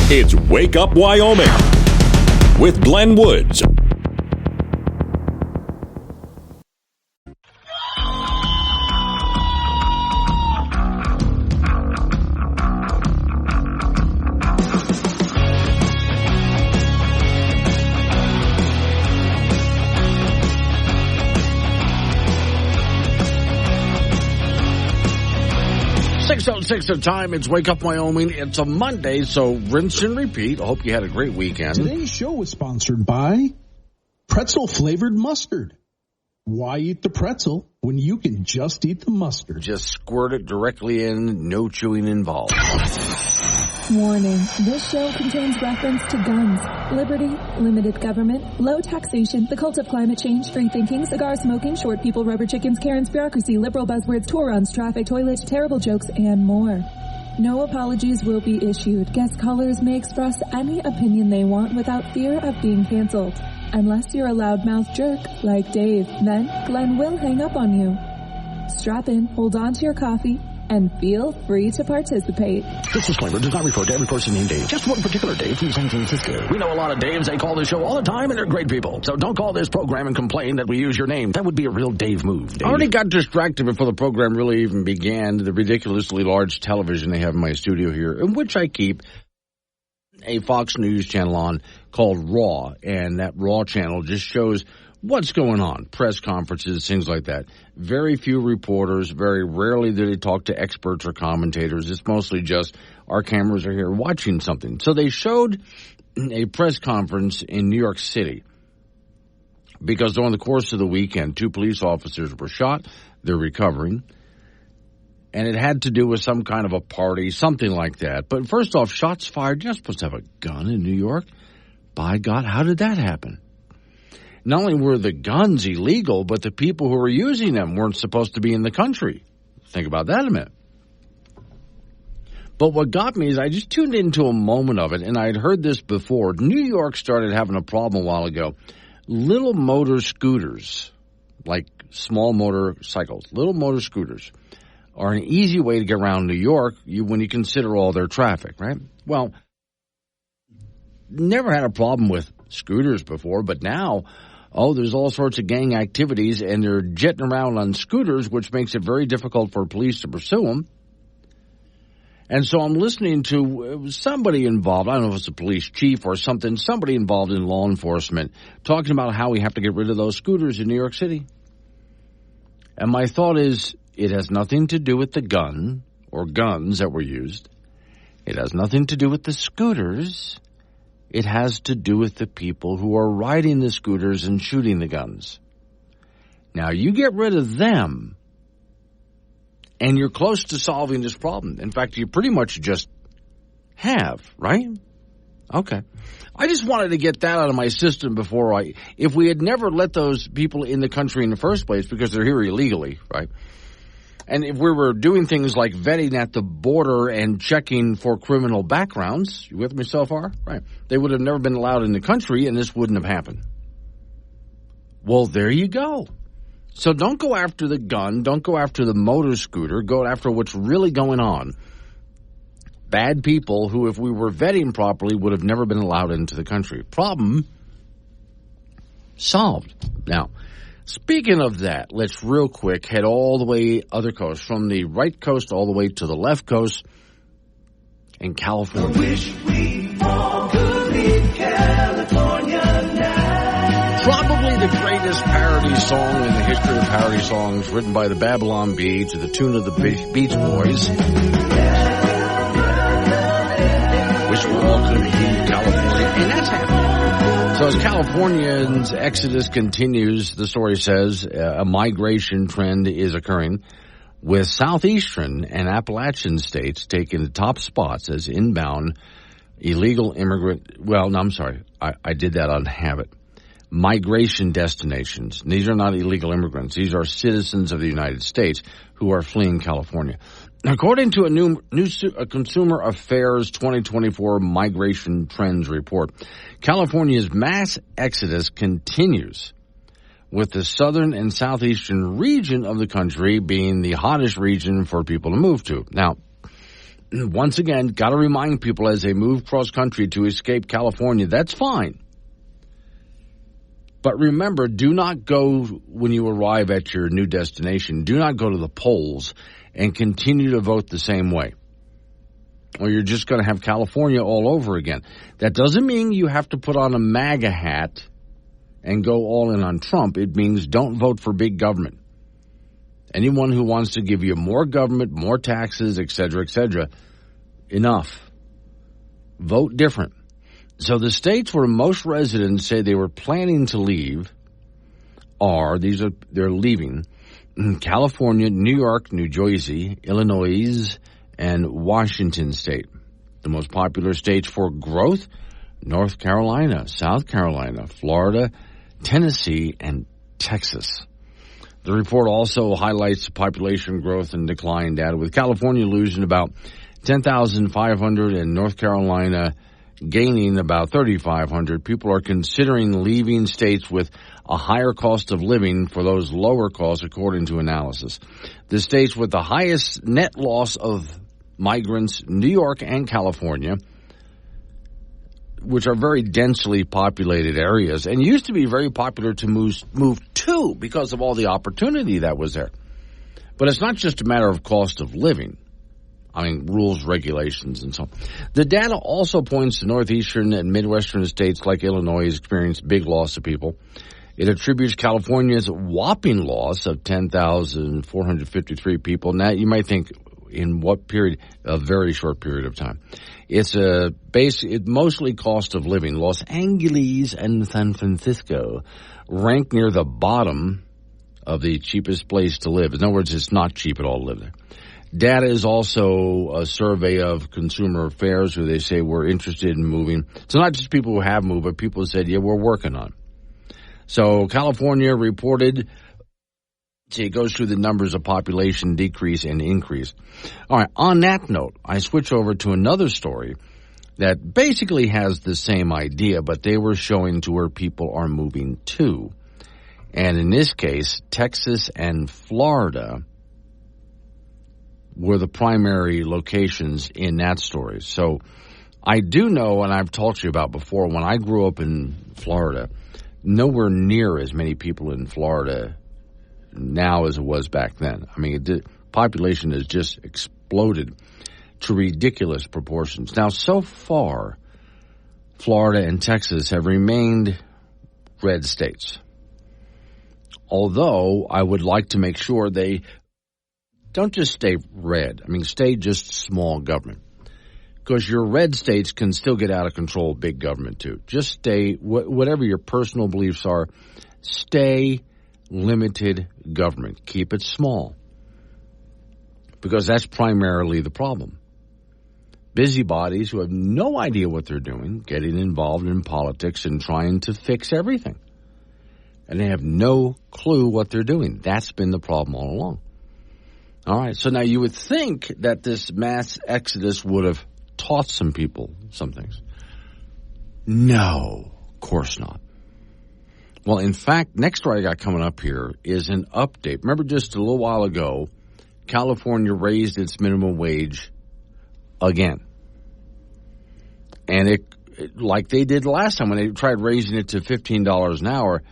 It's Wake Up Wyoming with Glenn Woods. Six of time. It's Wake Up Wyoming. It's a Monday, so rinse and repeat. I hope you had a great weekend. Today's show is sponsored by pretzel-flavored mustard. Why eat the pretzel when you can just eat the mustard? Just squirt it directly in, no chewing involved. Warning, this show contains reference to guns, liberty, limited government, low taxation, the cult of climate change, free thinking, cigar smoking, short people, rubber chickens, Karen's bureaucracy, liberal buzzwords, tour runs, traffic, toilets, terrible jokes, and more. No apologies will be issued. Guest callers may express any opinion they want without fear of being canceled. Unless you're a loudmouth jerk like Dave, then Glenn will hang up on you. Strap in, hold on to your coffee, and feel free to participate. This disclaimer does not refer to every person named Dave, just one particular Dave from San Francisco. We know a lot of Daves. They call this show all the time, and they're great people. So don't call this program and complain that we use your name. That would be a real Dave move, Dave. I already got distracted before the program really even began. The ridiculously large television they have in my studio here, in which I keep a Fox News channel on called Raw, and that Raw channel just shows what's going on, press conferences, things like that. Very few reporters, very rarely do they talk to experts or commentators. It's mostly just our cameras are here watching something. So they showed a press conference in New York City because during the course of the weekend, 2 police officers were shot. They're recovering. And it had to do with some kind of a party, something like that. But first off, shots fired. You're not supposed to have a gun in New York. By God, how did that happen? Not only were the guns illegal, but the people who were using them weren't supposed to be in the country. Think about that a minute. But what got me is I just tuned into a moment of it, and I had heard this before. New York started having a problem a while ago. Little motor scooters, like small motorcycles, little motor scooters, are an easy way to get around New York when you consider all their traffic, right? Well, never had a problem with scooters before, but now, there's all sorts of gang activities, and they're jetting around on scooters, which makes it very difficult for police to pursue them. And so I'm listening to somebody involved, I don't know if it's a police chief or something, somebody involved in law enforcement, talking about how we have to get rid of those scooters in New York City. And my thought is, it has nothing to do with the gun or guns that were used. It has nothing to do with the scooters. It has to do with the people who are riding the scooters and shooting the guns. Now, you get rid of them, and you're close to solving this problem. In fact, you pretty much just have, right? Okay. I just wanted to get that out of my system before if we had never let those people in the country in the first place because they're here illegally, right? And if we were doing things like vetting at the border and checking for criminal backgrounds, you with me so far? Right. They would have never been allowed in the country, and this wouldn't have happened. Well, there you go. So don't go after the gun. Don't go after the motor scooter. Go after what's really going on. Bad people who, if we were vetting properly, would have never been allowed into the country. Problem solved. Now, speaking of that, let's real quick head all the way other coast, from the right coast all the way to the left coast in California. Wish we all could leave California now. Probably the greatest parody song in the history of parody songs, written by the Babylon Bee to the tune of the Beach Boys. Wish we all could leave California, and that's happening. So as Californians' exodus continues, the story says a migration trend is occurring, with southeastern and Appalachian states taking the top spots as inbound illegal immigrant, I did that on habit. Migration destinations. These are not illegal immigrants. These are citizens of the United States who are fleeing California. According to a new Consumer Affairs 2024 Migration Trends report, California's mass exodus continues, with the southern and southeastern region of the country being the hottest region for people to move to. Now, once again, got to remind people as they move cross-country to escape California, that's fine. But remember, do not go when you arrive at your new destination. Do not go to the polls and continue to vote the same way, or you're just going to have California all over again. That doesn't mean you have to put on a MAGA hat and go all in on Trump. It means don't vote for big government. Anyone who wants to give you more government, more taxes, et cetera, enough. Vote different. So the states where most residents say they were planning to leave they're leaving: California, New York, New Jersey, Illinois, and Washington State. The most popular states for growth: North Carolina, South Carolina, Florida, Tennessee, and Texas. The report also highlights the population growth and decline data, with California losing about 10,500 and North Carolina gaining about 3,500. People are considering leaving states with a higher cost of living for those lower costs, according to analysis. The states with the highest net loss of migrants, New York and California, which are very densely populated areas and used to be very popular to move to because of all the opportunity that was there. But it's not just a matter of cost of living. I mean, rules, regulations, and so on. The data also points to northeastern and midwestern states like Illinois experienced big loss of people. It attributes California's whopping loss of 10,453 people. Now, you might think, in what period? A very short period of time. It's mostly cost of living. Los Angeles and San Francisco rank near the bottom of the cheapest place to live. In other words, it's not cheap at all to live there. Data is also a survey of Consumer Affairs, who they say were interested in moving. So not just people who have moved, but people who said, yeah, we're working on it. So California reported, it goes through the numbers of population decrease and increase. All right, on that note, I switch over to another story that basically has the same idea, but they were showing to where people are moving to. And in this case, Texas and Florida were the primary locations in that story. So I do know, and I've talked to you about before, when I grew up in Florida, nowhere near as many people in Florida now as it was back then. I mean, the population has just exploded to ridiculous proportions. Now, so far, Florida and Texas have remained red states. Although I would like to make sure they don't just stay red. I mean, stay just small government. Because your red states can still get out of control of big government, too. Just stay, whatever your personal beliefs are, stay limited government. Keep it small. Because that's primarily the problem. Busybodies who have no idea what they're doing, getting involved in politics and trying to fix everything. And they have no clue what they're doing. That's been the problem all along. All right, so now you would think that this mass exodus would have taught some people some things. No, of course not. Well, in fact, next story I got coming up here is an update. Remember just a little while ago, California raised its minimum wage again. And it like they did last time when they tried raising it to $15 an hour,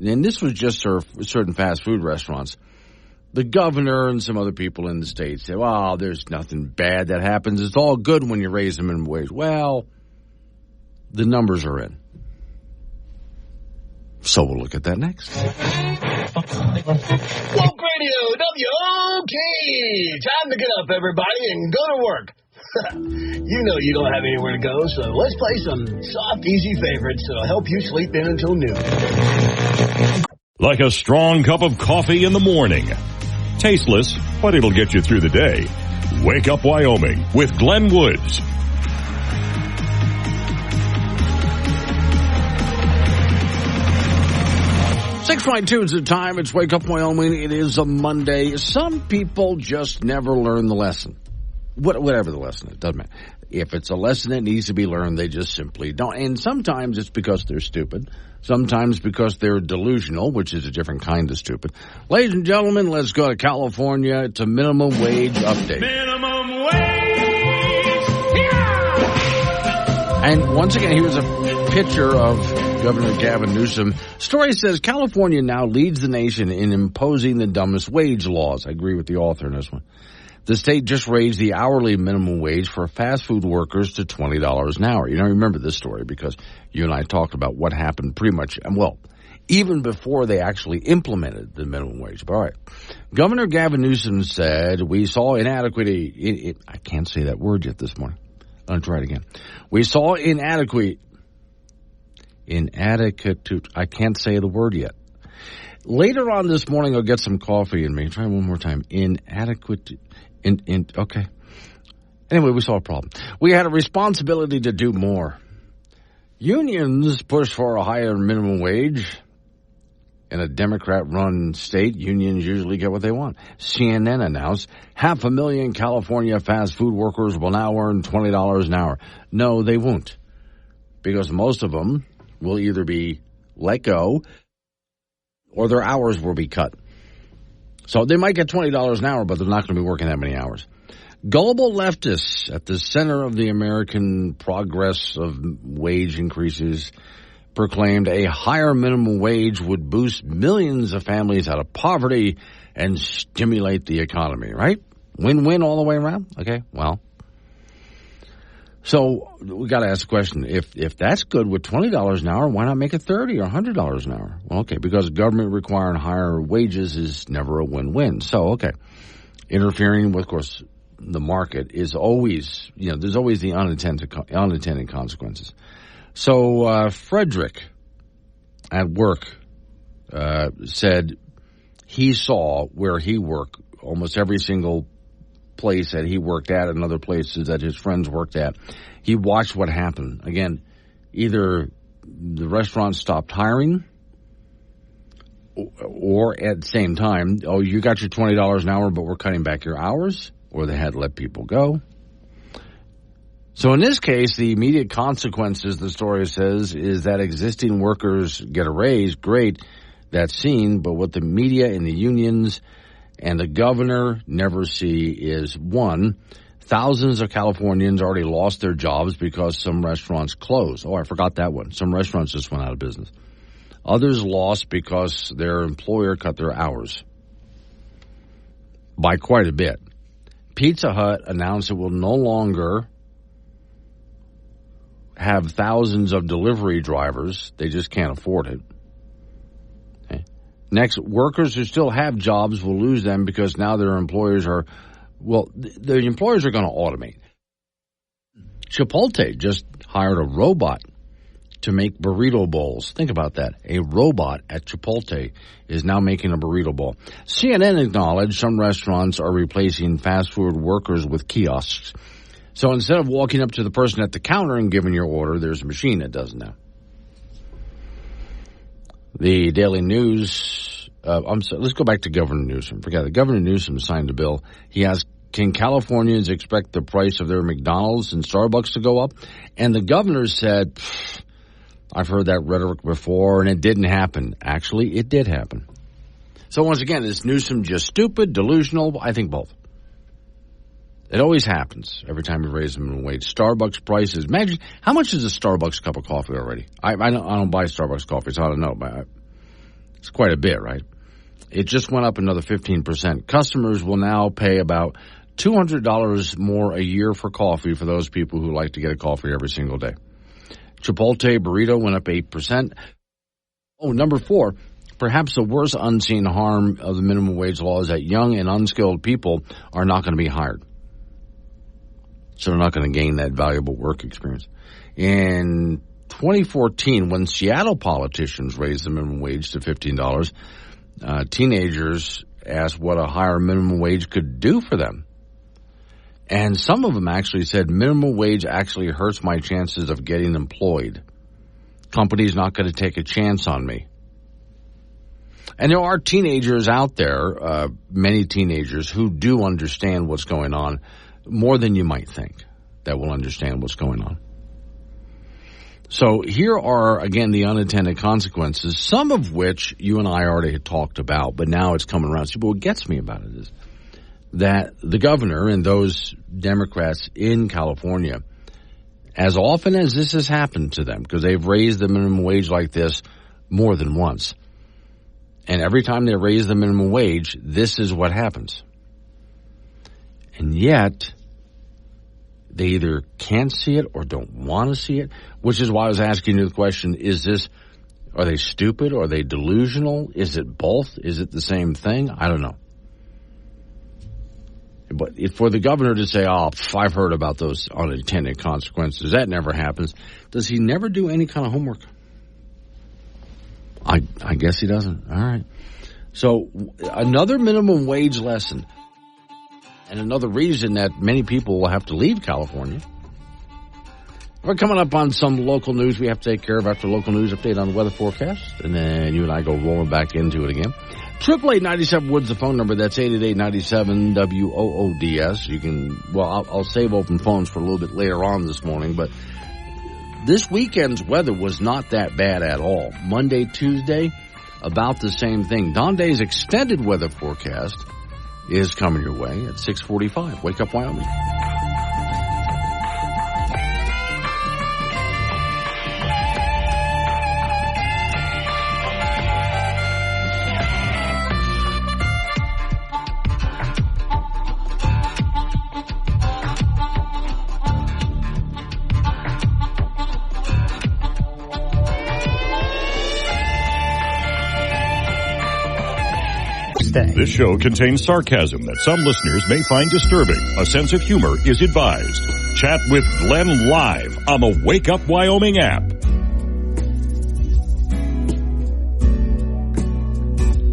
and this was just for certain fast food restaurants. The governor and some other people in the state say, well, there's nothing bad that happens. It's all good when you raise the minimum wage. Well, the numbers are in. So we'll look at that next. Woke Radio, WOK! Time to get up, everybody, and go to work. You know you don't have anywhere to go, so let's play some soft, easy favorites that'll help you sleep in until noon. Like a strong cup of coffee in the morning. Tasteless, but it'll get you through the day. Wake Up Wyoming with Glenn Woods. 6:22 is the time. It's Wake Up Wyoming. It is a Monday. Some people just never learn the lesson. Whatever the lesson is, doesn't matter. If it's a lesson that needs to be learned, they just simply don't. And sometimes it's because they're stupid. Sometimes because they're delusional, which is a different kind of stupid. Ladies and gentlemen, let's go to California. It's a minimum wage update. Minimum wage. And once again, here's a picture of Governor Gavin Newsom. Story says California now leads the nation in imposing the dumbest wage laws. I agree with the author in this one. The state just raised the hourly minimum wage for fast food workers to $20 an hour. You know, remember this story because you and I talked about what happened pretty much, well, even before they actually implemented the minimum wage. But all right. Governor Gavin Newsom said, we saw inadequate, I can't say that word yet this morning. I'll try it again. We saw inadequate, I can't say the word yet. Later on this morning, I'll get some coffee in me. Try one more time. Okay. Anyway, we saw a problem. We had a responsibility to do more. Unions push for a higher minimum wage. In a Democrat-run state, unions usually get what they want. CNN announced 500,000 California fast food workers will now earn $20 an hour. No, they won't. Because most of them will either be let go or their hours will be cut. So they might get $20 an hour, but they're not going to be working that many hours. Gullible leftists at the center of the American progress of wage increases proclaimed a higher minimum wage would boost millions of families out of poverty and stimulate the economy, right? Win-win all the way around? Okay, well. So we got to ask the question, if that's good with $20 an hour, why not make it $30 or $100 an hour? Well, okay, because government requiring higher wages is never a win-win. So, okay, interfering with, of course, the market is always, there's always the unintended consequences. So Frederick at work said he saw where he worked, almost every single place that he worked at and other places that his friends worked at. He watched what happened. Again, either the restaurant stopped hiring or at the same time, oh, you got your $20 an hour, but we're cutting back your hours, or they had to let people go. So in this case, the immediate consequences, the story says, is that existing workers get a raise. Great, that's seen, but what the media and the unions and the governor never see is, one, thousands of Californians already lost their jobs because some restaurants closed. Oh, I forgot that one. Some restaurants just went out of business. Others lost because their employer cut their hours by quite a bit. Pizza Hut announced it will no longer have thousands of delivery drivers. They just can't afford it. Okay. Next, workers who still have jobs will lose them because now their employers are, the employers are going to automate. Chipotle just hired a robot to make burrito bowls. Think about that. A robot at Chipotle is now making a burrito bowl. CNN acknowledged some restaurants are replacing fast food workers with kiosks. So instead of walking up to the person at the counter and giving your order, there's a machine that does now. The Daily News, let's go back to Governor Newsom. Forget it. Governor Newsom signed a bill. He asked, can Californians expect the price of their McDonald's and Starbucks to go up? And the governor said, I've heard that rhetoric before, and it didn't happen. Actually, it did happen. So once again, is Newsom just stupid, delusional? I think both. It always happens every time you raise the minimum wage. Starbucks prices. Imagine, how much is a Starbucks cup of coffee already? I don't buy Starbucks coffee, so I don't know. But it's quite a bit, right? It just went up another 15%. Customers will now pay about $200 more a year for coffee for those people who like to get a coffee every single day. Chipotle burrito went up 8%. Oh, number 4. Perhaps the worst unseen harm of the minimum wage law is that young and unskilled people are not going to be hired. So they're not going to gain that valuable work experience. In 2014, when Seattle politicians raised the minimum wage to $15, teenagers asked what a higher minimum wage could do for them. And some of them actually said minimum wage actually hurts my chances of getting employed. Company's not going to take a chance on me. And there are teenagers out there, many teenagers, who do understand what's going on. More than you might think that will understand what's going on. So here are, again, the unintended consequences, some of which you and I already had talked about, but now it's coming around. See, but what gets me about it is that the governor and those Democrats in California as often as this has happened to them, because they've raised the minimum wage like this more than once, and every time they raise the minimum wage, this is what happens. And yet, they either can't see it or don't want to see it, which is why I was asking you the question, are they stupid? Are they delusional? Is it both? Is it the same thing? I don't know. But for the governor to say, I've heard about those unintended consequences, that never happens. Does he never do any kind of homework? I guess he doesn't. All right. So another minimum wage lesson, and another reason that many people will have to leave California. We're coming up on some local news we have to take care of after local news update on the weather forecast, and then you and I go rolling back into it again. 888-97 Woods, the phone number. That's 888-97-WOODS. You can, I'll save open phones for a little bit later on this morning, but this weekend's weather was not that bad at all. Monday, Tuesday, about the same thing. Don Day's extended weather forecast is coming your way at 6:45. Wake Up Wyoming. This show contains sarcasm that some listeners may find disturbing. A sense of humor is advised. Chat with Glenn live on the Wake Up Wyoming app.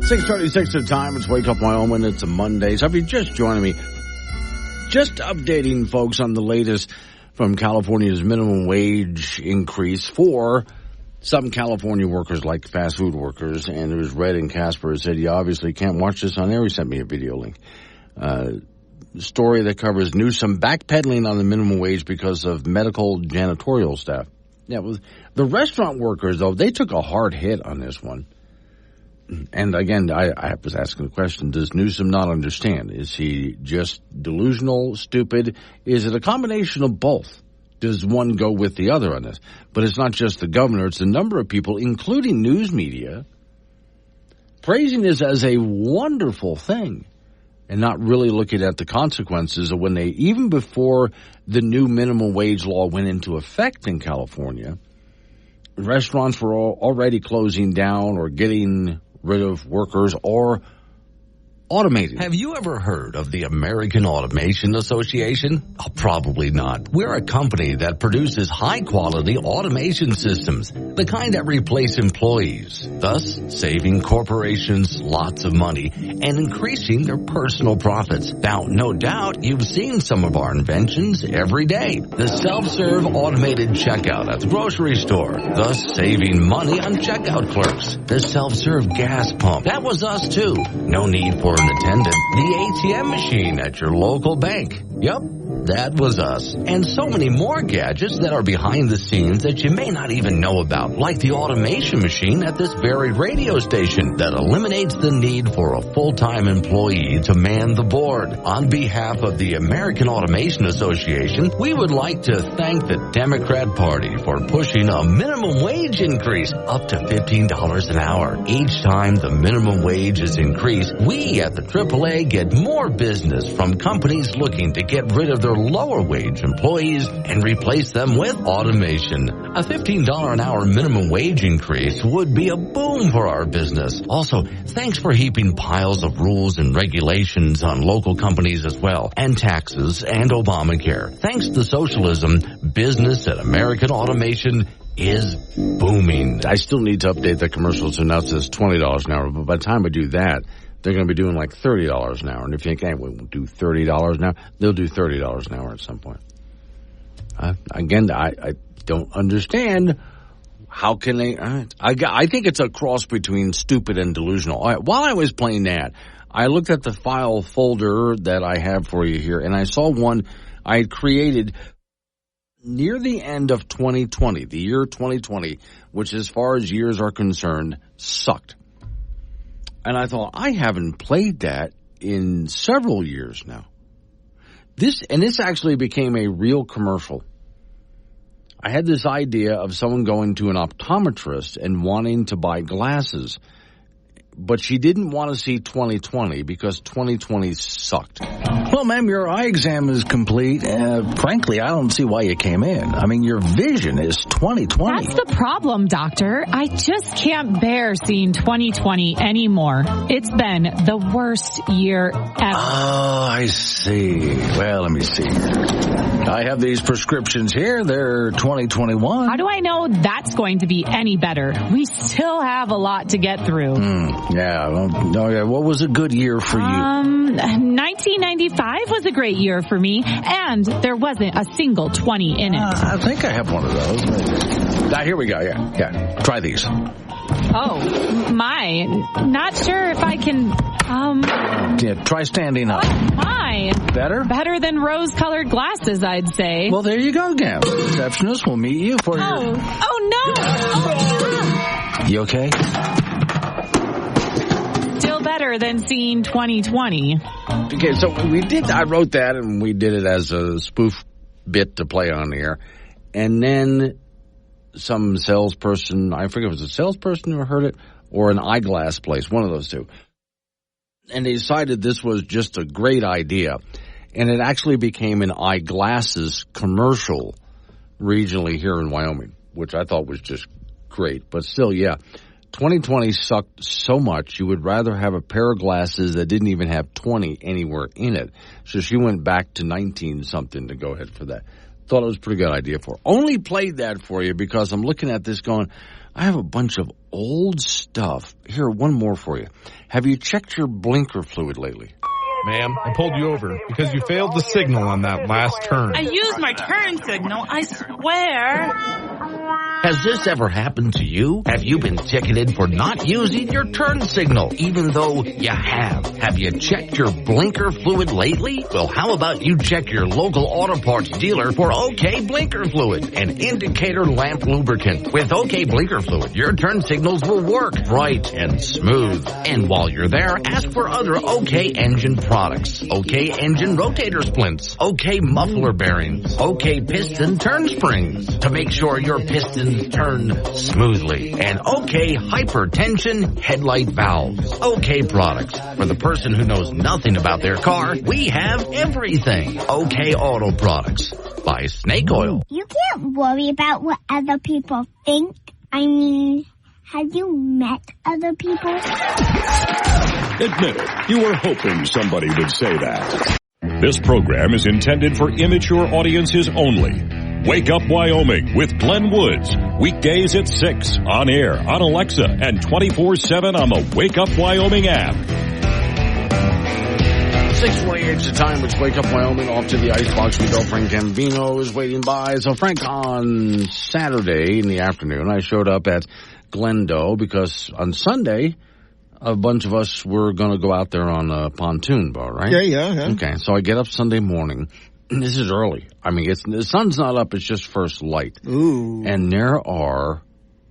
6:36 at the time. It's Wake Up Wyoming. It's a Monday. So if you're just joining me, just updating folks on the latest from California's minimum wage increase for some California workers, like fast food workers. And it was Red and Casper said, you obviously can't watch this on air. He sent me a video link. Story that covers Newsom backpedaling on the minimum wage because of medical janitorial staff. Yeah, the restaurant workers, though, they took a hard hit on this one. And again, I was asking the question, does Newsom not understand? Is he just delusional, stupid? Is it a combination of both? Does one go with the other on this? But it's not just the governor, it's a number of people, including news media, praising this as a wonderful thing and not really looking at the consequences of when they, even before the new minimum wage law went into effect in California, restaurants were already closing down or getting rid of workers or automating. Have you ever heard of the American Automation Association? Probably not. We're a company that produces high-quality automation systems, the kind that replace employees, thus saving corporations lots of money and increasing their personal profits. Now, no doubt you've seen some of our inventions every day. The self-serve automated checkout at the grocery store, thus saving money on checkout clerks. The self-serve gas pump, that was us too. No need for an attendant. The ATM machine at your local bank. Yep, that was us. And so many more gadgets that are behind the scenes that you may not even know about, like the automation machine at this very radio station that eliminates the need for a full-time employee to man the board. On behalf of the American Automation Association, we would like to thank the Democrat Party for pushing a minimum wage increase up to $15 an hour. Each time the minimum wage is increased, we at the AAA get more business from companies looking to get rid of their lower wage employees and replace them with automation. A $15 an hour minimum wage increase would be a boom for our business. Also, thanks for heaping piles of rules and regulations on local companies as well, and taxes and Obamacare. Thanks to socialism, business at American Automation is booming. I still need to update the commercials so now it says $20 an hour, but by the time I do that, they're going to be doing like $30 an hour. And if you think, hey, we won't do $30 an hour, they'll do $30 an hour at some point. I don't understand. How can they? I think it's a cross between stupid and delusional. All right, while I was playing that, I looked at the file folder that I have for you here, and I saw one I had created near the end of 2020, the year 2020, which as far as years are concerned, sucked. And I thought, I haven't played that in several years now. This actually became a real commercial. I had this idea of someone going to an optometrist and wanting to buy glasses, but she didn't want to see 2020 because 2020 sucked. Well, ma'am, your eye exam is complete. Frankly, I don't see why you came in. I mean, your vision is 2020. That's the problem, doctor. I just can't bear seeing 2020 anymore. It's been the worst year ever. Oh, I see. Well, let me see. I have these prescriptions here. They're 2021. How do I know that's going to be any better? We still have a lot to get through. Yeah. What was a good year for you? 1995 was a great year for me, and there wasn't a single 20 in it. I think I have one of those. Here we go. Yeah. Try these. Oh, my. Not sure if I can, Yeah, try standing up. My. Better? Better than rose-colored glasses, I'd say. Well, there you go, Gam. The receptionist will meet you for your... Oh, no. Oh, You okay? still better than seeing 2020. Okay, so I wrote that and we did it as a spoof bit to play on the air. And then some salesperson, I forget if it was a salesperson who heard it or an eyeglass place, one of those two. And they decided this was just a great idea. And it actually became an eyeglasses commercial regionally here in Wyoming, which I thought was just great. But still, yeah, 2020 sucked so much you would rather have a pair of glasses that didn't even have 20 anywhere in it. So she went back to 19-something to go ahead for that. Thought it was a pretty good idea for her. Only played that for you because I'm looking at this going, I have a bunch of old stuff. Here, one more for you. Have you checked your blinker fluid lately? Ma'am, I pulled you over because you failed the signal on that last turn. I used my turn signal, I swear. Has this ever happened to you? Have you been ticketed for not using your turn signal, even though you have? Have you checked your blinker fluid lately? Well, how about you check your local auto parts dealer for OK Blinker Fluid, an indicator lamp lubricant. With OK Blinker Fluid, your turn signals will work bright and smooth. And while you're there, ask for other OK engine products. OK engine rotator splints, OK muffler bearings, OK piston turn springs to make sure your pistons turn smoothly, and OK hypertension headlight valves. OK products. For the person who knows nothing about their car, we have everything. OK Auto Products by Snake Oil. You can't worry about what other people think. I mean, have you met other people? Admit it, you were hoping somebody would say that. This program is intended for immature audiences only. Wake Up Wyoming with Glenn Woods. Weekdays at 6 on air, on Alexa, and 24/7 on the Wake Up Wyoming app. 6:28 is the time. Let's Wake Up Wyoming. Off to the icebox. We go. Frank Gambino is waiting by. So Frank, on Saturday in the afternoon, I showed up at Glendo because on Sunday, a bunch of us were going to go out there on a pontoon boat, right? Yeah. Okay, so I get up Sunday morning. This is early. I mean, the sun's not up. It's just first light. Ooh. And there are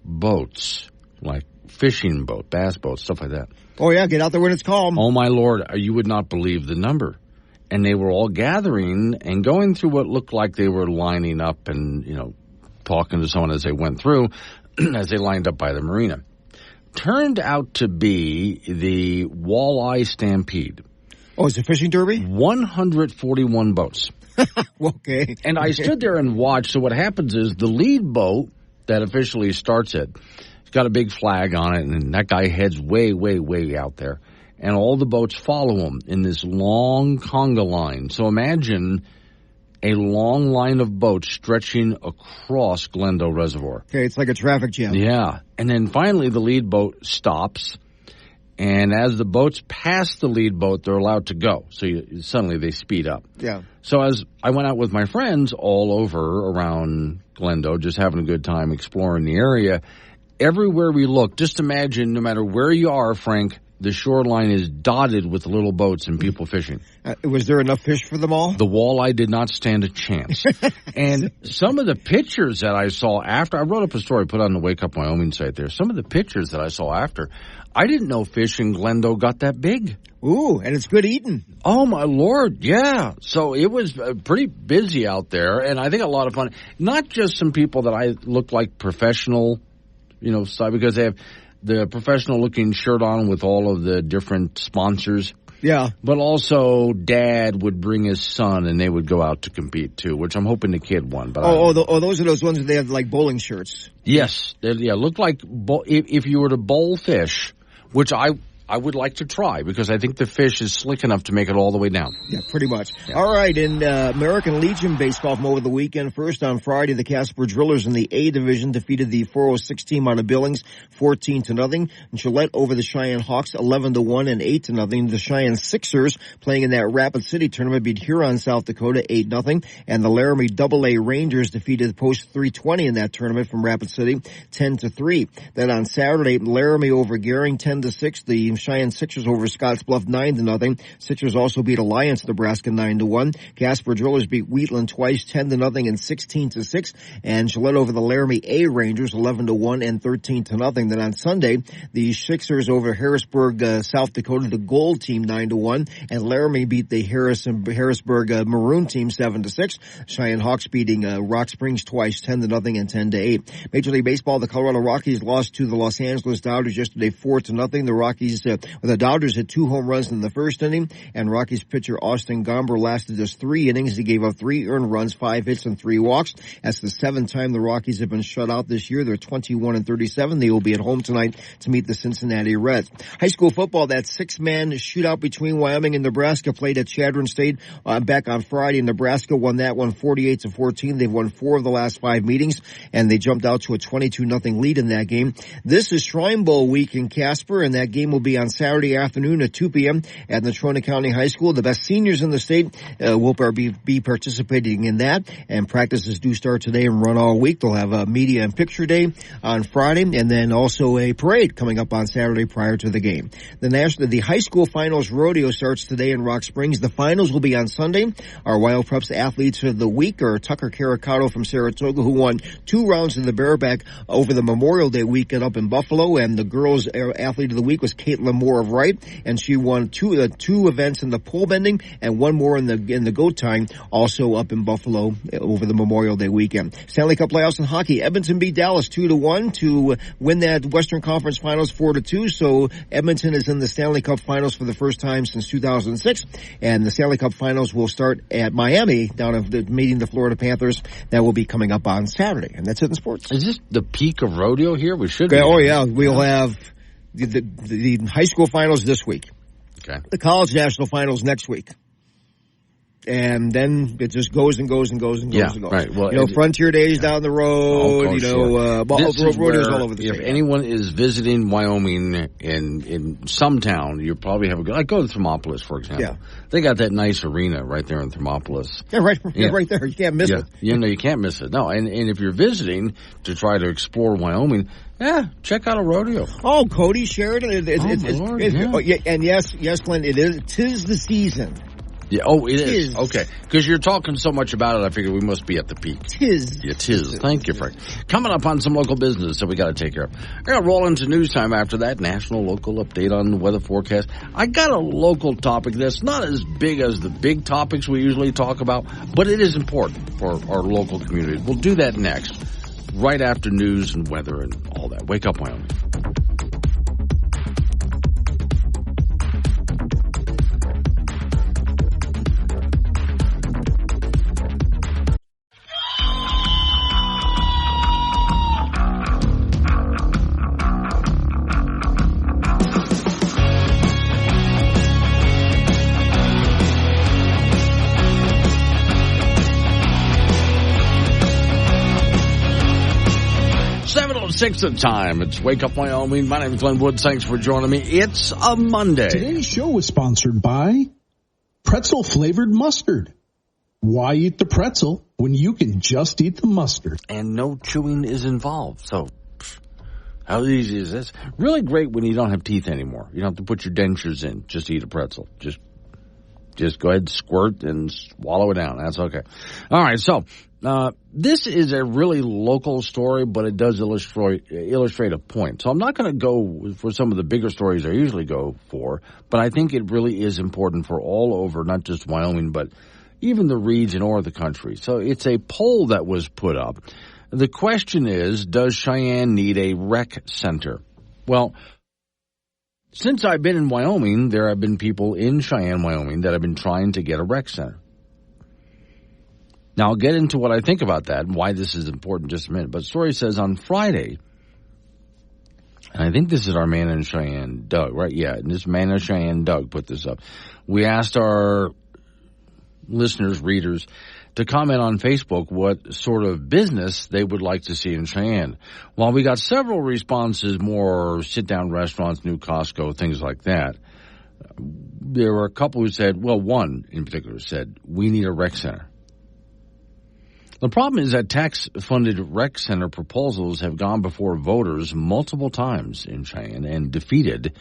boats, like fishing boat, bass boats, stuff like that. Oh, yeah, get out there when it's calm. Oh, my Lord, you would not believe the number. And they were all gathering and going through what looked like they were lining up and, talking to someone as they went through, as they lined up by the marina. Turned out to be the Walleye Stampede. Oh, is it fishing derby? 141 boats. Okay. And I stood there and watched. So what happens is the lead boat that officially starts it, it's got a big flag on it, and that guy heads way, way, way out there. And all the boats follow him in this long conga line. So imagine a long line of boats stretching across Glendo Reservoir. Okay, it's like a traffic jam. Yeah. And then finally the lead boat stops. And as the boats pass the lead boat, they're allowed to go. So suddenly they speed up. Yeah. So as I went out with my friends all over around Glendo, just having a good time exploring the area, everywhere we looked, just imagine no matter where you are, Frank, the shoreline is dotted with little boats and people fishing. Was there enough fish for them all? The walleye did not stand a chance. And some of the pictures that I saw after, I wrote up a story, put on the Wake Up Wyoming site there. Some of the pictures that I saw after, I didn't know fish in Glendo got that big. Ooh, and it's good eating. Oh, my Lord, yeah. So it was pretty busy out there, and I think a lot of fun. Not just some people that I look like professional, side, because they have the professional-looking shirt on with all of the different sponsors. Yeah. But also, Dad would bring his son, and they would go out to compete, too, which I'm hoping the kid won. But those are those ones that they have, like, bowling shirts. Yes. Look like if you were to bowl fish, which I would like to try, because I think the fish is slick enough to make it all the way down. Yeah, pretty much. Yeah. All right, in American Legion baseball from over the weekend. First on Friday, the Casper Drillers in the A division defeated the 406 team out of Billings 14-0. And Gillette over the Cheyenne Hawks 11-1 and 8-0. The Cheyenne Sixers playing in that Rapid City tournament beat Huron, South Dakota 8-0. And the Laramie AA Rangers defeated Post 320 in that tournament from Rapid City 10-3. Then on Saturday, Laramie over Gering 10-6. The Cheyenne Sixers over Scotts Bluff 9-0. Sixers also beat Alliance, Nebraska 9-1. Casper Drillers beat Wheatland twice 10-0 and 16-6. And Gillette over the Laramie A Rangers 11-1 and 13-0. Then on Sunday, the Sixers over Harrisburg, South Dakota, the Gold team 9-1. And Laramie beat the Harrisburg Maroon team 7-6. Cheyenne Hawks beating Rock Springs twice 10-0 and 10-8. Major League Baseball, the Colorado Rockies lost to the Los Angeles Dodgers yesterday 4-0. The Rockies the Dodgers hit 2 home runs in the first inning, and Rockies pitcher Austin Gomber lasted just 3 innings. He gave up 3 earned runs, 5 hits, and 3 walks. That's the 7th time the Rockies have been shut out this year. They're 21-37. They will be at home tonight to meet the Cincinnati Reds. High school football, that 6-man shootout between Wyoming and Nebraska played at Chadron State back on Friday. Nebraska won that one 48-14. They've won 4 of the last 5 meetings, and they jumped out to a 22-0 lead in that game. This is Shrine Bowl week in Casper, and that game will be on Saturday afternoon at 2 p.m. at Natrona County High School. The best seniors in the state will be participating in that, and practices do start today and run all week. They'll have a media and picture day on Friday, and then also a parade coming up on Saturday prior to the game. The high school finals rodeo starts today in Rock Springs. The finals will be on Sunday. Our Wild Preps athletes of the week are Tucker Caracato from Saratoga, who won 2 rounds in the bareback over the Memorial Day weekend up in Buffalo, and the girls athlete of the week was Caitlin Moore of Wright, and she won 2 events in the pole bending and 1 more in the goat tying, also up in Buffalo over the Memorial Day weekend. Stanley Cup playoffs in hockey. Edmonton beat Dallas 2-1 to win that Western Conference Finals 4-2. So Edmonton is in the Stanley Cup Finals for the first time since 2006, and the Stanley Cup Finals will start at Miami down of meeting the Florida Panthers. That will be coming up on Saturday, and that's it in sports. Is this the peak of rodeo here? We should. Okay, yeah, we'll have the high school finals this week. Okay. The college national finals next week. And then it just goes and goes and goes and goes and goes. Right. Well, Frontier Days down the road, rodeos all over the state. If anyone is visiting Wyoming in some town, you probably have a good, like go to Thermopolis, for example. Yeah. They got that nice arena right there in Thermopolis. Yeah, right there. You can't miss it. You can't miss it. No, and if you're visiting to try to explore Wyoming, check out a rodeo. Oh, Cody Sheridan. Lord, and yes, Glenn, tis the season. Yeah, it is. Okay. Because you're talking so much about it, I figured we must be at the peak. Tis. Thank you, Frank. Coming up on some local business that we got to take care of. We're going to roll into news time after that. National local update on the weather forecast. I got a local topic that's not as big as the big topics we usually talk about, but it is important for our local community. We'll do that next, right after news and weather and all that. Wake up, Wyoming. Six at the time. It's Wake Up Wyoming. My name is Glenn Woods. Thanks for joining me. It's a Monday. Today's show was sponsored by Pretzel Flavored Mustard. Why eat the pretzel when you can just eat the mustard? And no chewing is involved. So How easy is this? Really great when you don't have teeth anymore. You don't have to put your dentures in just to eat a pretzel. Just go ahead, squirt, and swallow it down. That's okay. All right, so this is a really local story, but it does illustrate a point. So I'm not going to go for some of the bigger stories I usually go for, but I think it really is important for all over, not just Wyoming, but even the region or the country. So it's a poll that was put up. The question is, does Cheyenne need a rec center? Well, since I've been in Wyoming, there have been people in Cheyenne, Wyoming, that have been trying to get a rec center. Now, I'll get into what I think about that and why this is important in just a minute. But the story says on Friday, and I think this is our man in Cheyenne, Doug, right? Yeah, and this man in Cheyenne, Doug, put this up. We asked our listeners, readers, to comment on Facebook what sort of business they would like to see in Cheyenne. While we got several responses, more sit-down restaurants, new Costco, things like that, there were a couple who said, well, one in particular said, we need a rec center. The problem is that tax-funded rec center proposals have gone before voters multiple times in Cheyenne and defeated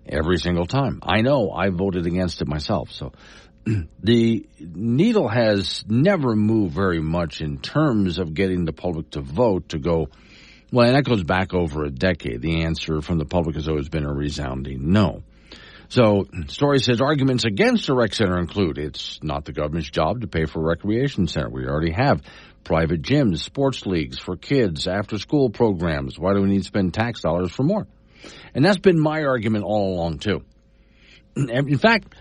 every single time. I know I voted against it myself, so the needle has never moved very much in terms of getting the public to vote to go, well, and that goes back over a decade. The answer from the public has always been a resounding no. So, story says arguments against a rec center include it's not the government's job to pay for a recreation center. We already have private gyms, sports leagues for kids, after-school programs. Why do we need to spend tax dollars for more? And that's been my argument all along, too. In fact,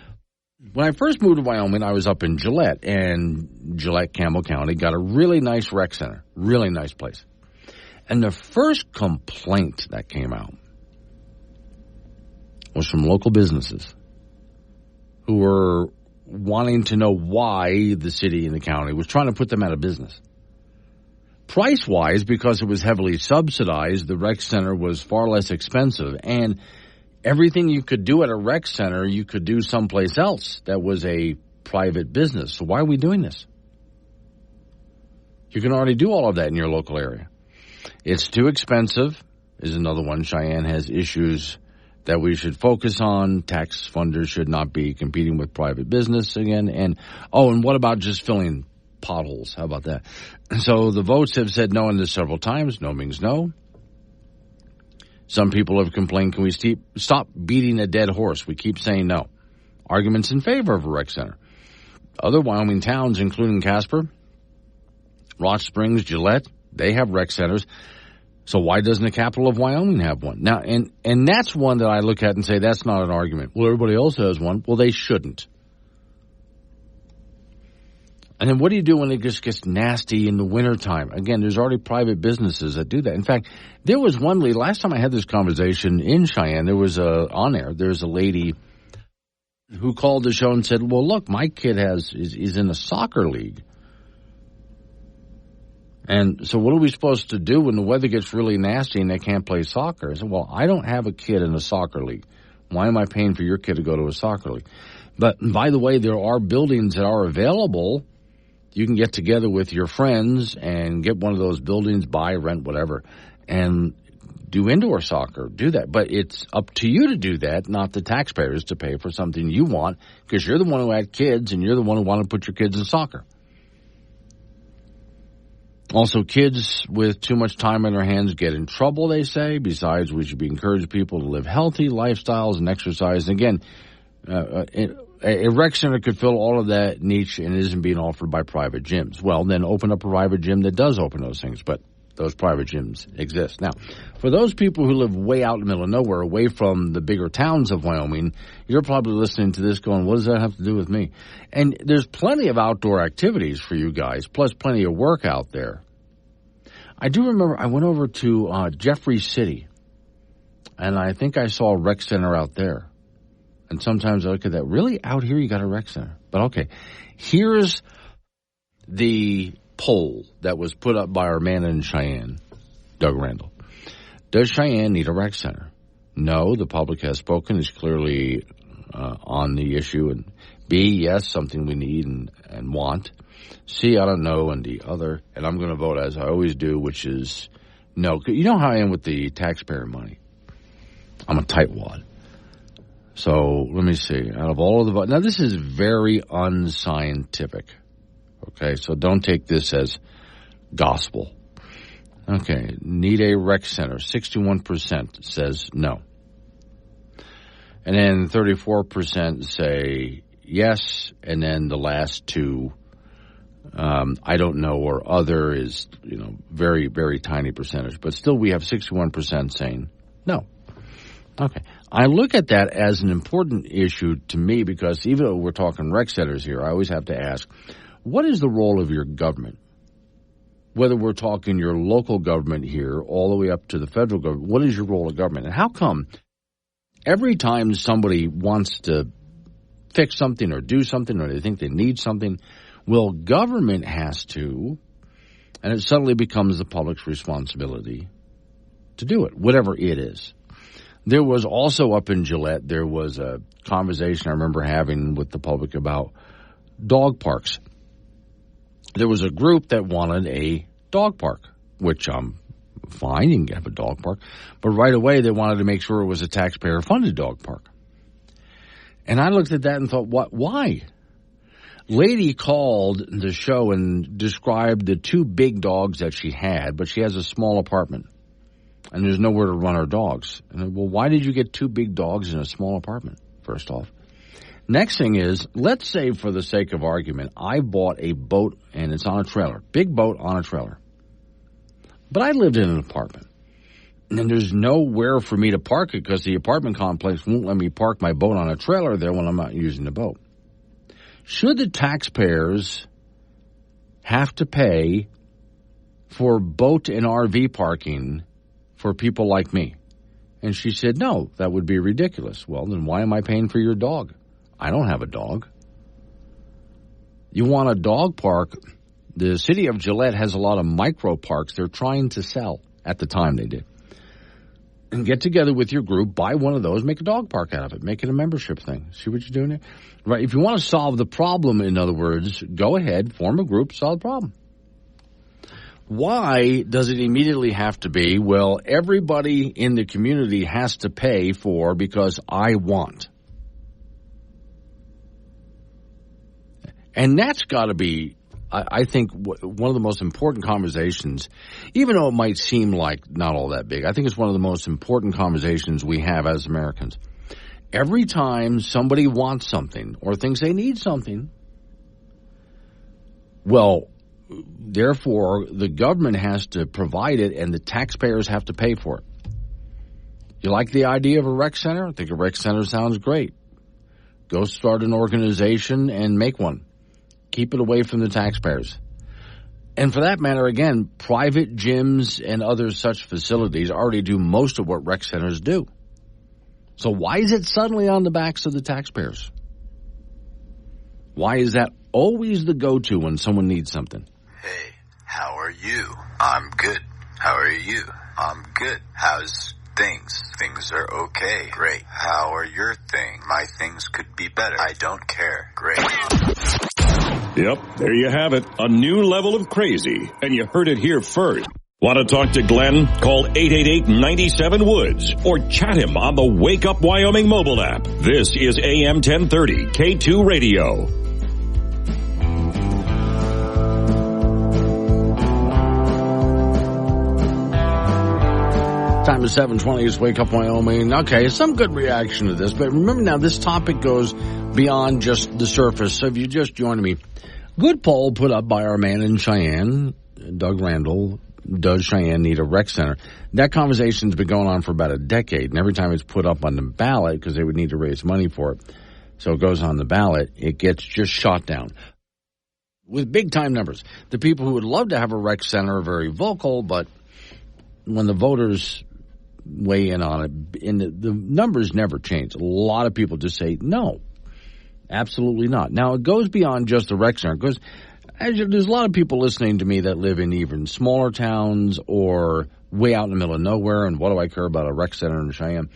when I first moved to Wyoming, I was up in Gillette, and Gillette, Campbell County, got a really nice rec center, really nice place. And the first complaint that came out was from local businesses who were wanting to know why the city and the county was trying to put them out of business. Price-wise, because it was heavily subsidized, the rec center was far less expensive, and everything you could do at a rec center, you could do someplace else that was a private business. So why are we doing this? You can already do all of that in your local area. It's too expensive is another one. Cheyenne has issues that we should focus on. Tax funders should not be competing with private business again. And what about just filling potholes? How about that? So the votes have said no on this several times. No means no. Some people have complained, can we stop beating a dead horse? We keep saying no. Arguments in favor of a rec center. Other Wyoming towns, including Casper, Rock Springs, Gillette, they have rec centers. So why doesn't the capital of Wyoming have one? Now, and that's one that I look at and say that's not an argument. Well, everybody else has one. Well, they shouldn't. And then what do you do when it just gets nasty in the wintertime? Again, there's already private businesses that do that. In fact, there was one lady, last time I had this conversation in Cheyenne, there's a lady who called the show and said, well, look, my kid is in a soccer league. And so what are we supposed to do when the weather gets really nasty and they can't play soccer? I said, well, I don't have a kid in a soccer league. Why am I paying for your kid to go to a soccer league? But by the way, there are buildings that are available. You can get together with your friends and get one of those buildings, buy, rent, whatever, and do indoor soccer. Do that. But it's up to you to do that, not the taxpayers to pay for something you want, because you're the one who had kids and you're the one who want to put your kids in soccer. Also, kids with too much time on their hands get in trouble, they say. Besides, we should be encouraging people to live healthy lifestyles and exercise. And again, a rec center could fill all of that niche and it isn't being offered by private gyms. Well, then open up a private gym that does open those things, but those private gyms exist. Now, for those people who live way out in the middle of nowhere, away from the bigger towns of Wyoming, you're probably listening to this going, what does that have to do with me? And there's plenty of outdoor activities for you guys, plus plenty of work out there. I do remember I went over to Jeffrey City, and I think I saw a rec center out there. And sometimes I look at that, really? Out here you got a rec center? But okay, here's the poll that was put up by our man in Cheyenne, Doug Randall. Does Cheyenne need a rec center? No, the public has spoken. It's clearly on the issue. And B, yes, something we need and want. C, I don't know, and the other. And I'm going to vote as I always do, which is No. You know how I am with the taxpayer money. I'm a tightwad. So let me see. Out of all of the... Now, this is very unscientific. Okay, so don't take this as gospel. Okay, need a rec center. 61% says no. And then 34% say yes, and then the last two, I don't know, or other is, very, very tiny percentage. But still we have 61% saying no. Okay. I look at that as an important issue to me because even though we're talking rec centers here, I always have to ask, what is the role of your government? Whether we're talking your local government here all the way up to the federal government, what is your role of government? And how come every time somebody wants to fix something or do something or they think they need something, well, government has to, and it suddenly becomes the public's responsibility to do it, whatever it is. There was also up in Gillette, there was a conversation I remember having with the public about dog parks. There was a group that wanted a dog park, which I'm fine, you can have a dog park. But right away, they wanted to make sure it was a taxpayer-funded dog park. And I looked at that and thought, what? Why? Lady called the show and described the two big dogs that she had, but she has a small apartment. And there's nowhere to run her dogs. And well, why did you get two big dogs in a small apartment, first off? Next thing is, let's say for the sake of argument, I bought a boat and it's on a trailer. Big boat on a trailer. But I lived in an apartment. And there's nowhere for me to park it because the apartment complex won't let me park my boat on a trailer there when I'm not using the boat. Should the taxpayers have to pay for boat and RV parking for people like me? And she said, no, that would be ridiculous. Well, then why am I paying for your dog? I don't have a dog. You want a dog park? The city of Gillette has a lot of micro parks they're trying to sell. At the time they did. And get together with your group, buy one of those, make a dog park out of it, make it a membership thing. See what you're doing there? Right. If you want to solve the problem, in other words, go ahead, form a group, solve the problem. Why does it immediately have to be, well, everybody in the community has to pay for because I want? And that's got to be, I think, one of the most important conversations, even though it might seem like not all that big. I think it's one of the most important conversations we have as Americans. Every time somebody wants something or thinks they need something, well, therefore, the government has to provide it and the taxpayers have to pay for it. You like the idea of a rec center? I think a rec center sounds great. Go start an organization and make one. Keep it away from the taxpayers. And for that matter, again, private gyms and other such facilities already do most of what rec centers do. So why is it suddenly on the backs of the taxpayers? Why is that always the go-to when someone needs something? Hey, how are you? I'm good. How are you? I'm good. How's things? Things are okay. Great. How are your things? My things could be better. I don't care. Great. Yep, there you have it. A new level of crazy. And you heard it here first. Want to talk to Glenn? Call 888-97-WOODS or chat him on the Wake Up Wyoming mobile app. This is AM 1030 K2 Radio. Time is 7:20. It's Wake Up Wyoming. Okay, some good reaction to this, but remember now, this topic goes beyond just the surface. So if you just joined me, good poll put up by our man in Cheyenne, Doug Randall. Does Cheyenne need a rec center? That conversation's been going on for about a decade, and every time it's put up on the ballot, because they would need to raise money for it, so it goes on the ballot, it gets just shot down. With big-time numbers. The people who would love to have a rec center are very vocal, but when the voters weigh in on it, and the numbers never change. A lot of people just say, no, absolutely not. Now, it goes beyond just the rec center, because there's a lot of people listening to me that live in even smaller towns or way out in the middle of nowhere, and what do I care about a rec center in Cheyenne?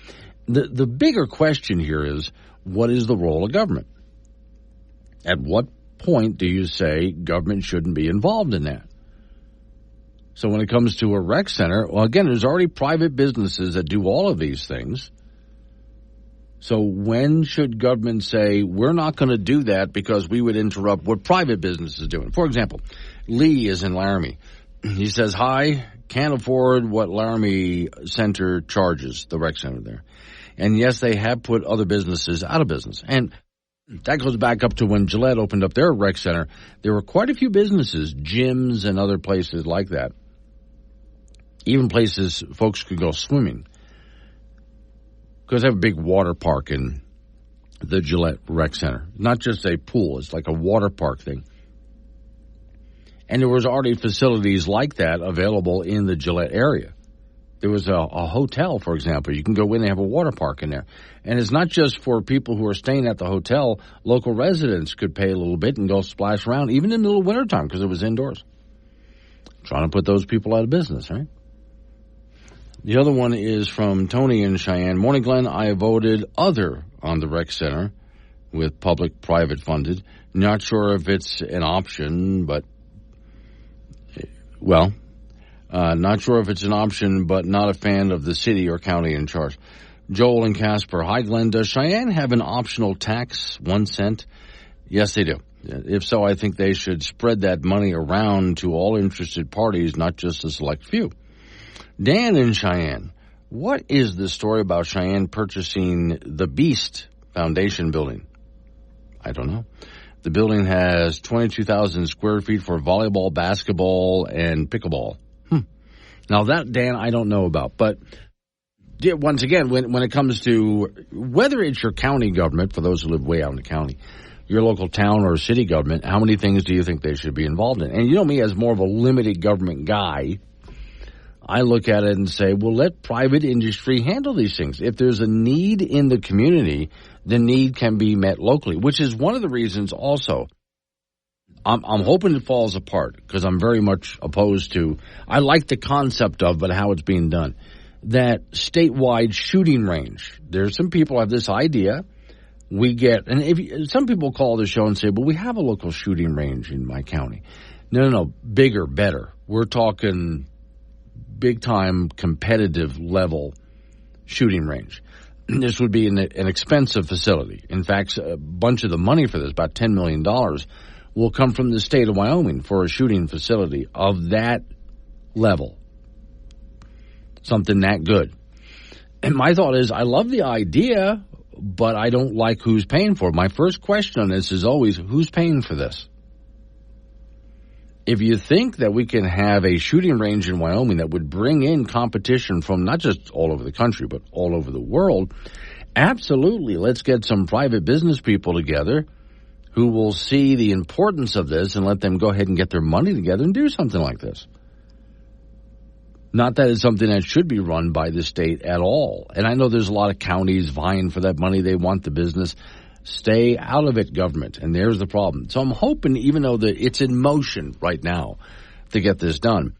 The bigger question here is, what is the role of government? At what point do you say government shouldn't be involved in that? So when it comes to a rec center, well, again, there's already private businesses that do all of these things. So when should government say, we're not going to do that because we would interrupt what private business is doing? For example, Lee is in Laramie. He says, hi, can't afford what Laramie Center charges, the rec center there. And yes, they have put other businesses out of business. And that goes back up to when Gillette opened up their rec center. There were quite a few businesses, gyms and other places like that. Even places folks could go swimming. Because they have a big water park in the Gillette Rec Center. Not just a pool, it's like a water park thing. And there was already facilities like that available in the Gillette area. There was a hotel, for example. You can go in, they have a water park in there. And it's not just for people who are staying at the hotel. Local residents could pay a little bit and go splash around, even in the middle of wintertime, because it was indoors. Trying to put those people out of business, right? The other one is from Tony in Cheyenne. Morning, Glenn. I voted other on the rec center with public-private funded. Not sure if it's an option, but, not sure if it's an option, but not a fan of the city or county in charge. Joel and Casper. Hi, Glenn. Does Cheyenne have an optional tax, 1 cent? Yes, they do. If so, I think they should spread that money around to all interested parties, not just a select few. Dan in Cheyenne, what is the story about Cheyenne purchasing the Beast Foundation building? I don't know. The building has 22,000 square feet for volleyball, basketball, and pickleball. Now that, Dan, I don't know about. But once again, when it comes to whether it's your county government, for those who live way out in the county, your local town or city government, how many things do you think they should be involved in? And you know me, as more of a limited government guy, I look at it and say, well, let private industry handle these things. If there's a need in the community, the need can be met locally, which is one of the reasons also I'm hoping it falls apart, because I'm very much opposed to, I like the concept of, but how it's being done, that statewide shooting range. There's some people have this idea. We get, and some people call the show and say, well, we have a local shooting range in my county. No, bigger, better. We're talking big-time competitive level shooting range. This would be an expensive facility. In fact, a bunch of the money for this, about $10 million, will come from the state of Wyoming for a shooting facility of that level. Something that good. And my thought is, I love the idea, but I don't like who's paying for it. My first question on this is always, who's paying for this? If you think that we can have a shooting range in Wyoming that would bring in competition from not just all over the country, but all over the world, absolutely, let's get some private business people together who will see the importance of this and let them go ahead and get their money together and do something like this. Not that it's something that should be run by the state at all. And I know there's a lot of counties vying for that money. They want the business. Stay out of it, government. And there's the problem. So I'm hoping, even though it's in motion right now, to get this done.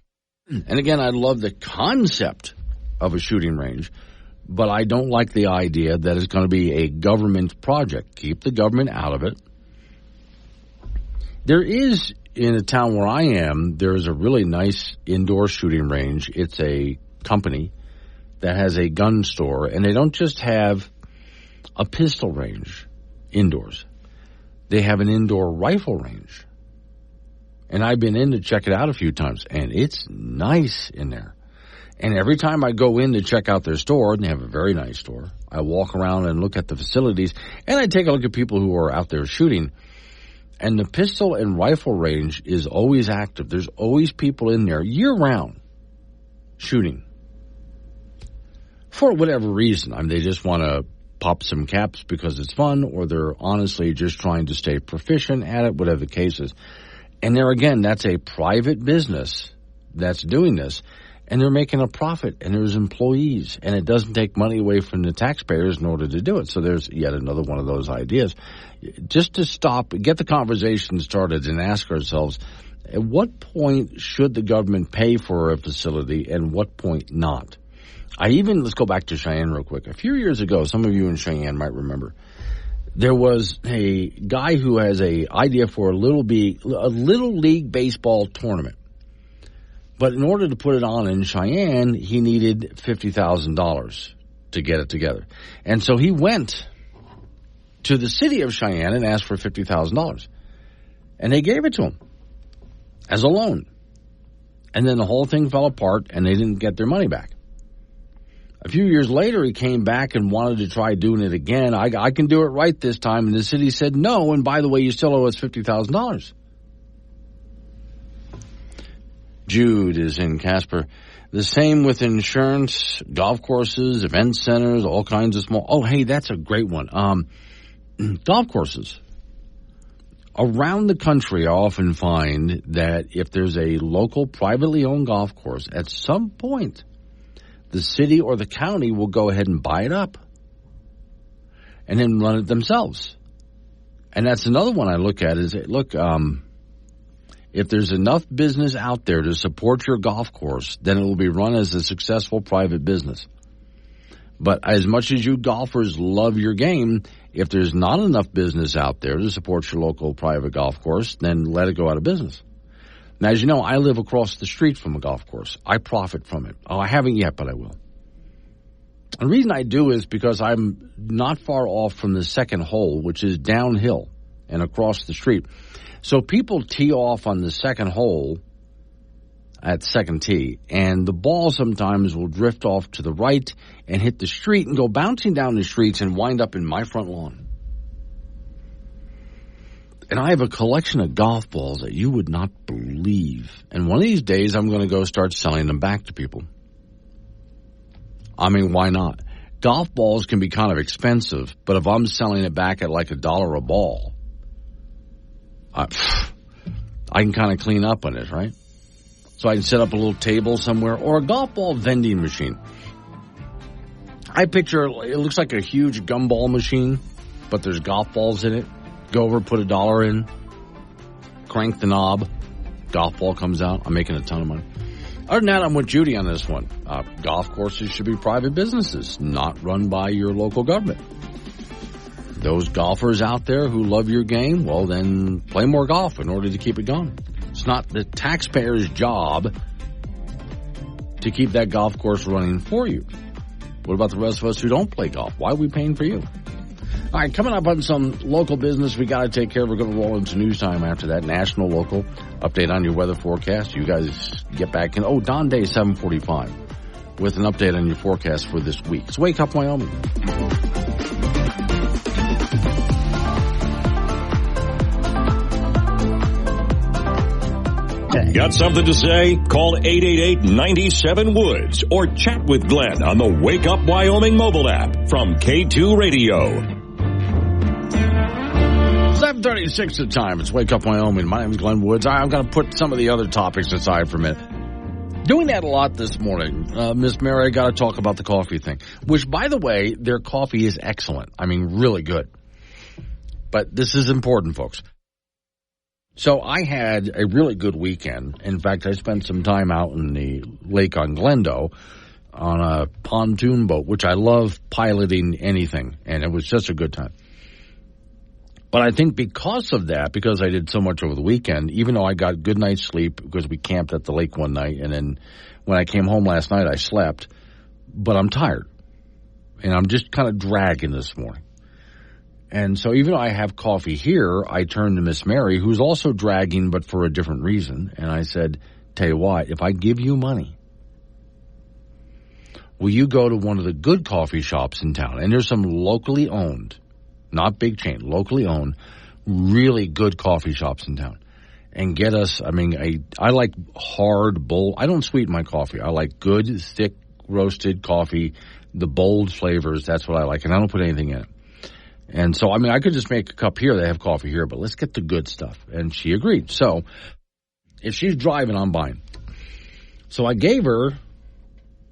And again, I love the concept of a shooting range, but I don't like the idea that it's going to be a government project. Keep the government out of it. There is, in a town where I am, there is a really nice indoor shooting range. It's a company that has a gun store, and they don't just have a pistol range indoors. They have an indoor rifle range. And I've been in to check it out a few times, and it's nice in there. And every time I go in to check out their store, and they have a very nice store, I walk around and look at the facilities, and I take a look at people who are out there shooting. And the pistol and rifle range is always active. There's always people in there year-round shooting. For whatever reason. I mean, they just want to pop some caps because it's fun, or they're honestly just trying to stay proficient at it, whatever the case is. And there again, that's a private business that's doing this, and they're making a profit, and there's employees, and it doesn't take money away from the taxpayers in order to do it. So there's yet another one of those ideas. Just to stop, get the conversation started and ask ourselves, at what point should the government pay for a facility and what point not? Let's go back to Cheyenne real quick. A few years ago, some of you in Cheyenne might remember, there was a guy who has an idea for a little league baseball tournament. But in order to put it on in Cheyenne, he needed $50,000 to get it together. And so he went to the city of Cheyenne and asked for $50,000. And they gave it to him as a loan. And then the whole thing fell apart and they didn't get their money back. A few years later, he came back and wanted to try doing it again. I can do it right this time. And the city said no. And by the way, you still owe us $50,000. Jude is in Casper. The same with insurance, golf courses, event centers, all kinds of small. Oh, hey, that's a great one. Golf courses. Around the country, I often find that if there's a local privately owned golf course, at some point, the city or the county will go ahead and buy it up and then run it themselves. And that's another one I look at is, look, if there's enough business out there to support your golf course, then it will be run as a successful private business. But as much as you golfers love your game, if there's not enough business out there to support your local private golf course, then let it go out of business. Now, as you know, I live across the street from a golf course. I profit from it. Oh, I haven't yet, but I will. The reason I do is because I'm not far off from the second hole, which is downhill and across the street. So people tee off on the second hole at second tee, and the ball sometimes will drift off to the right and hit the street and go bouncing down the streets and wind up in my front lawn. And I have a collection of golf balls that you would not believe. And one of these days, I'm going to go start selling them back to people. I mean, why not? Golf balls can be kind of expensive, but if I'm selling it back at like $1 a ball, I can kind of clean up on it, right? So I can set up a little table somewhere or a golf ball vending machine. I picture it looks like a huge gumball machine, but there's golf balls in it. Go over, put $1 in, crank the knob, golf ball comes out. I'm making a ton of money. Other than that, I'm with Judy on this one. Golf courses should be private businesses, not run by your local government. Those golfers out there who love your game, well, then play more golf in order to keep it going. It's not the taxpayer's job to keep that golf course running for you. What about the rest of us who don't play golf? Why are we paying for you? All right, coming up on some local business we got to take care of. We're going to roll into news time after that. National, local, update on your weather forecast. You guys get back in. Oh, Don Day, 745, with an update on your forecast for this week. It's Wake Up Wyoming. Got something to say? Call 888-97-WOODS or chat with Glenn on the Wake Up Wyoming mobile app from K2 Radio. 7:36 the time. It's Wake Up Wyoming. My name is Glenn Woods. I'm going to put some of the other topics aside for a minute. Doing that a lot this morning. Miss Mary, I got to talk about the coffee thing, which, by the way, their coffee is excellent. I mean, really good. But this is important, folks. So I had a really good weekend. In fact, I spent some time out in the lake on Glendo on a pontoon boat, which I love piloting anything, and it was just a good time. But I think because of that, because I did so much over the weekend, even though I got good night's sleep because we camped at the lake one night, and then when I came home last night, I slept, but I'm tired. And I'm just kind of dragging this morning. And so even though I have coffee here, I turned to Miss Mary, who's also dragging, but for a different reason. And I said, tell you what, if I give you money, will you go to one of the good coffee shops in town? And there's some locally owned, not big chain, locally owned, really good coffee shops in town. And get us, I mean, I like hard, bold, I don't sweeten my coffee. I like good, thick, roasted coffee, the bold flavors. That's what I like. And I don't put anything in it. And so, I mean, I could just make a cup here. They have coffee here, but let's get the good stuff. And she agreed. So if she's driving, I'm buying. So I gave her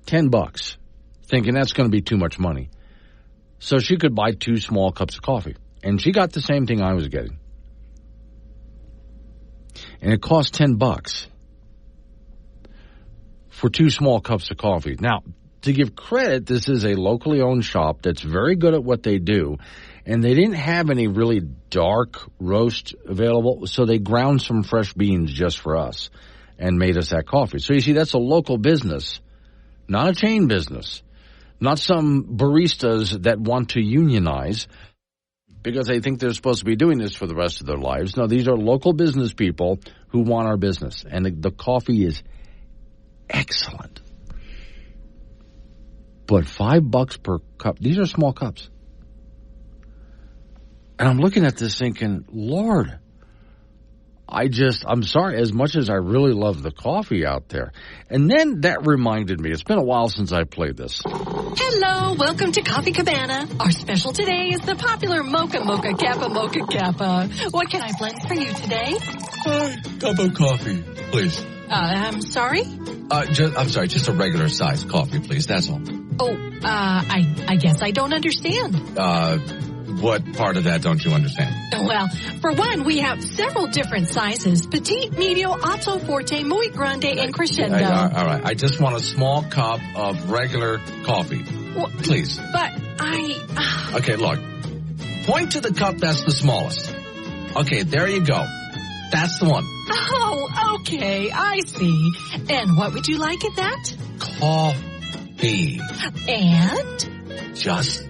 $10, thinking that's going to be too much money. So she could buy 2 small cups of coffee. And she got the same thing I was getting. And it cost $10 for 2 small cups of coffee. Now, to give credit, this is a locally owned shop that's very good at what they do. And they didn't have any really dark roast available, so they ground some fresh beans just for us. and made us that coffee. So you see, that's a local business, not a chain business, not some baristas that want to unionize because they think they're supposed to be doing this for the rest of their lives. No, these are local business people who want our business, and the coffee is excellent. But $5 per cup, these are small cups. And I'm looking at this thinking, Lord, I'm sorry, as much as I really love the coffee out there. And then that reminded me, it's been a while since I played this. Hello, welcome to Coffee Cabana. Our special today is the popular Mocha Mocha Kappa Mocha Kappa. What can I blend for you today? Cup of coffee, please. I'm sorry? Just a regular size coffee, please, that's all. Oh, I guess I don't understand. What part of that don't you understand? Well, for one, we have several different sizes. Petite, Medio, Alto, Forte, Muy Grande, and Crescendo. All right. I just want a small cup of regular coffee. Well, please. But Okay, look. Point to the cup that's the smallest. Okay, there you go. That's the one. Oh, okay. I see. And what would you like in that? Coffee. And? Just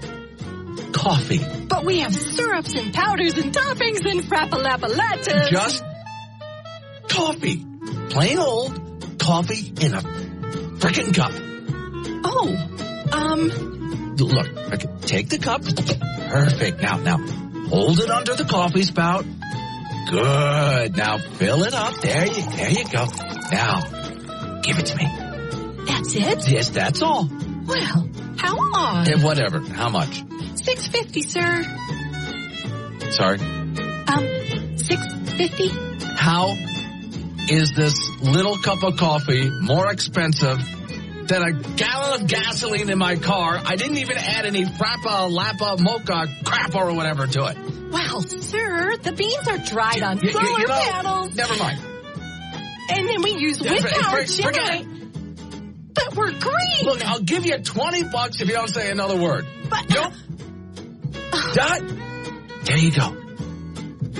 coffee. But we have syrups and powders and toppings and frappalapalattas. Just coffee. Plain old coffee in a frickin' cup. Look, okay, take the cup. Perfect. Now, hold it under the coffee spout. Good. Now, fill it up. There you go. Now, give it to me. That's it? Yes, that's all. Well, how odd. Whatever. How much? $6.50, sir. Sorry? $6.50. How is this little cup of coffee more expensive than a gallon of gasoline in my car? I didn't even add any frappa, lappa, mocha, crap or whatever to it. Well, sir, the beans are dried on solar panels. Never mind. And then we use wind power forget it. But we're green. Look, I'll give you $20 if you don't say another word. But nope. There you go.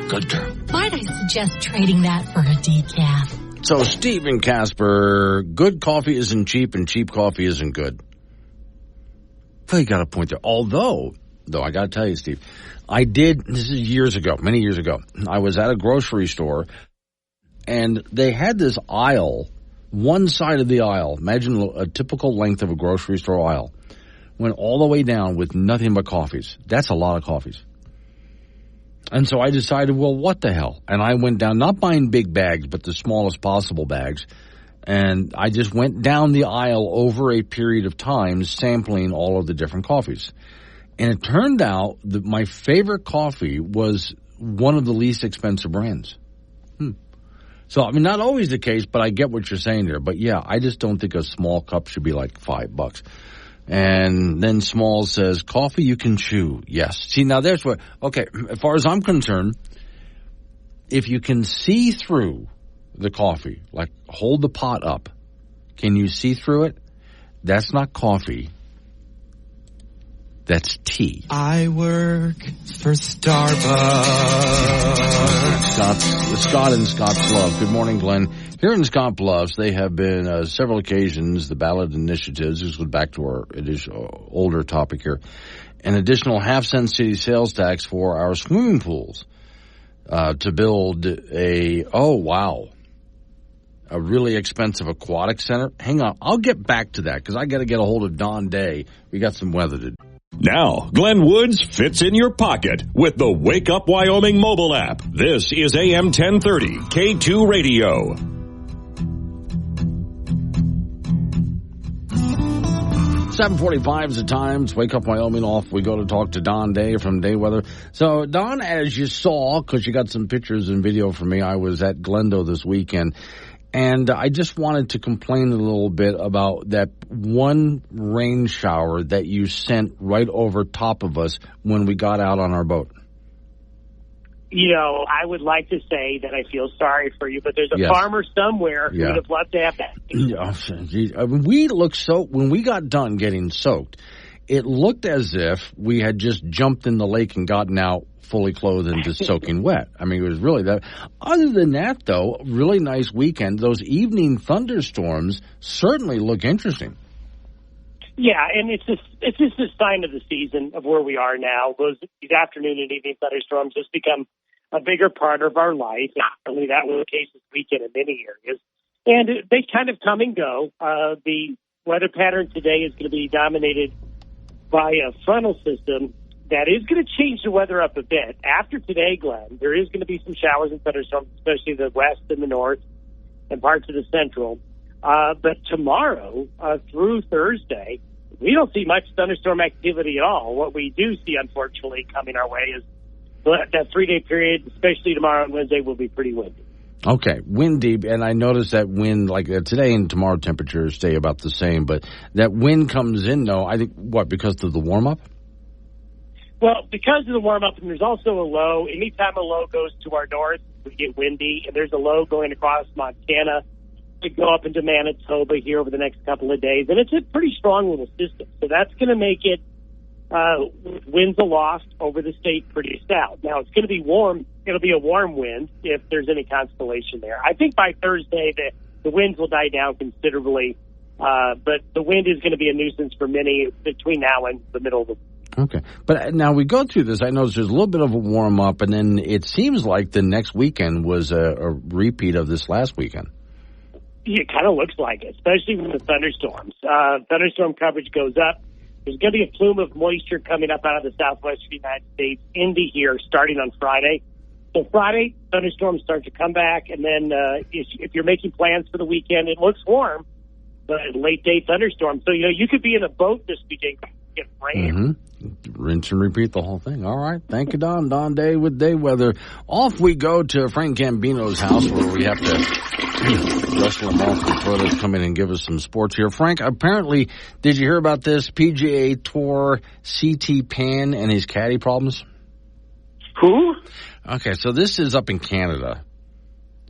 Good girl. Might I suggest trading that for a decaf? So, Stephen Casper, good coffee isn't cheap and cheap coffee isn't good. Well, you got a point there. Although, I got to tell you, Steve, this is years ago, many years ago, I was at a grocery store and they had this aisle, one side of the aisle, imagine a typical length of a grocery store aisle, went all the way down with nothing but coffees. That's a lot of coffees. And so I decided, well, what the hell? And I went down, not buying big bags, but the smallest possible bags. And I just went down the aisle over a period of time, sampling all of the different coffees. And it turned out that my favorite coffee was one of the least expensive brands. So, I mean, not always the case, but I get what you're saying there. But, yeah, I just don't think a small cup should be like $5. And then Smalls says, coffee you can chew. Yes. See, now there's what, okay, as far as I'm concerned, if you can see through the coffee, like hold the pot up, can you see through it? That's not coffee. That's tea. I work for Starbucks. Scott and Scott's Love. Good morning, Glenn. Here in Scott Bluffs, they have been several occasions, the ballot initiatives, this goes back to our older topic here, an additional half-cent city sales tax for our swimming pools to build a really expensive aquatic center. Hang on, I'll get back to that because I got to get a hold of Don Day. We got some weather to do. Now, Glenn Woods fits in your pocket with the Wake Up Wyoming mobile app. This is AM 1030, K2 Radio. $7:45 is the time. It's Wake Up Wyoming off. We go to talk to Don Day from Day Weather. So, Don, as you saw, because you got some pictures and video from me, I was at Glendo this weekend. And I just wanted to complain a little bit about that one rain shower that you sent right over top of us when we got out on our boat. You know, I would like to say that I feel sorry for you, but there's a farmer somewhere who would have loved to have that. We looked so, when we got done getting soaked, it looked as if we had just jumped in the lake and gotten out fully clothed and just soaking wet. I mean, it was really that. Other than that, though, really nice weekend. Those evening thunderstorms certainly look interesting. Yeah, and it's just a sign of the season of where we are now. These afternoon and evening thunderstorms just become a bigger part of our life. And certainly that was the case this weekend in many areas. And they kind of come and go. The weather pattern today is going to be dominated by a frontal system that is going to change the weather up a bit. After today, Glenn, there is going to be some showers and thunderstorms, especially the west and the north and parts of the central. But tomorrow through Thursday, we don't see much thunderstorm activity at all. What we do see, unfortunately, coming our way is that 3-day period, especially tomorrow and Wednesday, will be pretty windy. Okay, windy, and I noticed that wind, like today and tomorrow temperatures stay about the same, but that wind comes in, though, I think, because of the warm-up? Well, because of the warm-up, and there's also a low. Anytime a low goes to our north, we get windy, and there's a low going across Montana to go up into Manitoba here over the next couple of days, and it's a pretty strong little system. So that's going to make it winds aloft over the state pretty stout. Now, it's going to be warm. It'll be a warm wind if there's any constellation there. I think by Thursday, the winds will die down considerably, but the wind is going to be a nuisance for many between now and the middle of the week. Okay. But now we go through this. I noticed there's a little bit of a warm-up, and then it seems like the next weekend was a repeat of this last weekend. It kind of looks like it, especially with the thunderstorms. Thunderstorm coverage goes up. There's going to be a plume of moisture coming up out of the southwestern United States into here starting on Friday. So Friday, thunderstorms start to come back, and then if you're making plans for the weekend, it looks warm, but late-day thunderstorm. So, you could be in a boat this weekend, get rain. Mm-hmm. Rinse and repeat the whole thing. All right. Thank you, Don. Don Day with Day Weather. Off we go to Frank Gambino's house where we have to wrestle him off before they come in and give us some sports here. Frank, apparently, did you hear about this PGA Tour CT Pan and his caddy problems? Who? Okay, so this is up in Canada.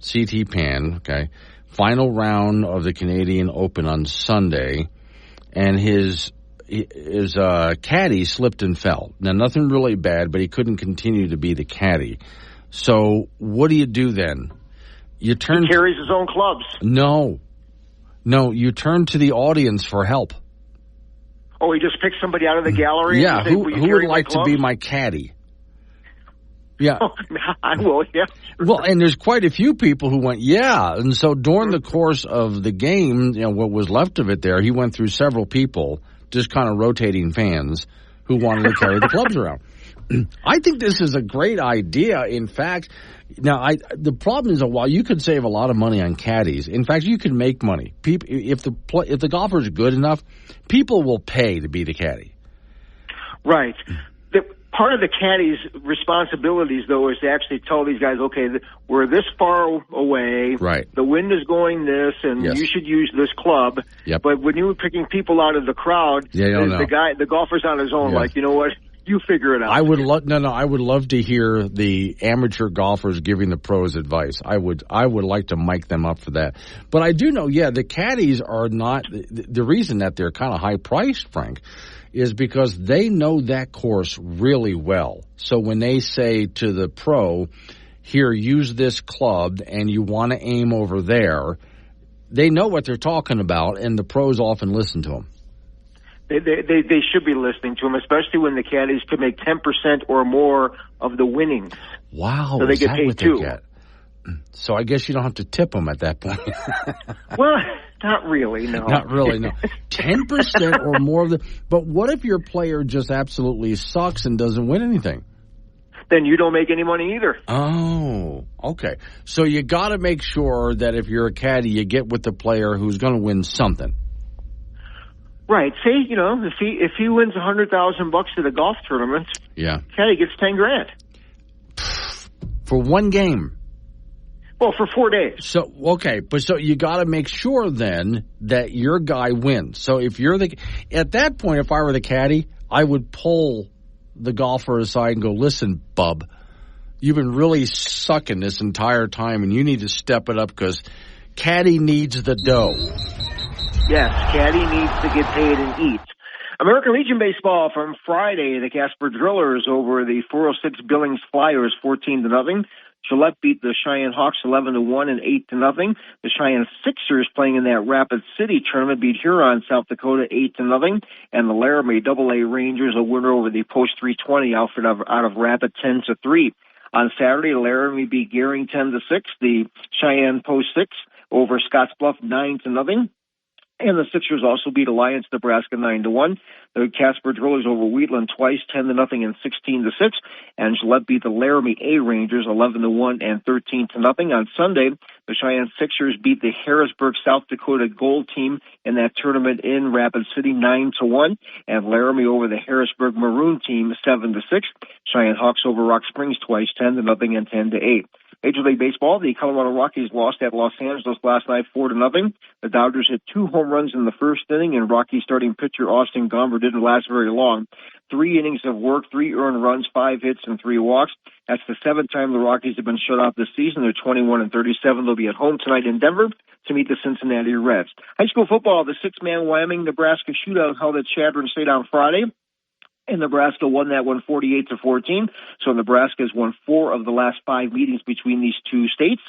CT Pan, okay. Final round of the Canadian Open on Sunday, and his caddy slipped and fell. Now, nothing really bad, but he couldn't continue to be the caddy. So what do you do then? He carries his own clubs. No, you turn to the audience for help. Oh, he just picks somebody out of the gallery? Yeah, and say, who would like to be my caddy? Yeah. Oh, I will, yeah. Well, and there's quite a few people who went, yeah. And so during the course of the game, what was left of it there, he went through several people, just kind of rotating fans who wanted to carry the clubs around. I think this is a great idea. In fact, now the problem is that while you could save a lot of money on caddies, in fact, you could make money. People, if the golfer is good enough, people will pay to be the caddy. Right. Part of the caddy's responsibilities, though, is to actually tell these guys, okay, we're this far away. Right. The wind is going this, and you should use this club. Yep. But when you were picking people out of the crowd, the golfer's on his own. Yeah. Like, you know what? You figure it out. I would love to hear the amateur golfers giving the pros advice. I would like to mic them up for that. But I do know, the caddies are not the reason that they're kind of high priced, Frank, is because they know that course really well. So when they say to the pro, here, use this club, and you want to aim over there, they know what they're talking about, and the pros often listen to them. They should be listening to them, especially when the caddies could make 10% or more of the winnings. Wow, so they get paid too. So I guess you don't have to tip them at that point. Well, not really, no. Not really, no. 10% or more of the... But what if your player just absolutely sucks and doesn't win anything? Then you don't make any money either. Oh, okay. So you got to make sure that if you're a caddy, you get with the player who's going to win something. Right. Say, if he wins $100,000 at a golf tournament, caddy gets $10,000 for one game. Well, for 4 days. So so you got to make sure then that your guy wins. So if you're at that point, if I were the caddy, I would pull the golfer aside and go, "Listen, bub, you've been really sucking this entire time, and you need to step it up because caddy needs the dough." Yes, caddy needs to get paid and eat. American Legion baseball from Friday. The Casper Drillers over the 406 Billings Flyers 14-0. Gillette beat the Cheyenne Hawks 11-1 and 8-0. The Cheyenne Sixers playing in that Rapid City tournament beat Huron, South Dakota 8-0. And the Laramie AA Rangers a winner over the Post 320 outfit out of Rapid 10-3. On Saturday, Laramie beat Gering 10-6. The Cheyenne Post 6 over Scottsbluff 9-0. And the Sixers also beat Alliance, Nebraska 9-1. The Casper Drillers over Wheatland twice, 10-0 and 16-6. And Gillette beat the Laramie A Rangers 11-1 and 13-0. On Sunday, the Cheyenne Sixers beat the Harrisburg, South Dakota Gold team in that tournament in Rapid City 9-1. And Laramie over the Harrisburg Maroon team 7-6. Cheyenne Hawks over Rock Springs twice, 10-0 and 10-8. Major League Baseball, the Colorado Rockies lost at Los Angeles last night 4-0. The Dodgers hit 2 home runs in the first inning, and Rockies starting pitcher Austin Gomber didn't last very long. 3 innings of work, 3 earned runs, 5 hits, and 3 walks. That's the 7th time the Rockies have been shut off this season. They're 21-37. They'll be at home tonight in Denver to meet the Cincinnati Reds. High school football, the 6-man Wyoming-Nebraska shootout held at Chadron State on Friday. And Nebraska won that one 48-14. So Nebraska has won 4 of the last 5 meetings between these two states,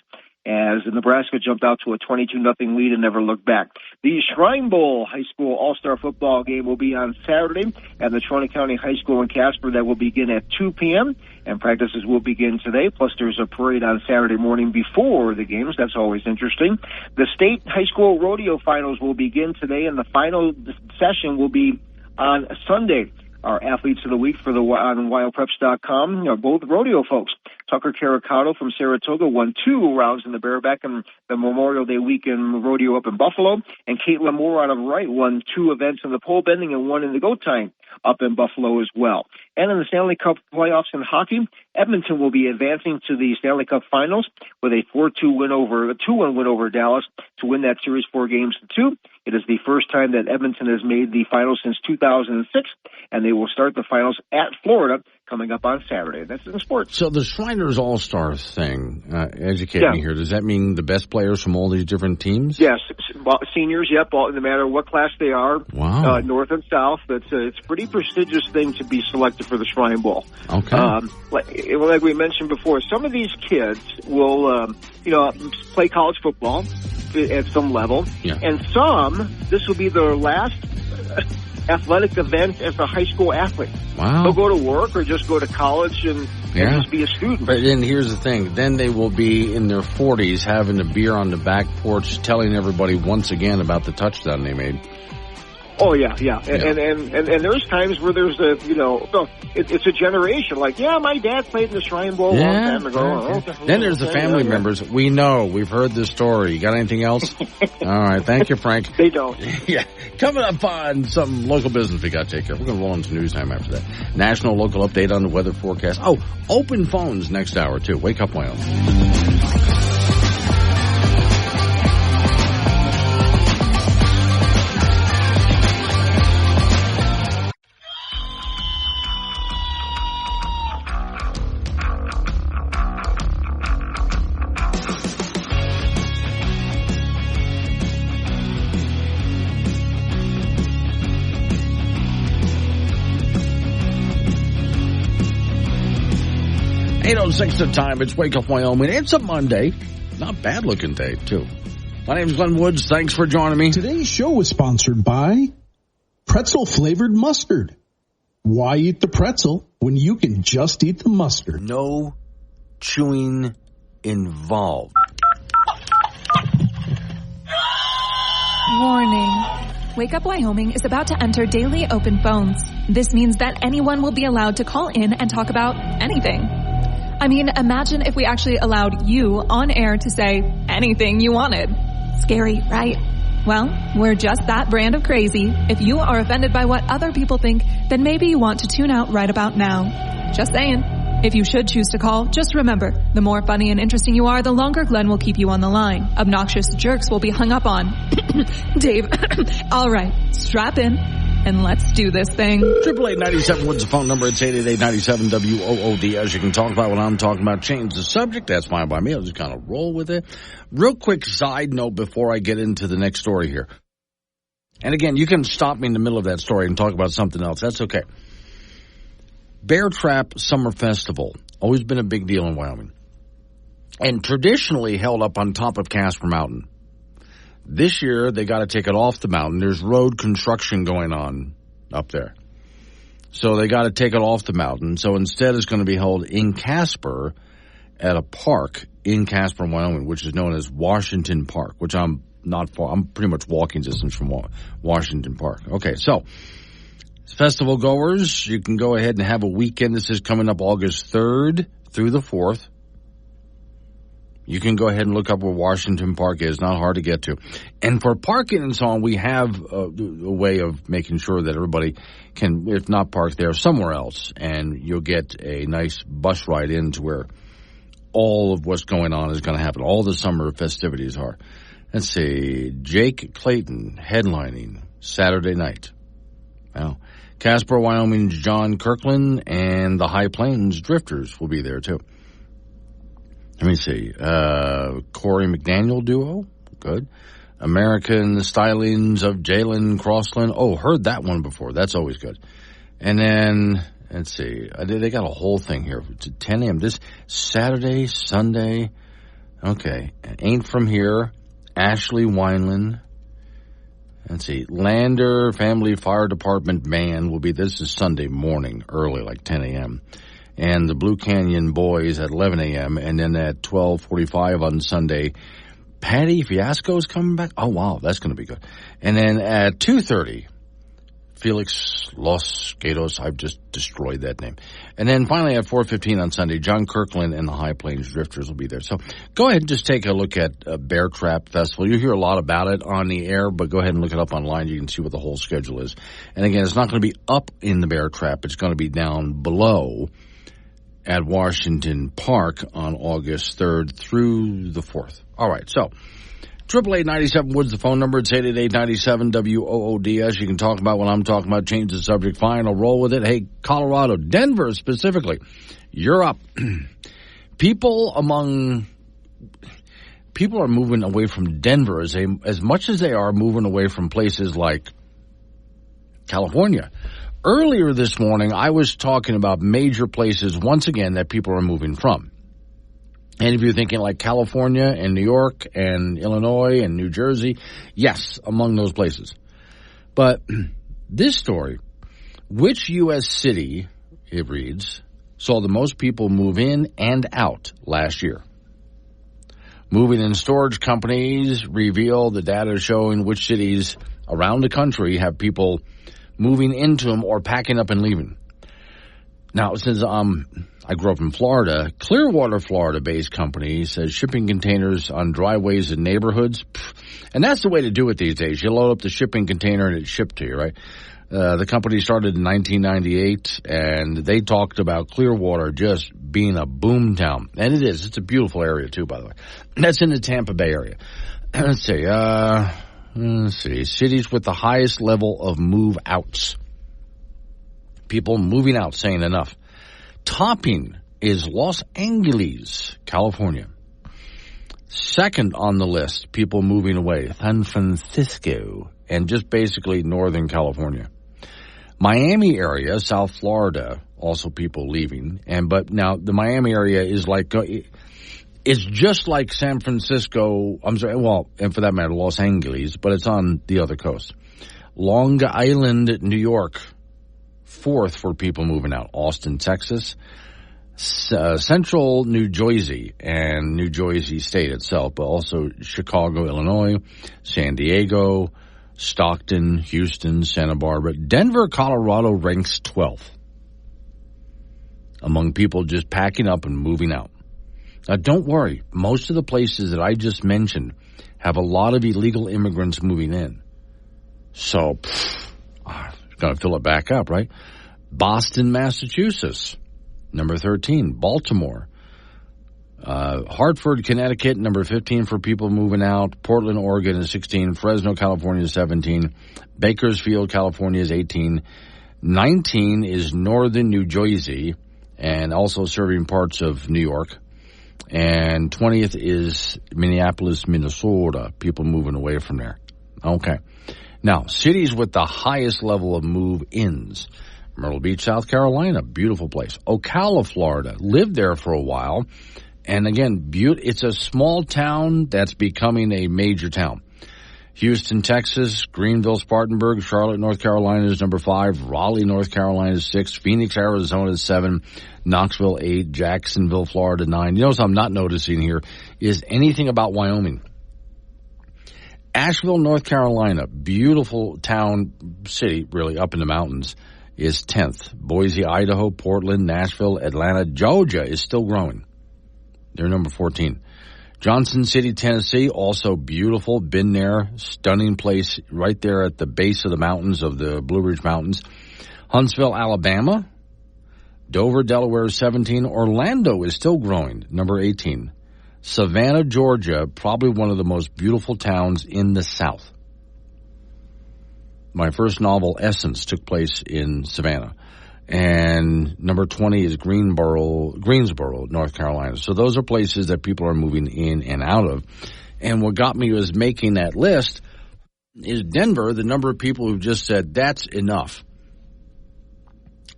as Nebraska jumped out to a 22-0 lead and never looked back. The Shrine Bowl High School All-Star Football game will be on Saturday at the Trona County High School in Casper. That will begin at 2 p.m., and practices will begin today. Plus, there's a parade on Saturday morning before the games. That's always interesting. The State High School Rodeo Finals will begin today, and the final session will be on Sunday. Our athletes of the week for on wildpreps.com are both rodeo folks. Tucker Caracato from Saratoga won 2 rounds in the bareback and the Memorial Day weekend rodeo up in Buffalo. And Caitlin Moore out of Wright won 2 events in the pole bending and 1 in the goat tying up in Buffalo as well. And in the Stanley Cup playoffs in hockey, Edmonton will be advancing to the Stanley Cup Finals with a 2-1 win over Dallas to win that series 4-2. It is the first time that Edmonton has made the finals since 2006, and they will start the finals at Florida coming up on Saturday. That's in sports. So the Shriners All-Stars thing, educate me here. Does that mean the best players from all these different teams? Yes. Seniors, yep, no matter what class they are. Wow. North and South. It's a pretty prestigious thing to be selected for the Shrine Bowl. Okay. Like we mentioned before, some of these kids will, play college football at some level. Yeah. And some, this will be their last athletic event as a high school athlete. Wow. They'll go to work or just go to college and just be a student. But then here's the thing. Then they will be in their 40s having a beer on the back porch telling everybody once again about the touchdown they made. Oh, yeah. And there's times where there's it's a generation. Like, my dad played in the Shrine Bowl a long time ago. Then there's the family members. We know. We've heard this story. You got anything else? All right. Thank you, Frank. They don't. Yeah. Coming up on some local business we got to take care of. We're going to roll into news time after that. National local update on the weather forecast. Oh, open phones next hour, too. Wake up, Wyoming. 8:06 the time. It's Wake Up Wyoming. It's a Monday. Not bad looking day, too. My name is Glenn Woods. Thanks for joining me. Today's show is sponsored by pretzel flavored mustard. Why eat the pretzel when you can just eat the mustard? No chewing involved. Warning. Wake Up Wyoming is about to enter daily open phones. This means that anyone will be allowed to call in and talk about anything. I mean, imagine if we actually allowed you on air to say anything you wanted. Scary, right? Well, we're just that brand of crazy. If you are offended by what other people think, then maybe you want to tune out right about now. Just saying. If you should choose to call, just remember, the more funny and interesting you are, the longer Glenn will keep you on the line. Obnoxious jerks will be hung up on. Dave, all right, strap in, and let's do this thing. 888-97 Woods, the phone number. It's 888-97-WOOD. As you can talk about what I'm talking about, change the subject. That's fine by me. I'll just kind of roll with it. Real quick side note before I get into the next story here. And again, you can stop me in the middle of that story and talk about something else. That's okay. Bear Trap Summer Festival, always been a big deal in Wyoming, and traditionally held up on top of Casper Mountain. This year, they got to take it off the mountain. There's road construction going on up there. So they got to take it off the mountain. So instead, it's going to be held in Casper at a park in Casper, Wyoming, which is known as Washington Park, which I'm not far. I'm pretty much walking distance from Washington Park. Okay, so festival goers, you can go ahead and have a weekend. This is coming up August 3rd through the 4th. You can go ahead and look up where Washington Park is. Not hard to get to. And for parking and so on, we have a way of making sure that everybody can, if not park there, somewhere else. And you'll get a nice bus ride in to where all of what's going on is going to happen. All the summer festivities are. Let's see. Jake Clayton headlining Saturday night. Now, Casper, Wyoming's John Kirkland and the High Plains Drifters will be there too. Let me see. Corey McDaniel duo. Good. American Stylings of Jalen Crossland. Oh, heard that one before. That's always good. And then, let's see. They got a whole thing here. It's 10 a.m. This Saturday, Sunday. Okay. Ain't From Here. Ashley Wineland. Let's see. Lander Family Fire Department Band will be, this is Sunday morning, early, like 10 a.m. And the Blue Canyon Boys at 11 a.m. And then at 12:45 on Sunday, Patty Fiasco's coming back. Oh, wow, that's going to be good. And then at 2:30, Felix Los Gatos. I've just destroyed that name. And then finally at 4:15 on Sunday, John Kirkland and the High Plains Drifters will be there. So go ahead and just take a look at Bear Trap Festival. You hear a lot about it on the air, but go ahead and look it up online. You can see what the whole schedule is. And again, it's not going to be up in the Bear Trap. It's going to be down below at Washington Park on August 3rd through the 4th. All right, so 888-97 Woods, the phone number. It's 888-97-WOODS. You can talk about what I'm talking about. Change the subject. Fine, I'll roll with it. Hey, Colorado, Denver specifically, you're up. People are moving away from Denver as much as they are moving away from places like California. Earlier this morning, I was talking about major places, once again, that people are moving from. And if you're thinking like California and New York and Illinois and New Jersey, yes, among those places. But this story, which U.S. city, it reads, saw the most people move in and out last year? Moving and storage companies reveal the data showing which cities around the country have people moving into them or packing up and leaving. Now, since I grew up in Florida, Clearwater, Florida-based company says shipping containers on driveways in neighborhoods. And that's the way to do it these days. You load up the shipping container and it's shipped to you, right? The company started in 1998, and they talked about Clearwater just being a boom town. And it is. It's a beautiful area, too, by the way. That's in the Tampa Bay area. Let's see. Cities with the highest level of move-outs. People moving out, saying enough. Topping is Los Angeles, California. Second on the list, people moving away, San Francisco, and just basically Northern California. Miami area, South Florida, also people leaving. But now the Miami area is like, it's just like San Francisco, and for that matter, Los Angeles, but it's on the other coast. Long Island, New York, fourth for people moving out. Austin, Texas. Central New Jersey and New Jersey state itself, but also Chicago, Illinois, San Diego, Stockton, Houston, Santa Barbara. Denver, Colorado ranks 12th among people just packing up and moving out. Now, don't worry. Most of the places that I just mentioned have a lot of illegal immigrants moving in. So, going to fill it back up, right? Boston, Massachusetts, number 13. Baltimore. Hartford, Connecticut, number 15 for people moving out. Portland, Oregon is 16. Fresno, California is 17. Bakersfield, California is 18. 19 is northern New Jersey and also serving parts of New York. And 20th is Minneapolis, Minnesota, people moving away from there. Okay. Now, cities with the highest level of move-ins. Myrtle Beach, South Carolina, beautiful place. Ocala, Florida, lived there for a while. And again, it's a small town that's becoming a major town. Houston, Texas, Greenville, Spartanburg, Charlotte, North Carolina is number 5. Raleigh, North Carolina is 6. Phoenix, Arizona is 7. Knoxville, 8. Jacksonville, Florida, 9. You know what I'm not noticing here is anything about Wyoming. Asheville, North Carolina, beautiful town, city, really, up in the mountains, is 10th. Boise, Idaho, Portland, Nashville, Atlanta, Georgia is still growing. They're number 14. Johnson City, Tennessee, also beautiful. Been there. Stunning place right there at the base of the mountains of the Blue Ridge Mountains. Huntsville, Alabama. Dover, Delaware, 17. Orlando is still growing, number 18. Savannah, Georgia, probably one of the most beautiful towns in the South. My first novel, Essence, took place in Savannah. And number 20 is Greensboro, North Carolina. So those are places that people are moving in and out of. And what got me was making that list is Denver, the number of people who just said, that's enough.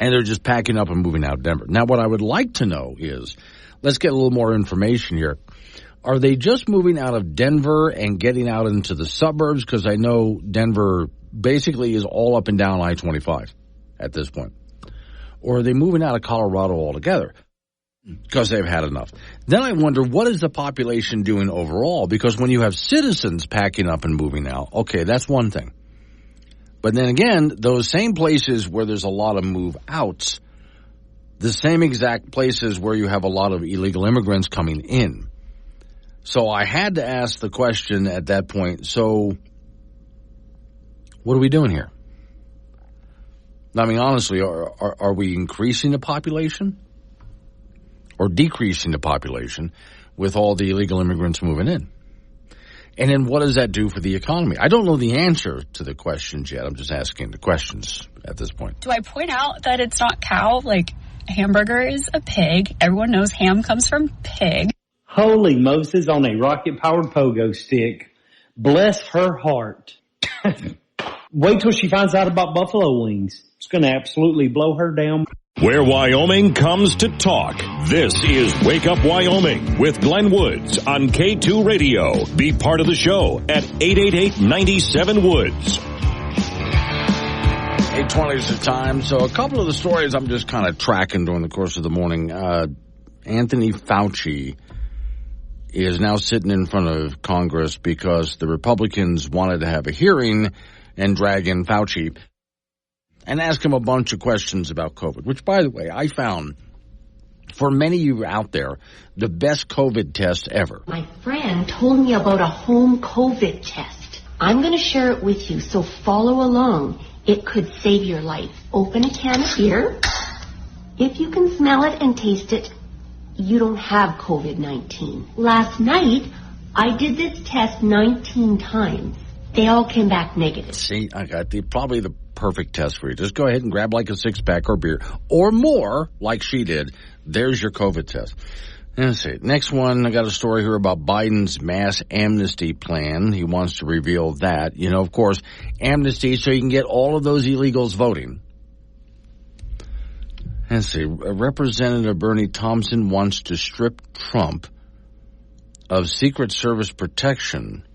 And they're just packing up and moving out of Denver. Now, what I would like to know is, let's get a little more information here. Are they just moving out of Denver and getting out into the suburbs? Because I know Denver basically is all up and down I-25 at this point. Or are they moving out of Colorado altogether because they've had enough? Then I wonder, what is the population doing overall? Because when you have citizens packing up and moving out, okay, that's one thing. But then again, those same places where there's a lot of move outs, the same exact places where you have a lot of illegal immigrants coming in. So I had to ask the question at that point, so what are we doing here? I mean, honestly, are we increasing the population or decreasing the population with all the illegal immigrants moving in? And then what does that do for the economy? I don't know the answer to the questions yet. I'm just asking the questions at this point. Do I point out that it's not cow? Like, hamburger is a pig. Everyone knows ham comes from pig. Holy Moses on a rocket-powered pogo stick. Bless her heart. Wait till she finds out about buffalo wings. It's going to absolutely blow her down. Where Wyoming comes to talk. This is Wake Up Wyoming with Glenn Woods on K2 Radio. Be part of the show at 888-97-WOODS. 8:20 is the time. So a couple of the stories I'm just kind of tracking during the course of the morning. Anthony Fauci is now sitting in front of Congress because the Republicans wanted to have a hearing and drag in Fauci and ask him a bunch of questions about COVID, which, by the way, I found, for many of you out there, the best COVID test ever. My friend told me about a home COVID test. I'm going to share it with you, so follow along. It could save your life. Open a can of beer. If you can smell it and taste it, you don't have COVID-19. Last night, I did this test 19 times. They all came back negative. See, I got probably the perfect test for you. Just go ahead and grab like a 6-pack or beer or more, like she did. There's your COVID test. Let's see. Next one, I got a story here about Biden's mass amnesty plan. He wants to reveal that. You know, of course, amnesty so you can get all of those illegals voting. Let's see. Representative Bernie Thompson wants to strip Trump of Secret Service protection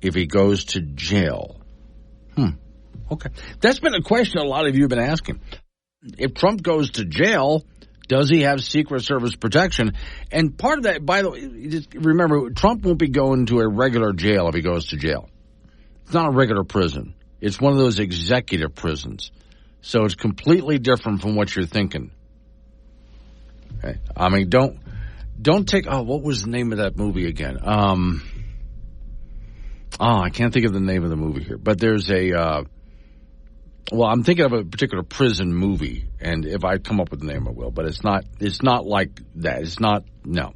if he goes to jail. Okay. That's been a question a lot of you have been asking. If Trump goes to jail, does he have Secret Service protection? And part of that, by the way, just remember, Trump won't be going to a regular jail if he goes to jail. It's not a regular prison. It's one of those executive prisons. So it's completely different from what you're thinking. Okay. I mean, don't take, what was the name of that movie again? I can't think of the name of the movie here, but there's I'm thinking of a particular prison movie, and if I come up with the name, I will, but it's not like that. No.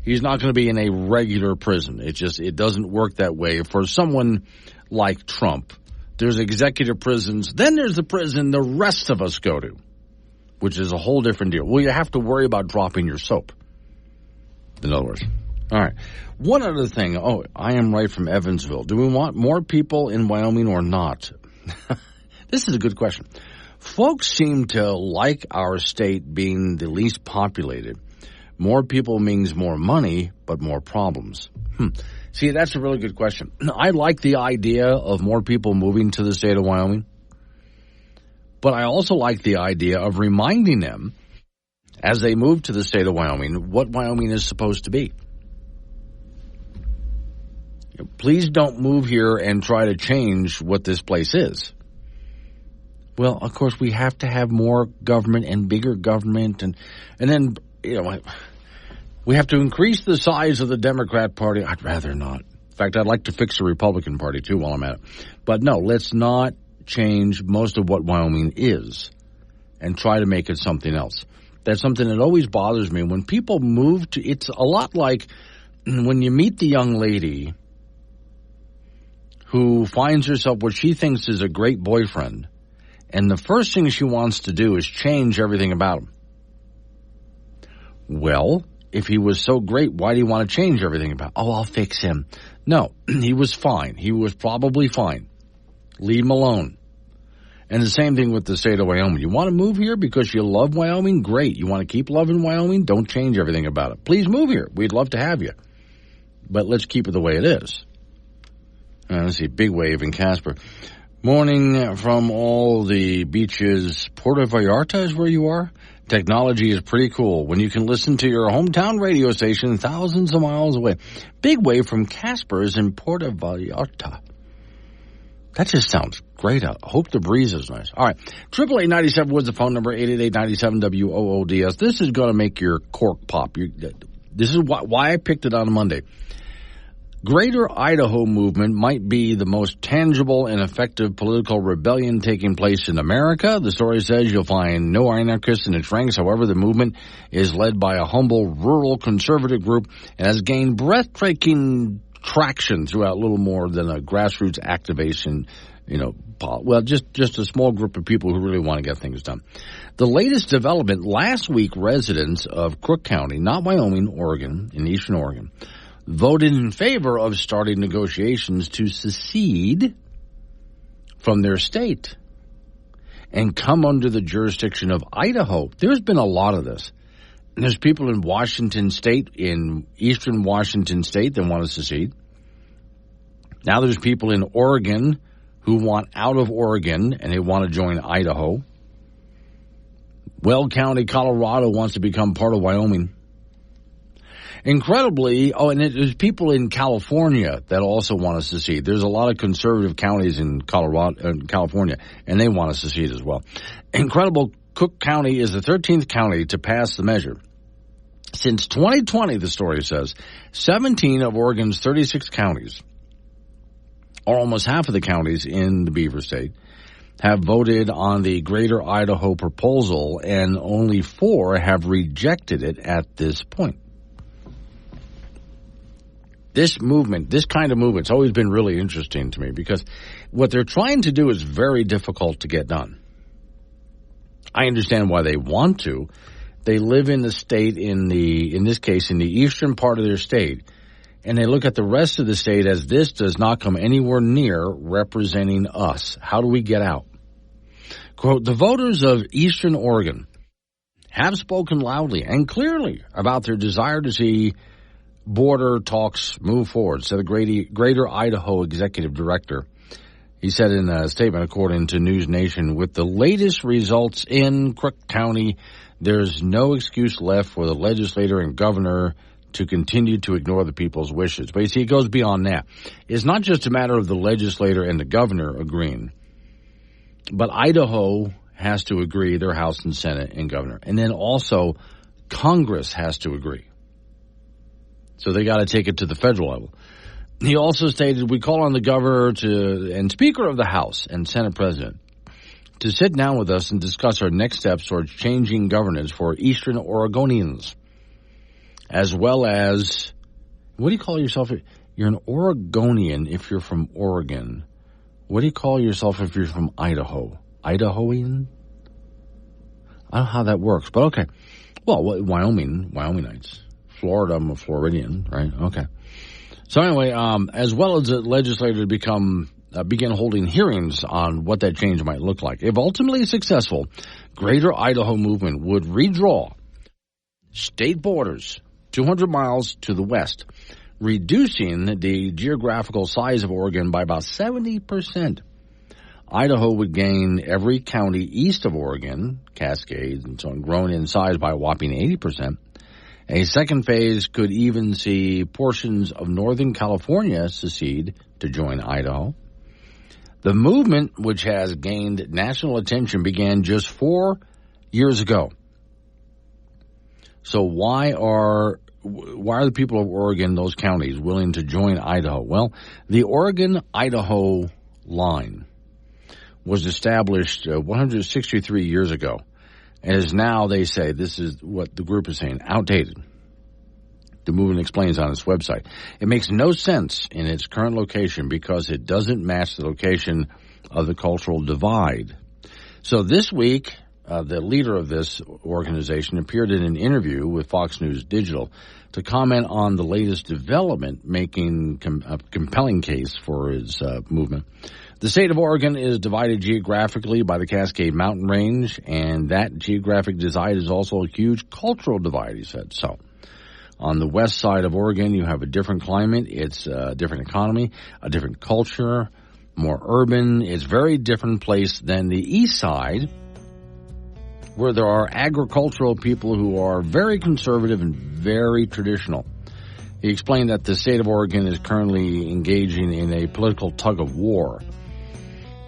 He's not going to be in a regular prison. It doesn't work that way. For someone like Trump, there's executive prisons, then there's the prison the rest of us go to, which is a whole different deal. Well, you have to worry about dropping your soap. In other words, All right. One other thing. Oh, I am right from Evansville. Do we want more people in Wyoming or not? This is a good question. Folks seem to like our state being the least populated. More people means more money, but more problems. See, that's a really good question. I like the idea of more people moving to the state of Wyoming, but I also like the idea of reminding them as they move to the state of Wyoming what Wyoming is supposed to be. Please don't move here and try to change what this place is. Well, of course, we have to have more government and bigger government, and then, we have to increase the size of the Democrat Party. I'd rather not. In fact, I'd like to fix the Republican Party, too, while I'm at it. But no, let's not change most of what Wyoming is and try to make it something else. That's something that always bothers me. When people move to, it's a lot like when you meet the young lady who finds herself what she thinks is a great boyfriend, and the first thing she wants to do is change everything about him. Well, if he was so great, why do you want to change everything about him? Oh, I'll fix him. No, he was fine. He was probably fine. Leave him alone. And the same thing with the state of Wyoming. You want to move here because you love Wyoming? Great. You want to keep loving Wyoming? Don't change everything about it. Please move here. We'd love to have you. But let's keep it the way it is. Let's see, big wave in Casper. Morning from all the beaches. Puerto Vallarta is where you are? Technology is pretty cool when you can listen to your hometown radio station thousands of miles away. Big wave from Casper is in Puerto Vallarta. That just sounds great. I hope the breeze is nice. All right. 888-97 Woods, the phone number, 888-97-WOODS. This is going to make your cork pop. This is why I picked it on Monday. Greater Idaho movement might be the most tangible and effective political rebellion taking place in America. The story says you'll find no anarchists in its ranks. However, the movement is led by a humble rural conservative group and has gained breathtaking traction throughout little more than a grassroots activation, just a small group of people who really want to get things done. The latest development, last week residents of Crook County, not Wyoming, Oregon, in eastern Oregon, voted in favor of starting negotiations to secede from their state and come under the jurisdiction of Idaho. There's been a lot of this. There's people in Washington State, in eastern Washington State, that want to secede. Now there's people in Oregon who want out of Oregon and they want to join Idaho. Weld County, Colorado wants to become part of Wyoming. Incredibly, and there's people in California that also want to secede. There's a lot of conservative counties in California, and they want to secede as well. Incredible, Cook County is the 13th county to pass the measure. Since 2020, the story says, 17 of Oregon's 36 counties, or almost half of the counties in the Beaver State, have voted on the Greater Idaho proposal, and only 4 have rejected it at this point. This kind of movement's always been really interesting to me because what they're trying to do is very difficult to get done. I understand why they want to. They live in the state, in this case, in the eastern part of their state, and they look at the rest of the state as this does not come anywhere near representing us. How do we get out? Quote, the voters of eastern Oregon have spoken loudly and clearly about their desire to see border talks move forward, said the Greater Idaho Executive Director. He said in a statement, according to News Nation, with the latest results in Crook County, there's no excuse left for the legislator and governor to continue to ignore the people's wishes. But you see, it goes beyond that. It's not just a matter of the legislator and the governor agreeing, but Idaho has to agree, their House and Senate and governor. And then also Congress has to agree. So they got to take it to the federal level. He also stated, we call on the governor and Speaker of the House and Senate President to sit down with us and discuss our next steps towards changing governance for Eastern Oregonians, as well as, what do you call yourself? You're an Oregonian if you're from Oregon. What do you call yourself if you're from Idaho? Idahoan? I don't know how that works, but okay. Well, Wyomingites. Florida. I'm a Floridian, right? Okay. So anyway, as well as the legislators begin holding hearings on what that change might look like. If ultimately successful, Greater Idaho movement would redraw state borders 200 miles to the west, reducing the geographical size of Oregon by about 70%. Idaho would gain every county east of Oregon, Cascades, and so on, grown in size by a whopping 80%. A second phase could even see portions of Northern California secede to join Idaho. The movement, which has gained national attention, began just 4 years ago. So why are the people of Oregon, those counties, willing to join Idaho? Well, the Oregon-Idaho line was established 163 years ago, and is now, they say, this is what the group is saying, outdated. The movement explains on its website. It makes no sense in its current location because it doesn't match the location of the cultural divide. So this week, the leader of this organization appeared in an interview with Fox News Digital to comment on the latest development, making a compelling case for his movement. The state of Oregon is divided geographically by the Cascade Mountain Range, and that geographic divide is also a huge cultural divide, he said. So, on the west side of Oregon, you have a different climate, it's a different economy, a different culture, more urban. It's a very different place than the east side, where there are agricultural people who are very conservative and very traditional. He explained that the state of Oregon is currently engaging in a political tug of war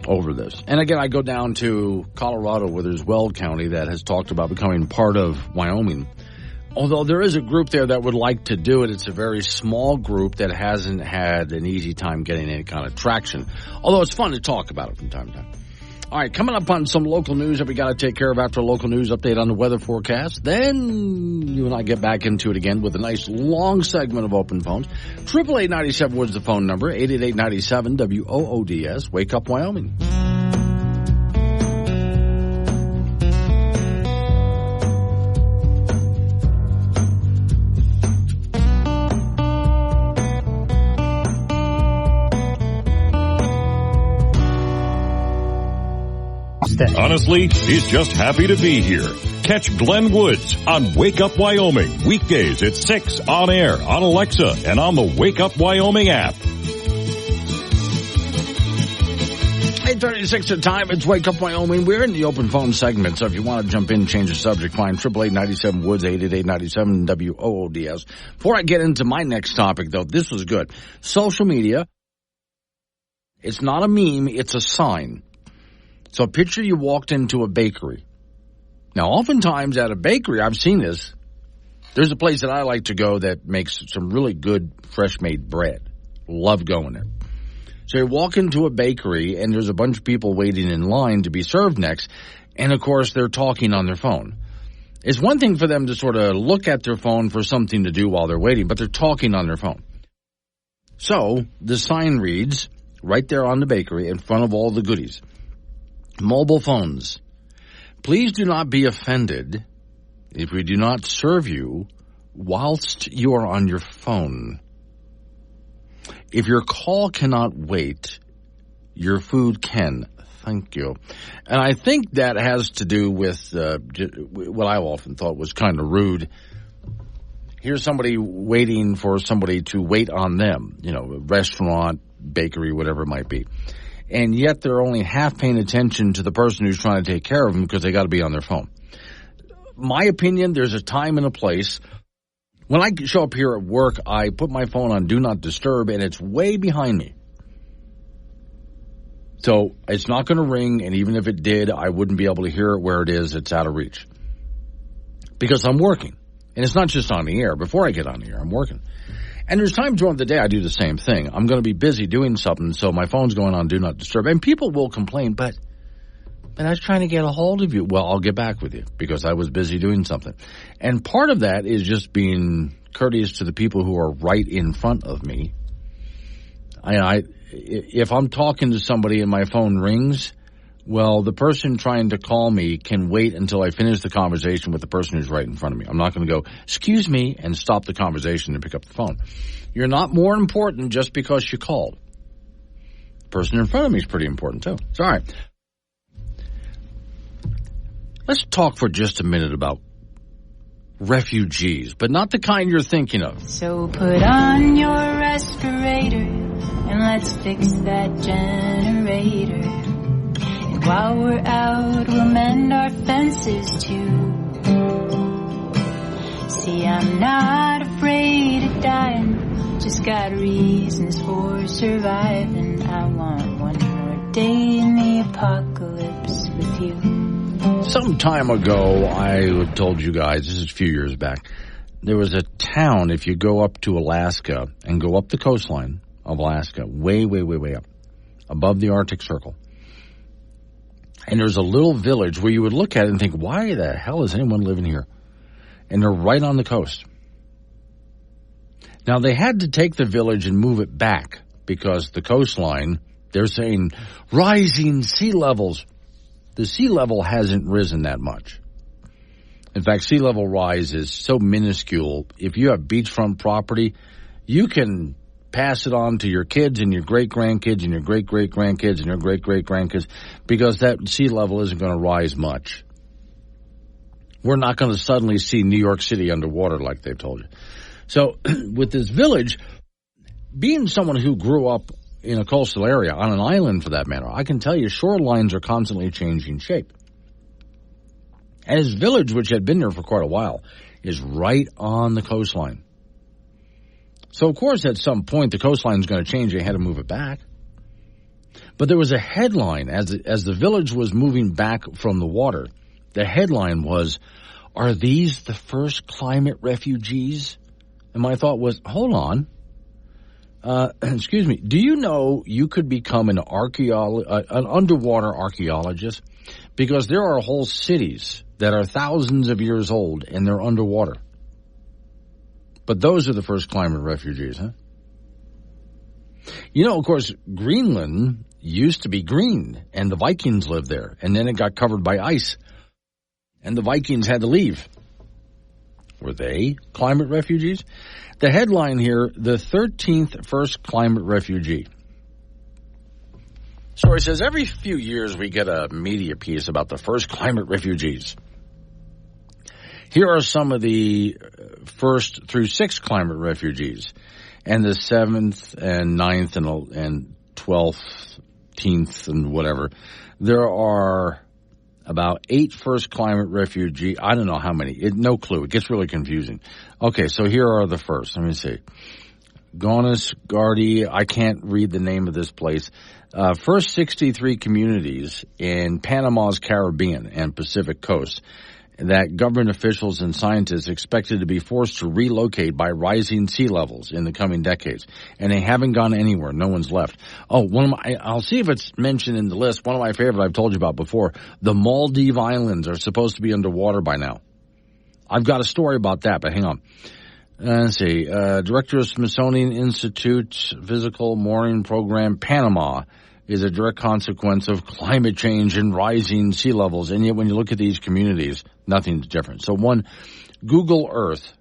over this. And again, I go down to Colorado, where there's Weld County that has talked about becoming part of Wyoming. Although there is a group there that would like to do it, it's a very small group that hasn't had an easy time getting any kind of traction. Although it's fun to talk about it from time to time. All right, coming up on some local news that we got to take care of after a local news update on the weather forecast. Then you and I get back into it again with a nice long segment of open phones. 888-97 was the phone number, 888-97 WOODS. Wake Up Wyoming. Honestly, he's just happy to be here. Catch Glenn Woods on Wake Up Wyoming, weekdays at 6 on air, on Alexa, and on the Wake Up Wyoming app. 8:36 the time. It's Wake Up Wyoming. We're in the open phone segment, so if you want to jump in, change the subject line, 888-97 Woods, 888-97 WOODS. Before I get into my next topic, though, this was good. Social media, it's not a meme, it's a sign. So picture you walked into a bakery. Now, oftentimes at a bakery, I've seen this. There's a place that I like to go that makes some really good fresh-made bread. Love going there. So you walk into a bakery, and there's a bunch of people waiting in line to be served next. And, of course, they're talking on their phone. It's one thing for them to sort of look at their phone for something to do while they're waiting, but they're talking on their phone. So the sign reads, right there on the bakery, in front of all the goodies, mobile phones. Please do not be offended if we do not serve you whilst you are on your phone. If your call cannot wait, your food can. Thank you. And I think that has to do with what I often thought was kind of rude. Here's somebody waiting for somebody to wait on them, you know, a restaurant, bakery, whatever it might be. And yet they're only half paying attention to the person who's trying to take care of them because they got to be on their phone. My opinion, there's a time and a place. When I show up here at work, I put my phone on Do Not Disturb, and it's way behind me. So it's not going to ring, and even if it did, I wouldn't be able to hear it where it is. It's out of reach. Because I'm working. And it's not just on the air. Before I get on the air, I'm working. And there's times during the day I do the same thing. I'm going to be busy doing something, so my phone's going on Do Not Disturb. And people will complain, but I was trying to get a hold of you. Well, I'll get back with you because I was busy doing something. And part of that is just being courteous to the people who are right in front of me. If I'm talking to somebody and my phone rings, Well, the person trying to call me can wait until I finish the conversation with the person who's right in front of me. I'm not going to go, excuse me, and stop the conversation and pick up the phone. You're not more important just because you called. The person in front of me is pretty important, too. It's all right. Let's talk for just a minute about refugees, but not the kind you're thinking of. So put on your respirator and let's fix that generator. And while we're out, we'll mend our fences too. See, I'm not afraid of dying, just got reasons for surviving. I want one more day in the apocalypse with you. Some time ago, I told you guys, this is a few years back, there was a town, if you go up to Alaska and go up the coastline of Alaska, way, way, way, way up, above the Arctic Circle. And there's a little village where you would look at it and think, why the hell is anyone living here? And they're right on the coast. Now, they had to take the village and move it back because the coastline, they're saying, rising sea levels. The sea level hasn't risen that much. In fact, sea level rise is so minuscule. If you have beachfront property, you can pass it on to your kids and your great-grandkids and your great-great-grandkids and your great-great-grandkids because that sea level isn't going to rise much. We're not going to suddenly see New York City underwater like they've told you. So with this village, being someone who grew up in a coastal area, on an island for that matter, I can tell you shorelines are constantly changing shape. And his village, which had been there for quite a while, is right on the coastline. So, of course, at some point, the coastline is going to change. They had to move it back. But there was a headline as the village was moving back from the water. The headline was, "Are these the first climate refugees?" And my thought was, hold on. Excuse me. Do you know you could become an underwater archaeologist? Because there are whole cities that are thousands of years old and they're underwater. But those are the first climate refugees, huh? You know, of course, Greenland used to be green and the Vikings lived there. And then it got covered by ice. And the Vikings had to leave. Were they climate refugees? The headline here, the 13th first climate refugee. Story says, every few years we get a media piece about the first climate refugees. Here are some of the first through sixth climate refugees. And the 7th and 9th and 12th, 13th and whatever. There are about 8 first climate refugee. I don't know how many. No clue. It gets really confusing. Okay, so here are the first. Let me see. Gonis, Gardi, I can't read the name of this place. First 63 communities in Panama's Caribbean and Pacific coast that government officials and scientists expected to be forced to relocate by rising sea levels in the coming decades. And they haven't gone anywhere. No one's left. Oh, I'll see if it's mentioned in the list. One of my favorite I've told you about before. The Maldive Islands are supposed to be underwater by now. I've got a story about that, but hang on. Let's see. Director of Smithsonian Institute Physical Mooring Program, Panama, is a direct consequence of climate change and rising sea levels. And yet when you look at these communities, nothing's different. So one, Google Earth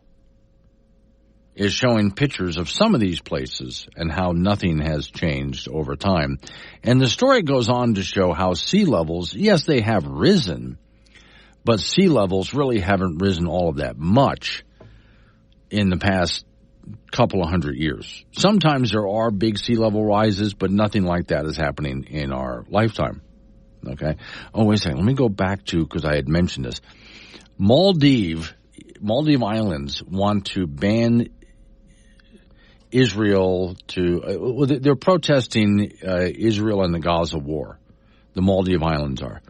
is showing pictures of some of these places and how nothing has changed over time. And the story goes on to show how sea levels, yes, they have risen, but sea levels really haven't risen all of that much in the past couple of 100 years. Sometimes there are big sea level rises, but nothing like that is happening in our lifetime. Okay? Oh, wait a second. Let me go back to, because I had mentioned this. Maldive Islands want to ban Israel they're protesting Israel and the Gaza war. The Maldive Islands are.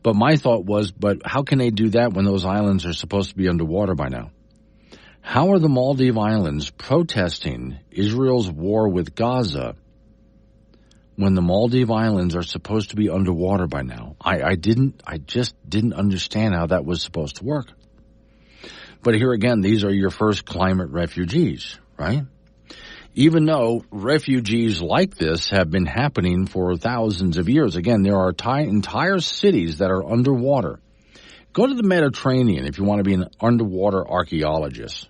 But my thought was, but how can they do that when those islands are supposed to be underwater by now? How are the Maldive Islands protesting Israel's war with Gaza when the Maldive Islands are supposed to be underwater by now? I just didn't understand how that was supposed to work. But here again, these are your first climate refugees, right? even though refugees like this have been happening for thousands of years. Again, there are entire cities that are underwater. Go to the Mediterranean if you want to be an underwater archaeologist.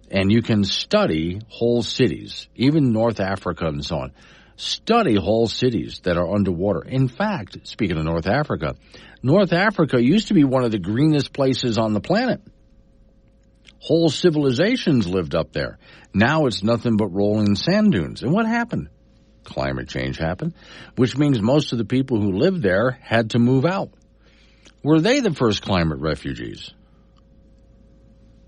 And you can study whole cities, even North Africa and so on. Study whole cities that are underwater. In fact, speaking of North Africa used to be one of the greenest places on the planet. Whole civilizations lived up there. Now it's nothing but rolling sand dunes. And what happened? Climate change happened, which means most of the people who lived there had to move out. Were they the first climate refugees?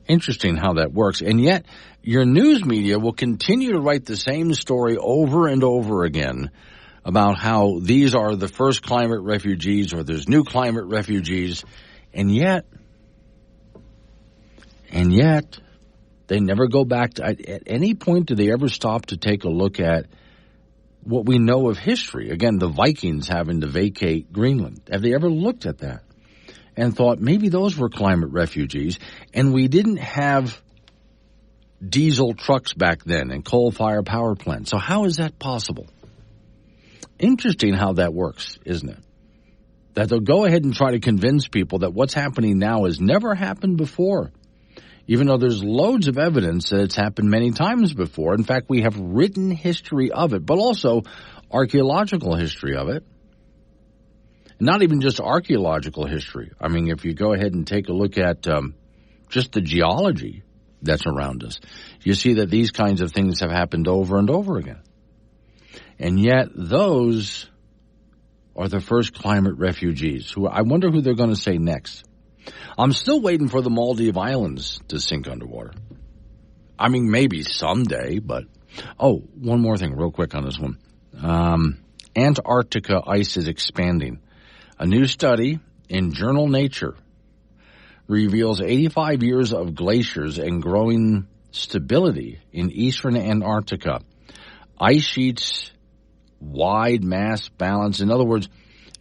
Interesting how that works. And yet, your news media will continue to write the same story over and over again about how these are the first climate refugees or there's new climate refugees. And yet, they never go back to, at any point do they ever stop to take a look at what we know of history? Again, the Vikings having to vacate Greenland. Have they ever looked at that and thought maybe those were climate refugees and we didn't have diesel trucks back then and coal-fired power plants? So how is that possible? Interesting how that works, isn't it? That they'll go ahead and try to convince people that what's happening now has never happened before. Even though there's loads of evidence that it's happened many times before. In fact, we have written history of it, but also archaeological history of it. Not even just archaeological history. I mean, if you go ahead and take a look at just the geology that's around us, you see that these kinds of things have happened over and over again. And yet those are the first climate refugees. Who I wonder who they're going to say next. I'm still waiting for the Maldive Islands to sink underwater. I mean, maybe someday, but... Oh, one more thing real quick on this one. Antarctica ice is expanding. A new study in journal Nature reveals 85 years of glaciers and growing stability in eastern Antarctica. Ice sheets, wide mass balance. In other words,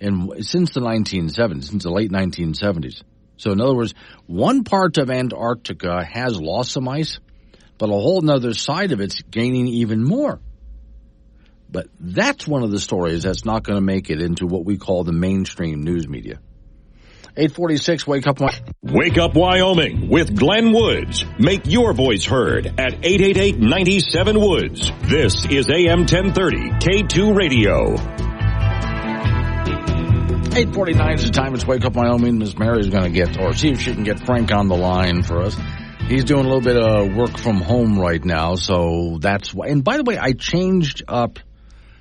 since the 1970s, since the late 1970s. So in other words, one part of Antarctica has lost some ice, but a whole other side of it's gaining even more. But that's one of the stories that's not going to make it into what we call the mainstream news media. 846, Wake Up Wyoming. Wake Up Wyoming with Glenn Woods. Make your voice heard at 888-97-WOODS. This is AM 1030 K2 Radio. 8:49 is the time. It's Wake Up Wyoming. Miss Mary's going to get, or see if she can get Frank on the line for us. He's doing a little bit of work from home right now, so that's why. And by the way, I changed up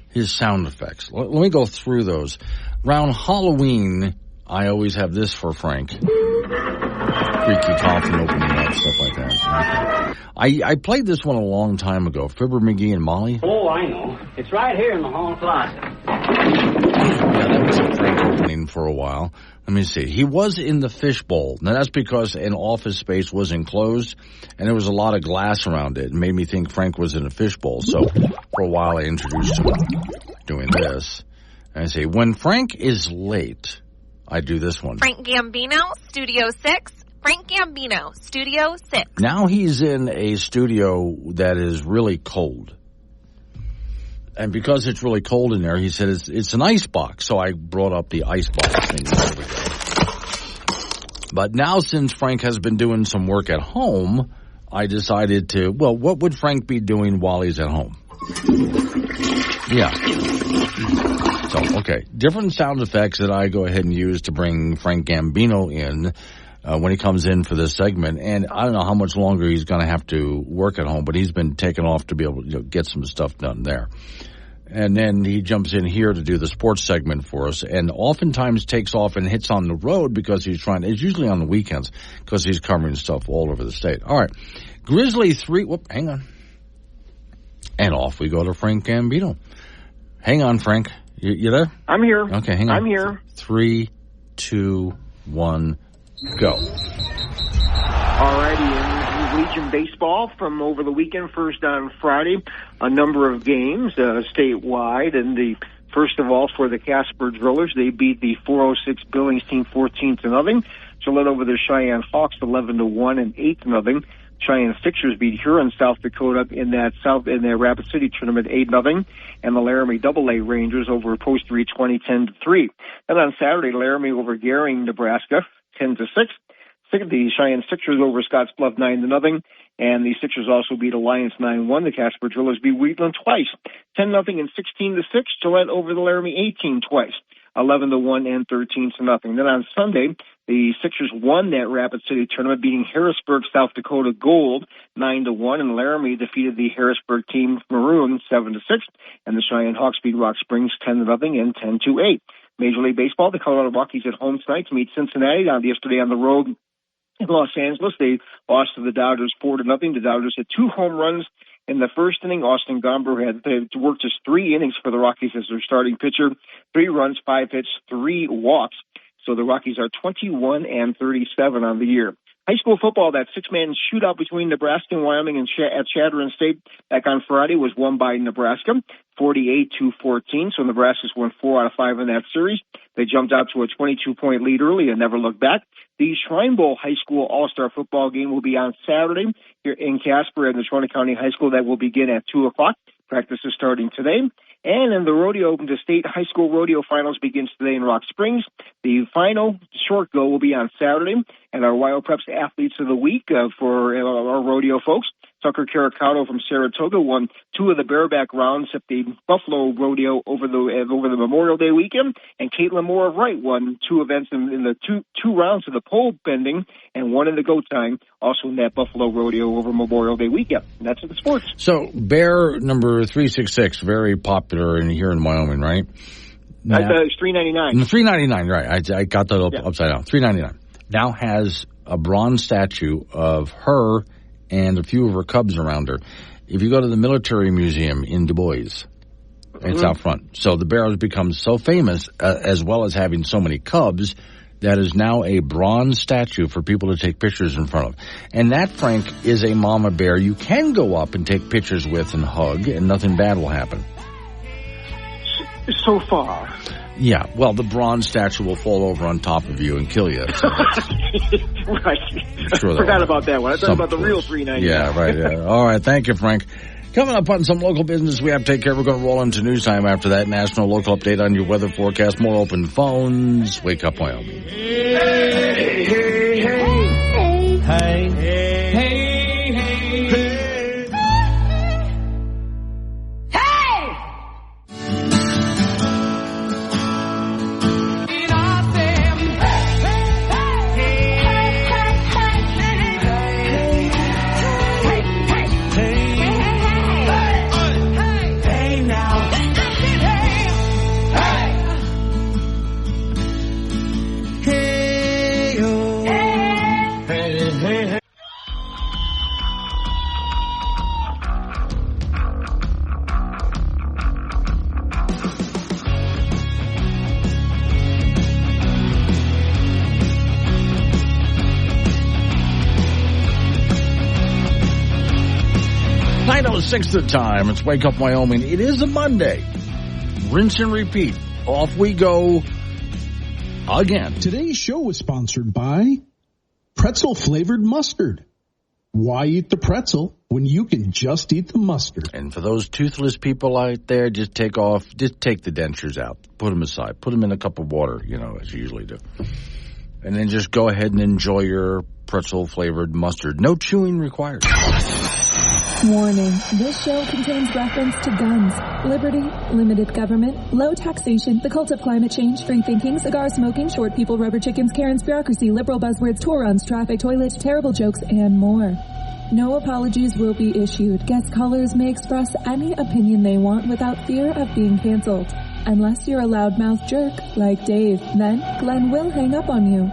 his sound effects. Let me go through those. Around Halloween, I always have this for Frank. Creaky coffin opening up, stuff like that. I played this one a long time ago. Fibber McGee and Molly. Oh, I know. It's right here in the hall closet. Yeah, that was a Frank opening for a while. Let me see. He was in the fishbowl. Now, that's because an office space was enclosed, and there was a lot of glass around it. It made me think Frank was in a fishbowl. So, for a while, I introduced him doing this. And I say, when Frank is late, I do this one. Frank Gambino, Studio 6. Frank Gambino, Studio 6. Now he's in a studio that is really cold. And because it's really cold in there, he said it's an ice box. So I brought up the ice box thing. But now since Frank has been doing some work at home, I decided to, well, what would Frank be doing while he's at home? Yeah. So, okay. Different sound effects that I go ahead and use to bring Frank Gambino in when he comes in for this segment. And I don't know how much longer he's going to have to work at home, but he's been taken off to be able to get some stuff done there. And then he jumps in here to do the sports segment for us, and oftentimes takes off and hits on the road because he's it's usually on the weekends because he's covering stuff all over the state. All right. Grizzly 3, hang on. And off we go to Frank Gambino. Hang on, Frank. You there? I'm here. Okay, hang on. I'm here. 3, 2, 1, go. All righty. Legion baseball from over the weekend. First on Friday, a number of games statewide, and first of all for the Casper Drillers, they beat the 406 Billings team 14-0. Gillette over the Cheyenne Hawks 11-1 and 8-0. Cheyenne Sixers beat Huron, South Dakota in that Rapid City tournament 8-0, and the Laramie AA Rangers over Post 320 10-3. And on Saturday, Laramie over Gering, Nebraska 10-6. The Cheyenne Sixers over Scotts Bluff 9-0, and the Sixers also beat Alliance 9-1. The Casper Drillers beat Wheatland twice, 10-0 and 16-6. Gillette over the Laramie 18 twice, 11-1 and 13-0. Then on Sunday, the Sixers won that Rapid City tournament, beating Harrisburg, South Dakota Gold 9-1, and Laramie defeated the Harrisburg team Maroon 7-6, and the Cheyenne Hawks beat Rock Springs 10-0 and 10-8. Major League Baseball, the Colorado Rockies at home tonight to meet Cincinnati. Yesterday on the road in Los Angeles, they lost to the Dodgers 4-0. The Dodgers had 2 home runs in the first inning. Austin Gomber had to work just 3 innings for the Rockies as their starting pitcher. 3 runs, 5 hits, 3 walks. So the Rockies are 21 and 37 on the year. High school football, that 6-man shootout between Nebraska and Wyoming at Chadron State back on Friday was won by Nebraska, 48-14. So Nebraska's won 4 out of 5 in that series. They jumped out to a 22-point lead early and never looked back. The Shrine Bowl High School All-Star Football game will be on Saturday here in Casper at the Trona County High School. That will begin at 2 o'clock. Practice is starting today. And in the rodeo, the state high school rodeo finals begins today in Rock Springs. The final short go will be on Saturday. And our Wild Preps athletes of the week for our rodeo folks, Tucker Caracato from Saratoga won 2 of the bareback rounds at the Buffalo Rodeo over the Memorial Day weekend, and Caitlin Moore of Wright won 2 events in the two rounds of the pole bending and 1 in the goat tying, also in that Buffalo Rodeo over Memorial Day weekend. And that's it, the sports. So bear number 366, very popular here in Wyoming, right? It's $3.99. $3.99, right? I got that upside down. $3.99 now has a bronze statue of her and a few of her cubs around her. If you go to the Military Museum in Du Bois, it's out front. So the bear has become so famous, as well as having so many cubs, that is now a bronze statue for people to take pictures in front of. And that, Frank, is a mama bear you can go up and take pictures with and hug, and nothing bad will happen. So far. Yeah, well, the bronze statue will fall over on top of you and kill you. So right. Sure Forgot about that one. I thought about the real $3.99. Yeah, right. Yeah. All right, thank you, Frank. Coming up on some local business we have to take care of. We're going to roll into news time after that. National local update on your weather forecast. More open phones. Wake Up Wyoming. Hey, hey, hey, hey. Hey, hey, hey. Six the time. It's Wake Up Wyoming. It is a Monday. Rinse and repeat. Off we go again. Today's show is sponsored by Pretzel Flavored Mustard. Why eat the pretzel when you can just eat the mustard? And for those toothless people out there, just take the dentures out. Put them aside. Put them in a cup of water, as you usually do. And then just go ahead and enjoy your pretzel flavored mustard. No chewing required. Warning, this show contains reference to guns, liberty, limited government, low taxation, the cult of climate change, free thinking, cigar smoking, short people, rubber chickens, Karen's bureaucracy, liberal buzzwords, tour runs, traffic, toilet, terrible jokes, and more. No apologies will be issued. Guest callers may express any opinion they want without fear of being canceled. Unless you're a loudmouth jerk like Dave, then Glenn will hang up on you.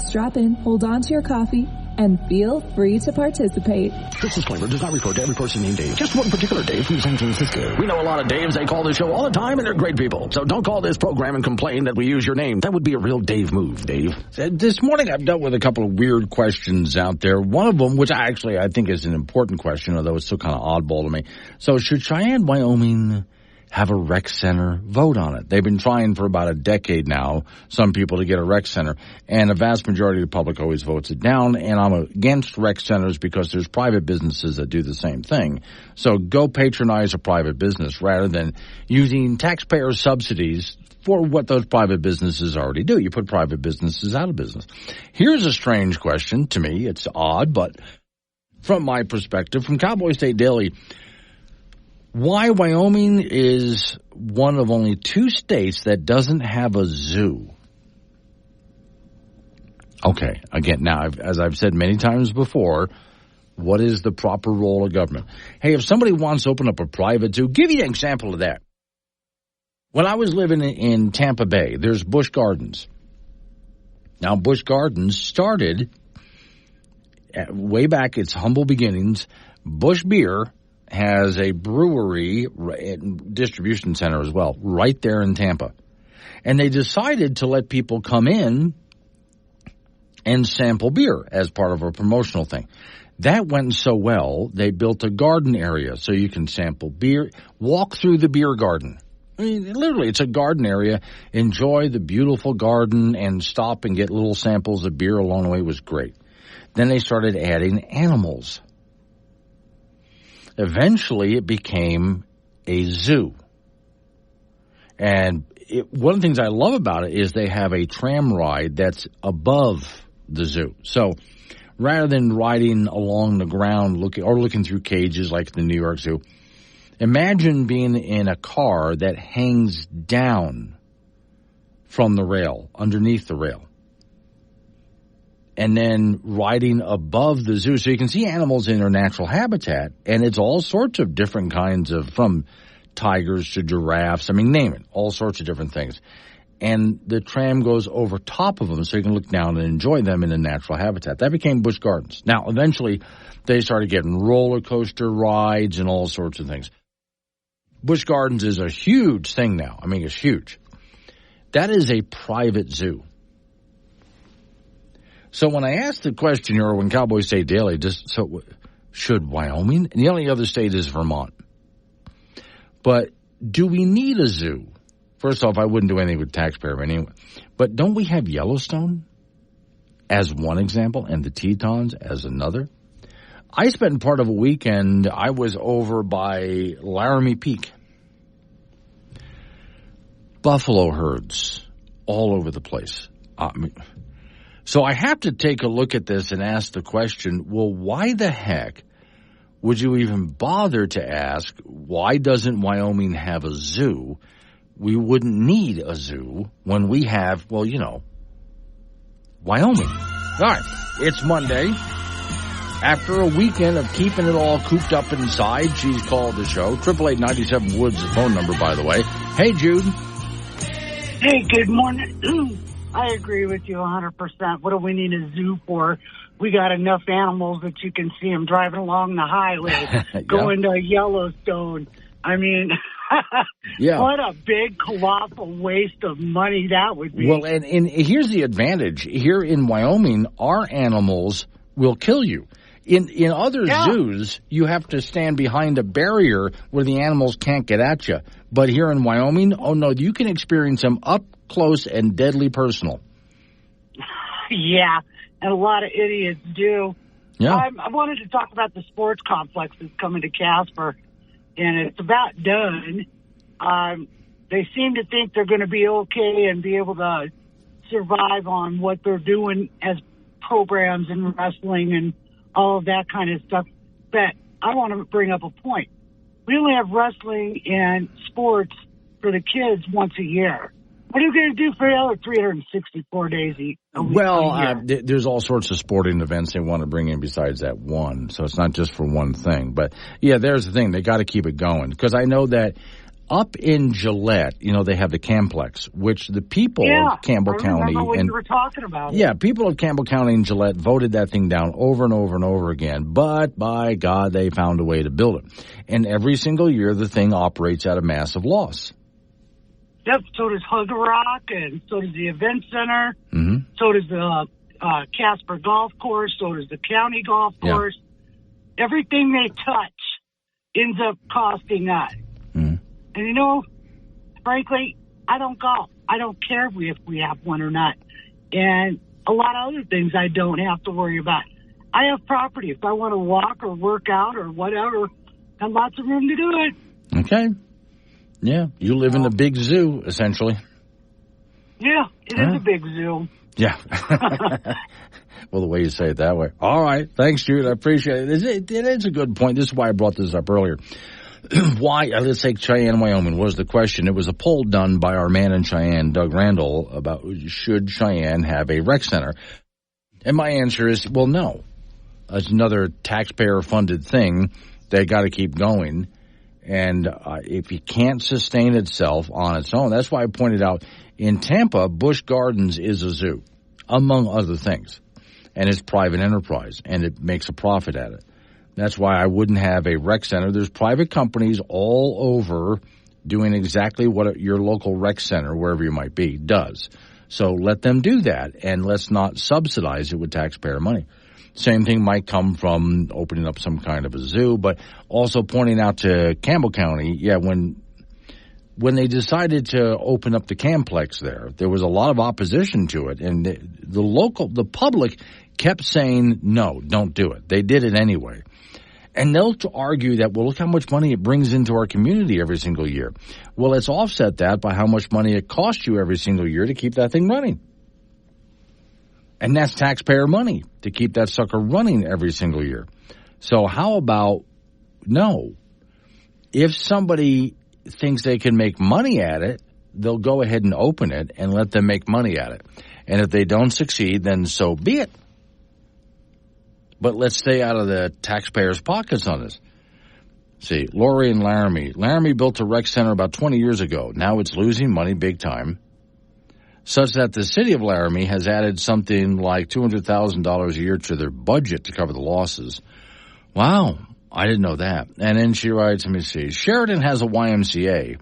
Strap in, hold on to your coffee, and feel free to participate. This disclaimer does not refer to every person named Dave. Just one particular Dave from San Francisco. We know a lot of Daves. They call this show all the time, and they're great people. So don't call this program and complain that we use your name. That would be a real Dave move, Dave. This morning I've dealt with a couple of weird questions out there. One of them, which I think is an important question, although it's still kind of oddball to me. So should Cheyenne, Wyoming have a rec center vote on it. They've been trying for about a decade now, some people, to get a rec center, and a vast majority of the public always votes it down, and I'm against rec centers because there's private businesses that do the same thing. So go patronize a private business rather than using taxpayer subsidies for what those private businesses already do. You put private businesses out of business. Here's a strange question to me. It's odd, but from my perspective, from Cowboy State Daily, why Wyoming is one of only 2 states that doesn't have a zoo. Okay, again, now, as I've said many times before, what is the proper role of government? Hey, if somebody wants to open up a private zoo, give you an example of that. When I was living in Tampa Bay, there's Busch Gardens. Now, Busch Gardens started way back, its humble beginnings. Busch Beer has a brewery and distribution center as well, right there in Tampa. And they decided to let people come in and sample beer as part of a promotional thing. That went so well, they built a garden area so you can sample beer, walk through the beer garden. I mean, literally, it's a garden area. Enjoy the beautiful garden and stop and get little samples of beer along the way. It was great. Then they started adding animals. Eventually, it became a zoo. And one of the things I love about it is they have a tram ride that's above the zoo. So rather than riding along the ground looking through cages like the New York Zoo, imagine being in a car that hangs down from the rail, underneath the rail, and then riding above the zoo so you can see animals in their natural habitat, and it's all sorts of different kinds of, from tigers to giraffes, I mean, name it, all sorts of different things. And the tram goes over top of them so you can look down and enjoy them in the natural habitat. That became Busch Gardens. Now, eventually, they started getting roller coaster rides and all sorts of things. Busch Gardens is a huge thing now. I mean, it's huge. That is a private zoo. So when I asked the question here, when Cowboy State Daily, should Wyoming? And the only other state is Vermont. But do we need a zoo? First off, I wouldn't do anything with taxpayer money anyway. But don't we have Yellowstone as one example and the Tetons as another? I spent part of a weekend, I was over by Laramie Peak. Buffalo herds all over the place. So I have to take a look at this and ask the question, well, why the heck would you even bother to ask, why doesn't Wyoming have a zoo? We wouldn't need a zoo when we have, well, you know, Wyoming. All right, it's Monday. After a weekend of keeping it all cooped up inside, she's called the show. 888-97 Woods, the phone number, by the way. Hey, Jude. Hey, good morning. I agree with you 100%. What do we need a zoo for? We got enough animals that you can see them driving along the highway, going to Yellowstone. I mean, what a big, colossal waste of money that would be. Well, and here's the advantage. Here in Wyoming, our animals will kill you. In other zoos, you have to stand behind a barrier where the animals can't get at you. But here in Wyoming, oh no, you can experience them up close and deadly personal. Yeah, and a lot of idiots do. Yeah. I wanted to talk about the sports complex that's coming to Casper, and it's about done. They seem to think they're going to be okay and be able to survive on what they're doing as programs and wrestling and all of that kind of stuff. But I want to bring up a point. We only have wrestling and sports for the kids once a year. What are you going to do for the other 364 days a week? Well, there's all sorts of sporting events they want to bring in besides that one. So it's not just for one thing. But, yeah, there's the thing. They got to keep it going. Because I know that up in Gillette, you know, they have the Camplex, which the people of Campbell County. What you were talking about. Yeah, people of Campbell County and Gillette voted that thing down over and over and over again. But, by God, they found a way to build it. And every single year, the thing operates at a massive loss. Yep, so does Hug Rock, and so does the Event Center. Mm-hmm. So does the Casper Golf Course. So does the County Golf Course. Everything they touch ends up costing us. Mm-hmm. And you know, frankly, I don't golf. I don't care if we have one or not. And a lot of other things I don't have to worry about. I have property. If I want to walk or work out or whatever, I have lots of room to do it. Okay. Yeah, you live in a big zoo, essentially. Yeah, it is a big zoo. Yeah. Well, the way you say it that way. All right. Thanks, Jude. I appreciate it. It is a good point. This is why I brought this up earlier. Why, let's take Cheyenne, Wyoming, was the question. It was a poll done by our man in Cheyenne, Doug Randall, about should Cheyenne have a rec center. And my answer is, well, no. It's another taxpayer-funded thing. They got to keep going. And if it can't sustain itself on its own, that's why I pointed out in Tampa, Busch Gardens is a zoo, among other things. And it's private enterprise, and it makes a profit at it. That's why I wouldn't have a rec center. There's private companies all over doing exactly what your local rec center, wherever you might be, does. So let them do that, and let's not subsidize it with taxpayer money. Same thing might come from opening up some kind of a zoo, but also pointing out to Campbell County, when they decided to open up the Camplex there was a lot of opposition to it, and the public kept saying, no, don't do it. They did it anyway. And they'll argue that, well, look how much money it brings into our community every single year. Well, let's offset that by how much money it costs you every single year to keep that thing running. And that's taxpayer money to keep that sucker running every single year. So how about, no, if somebody thinks they can make money at it, they'll go ahead and open it and let them make money at it. And if they don't succeed, then so be it. But let's stay out of the taxpayers' pockets on this. See, Lori and Laramie. Laramie built a rec center about 20 years ago. Now it's losing money big time, such that the city of Laramie has added something like $200,000 a year to their budget to cover the losses. Wow, I didn't know that. And then she writes, let me see, Sheridan has a YMCA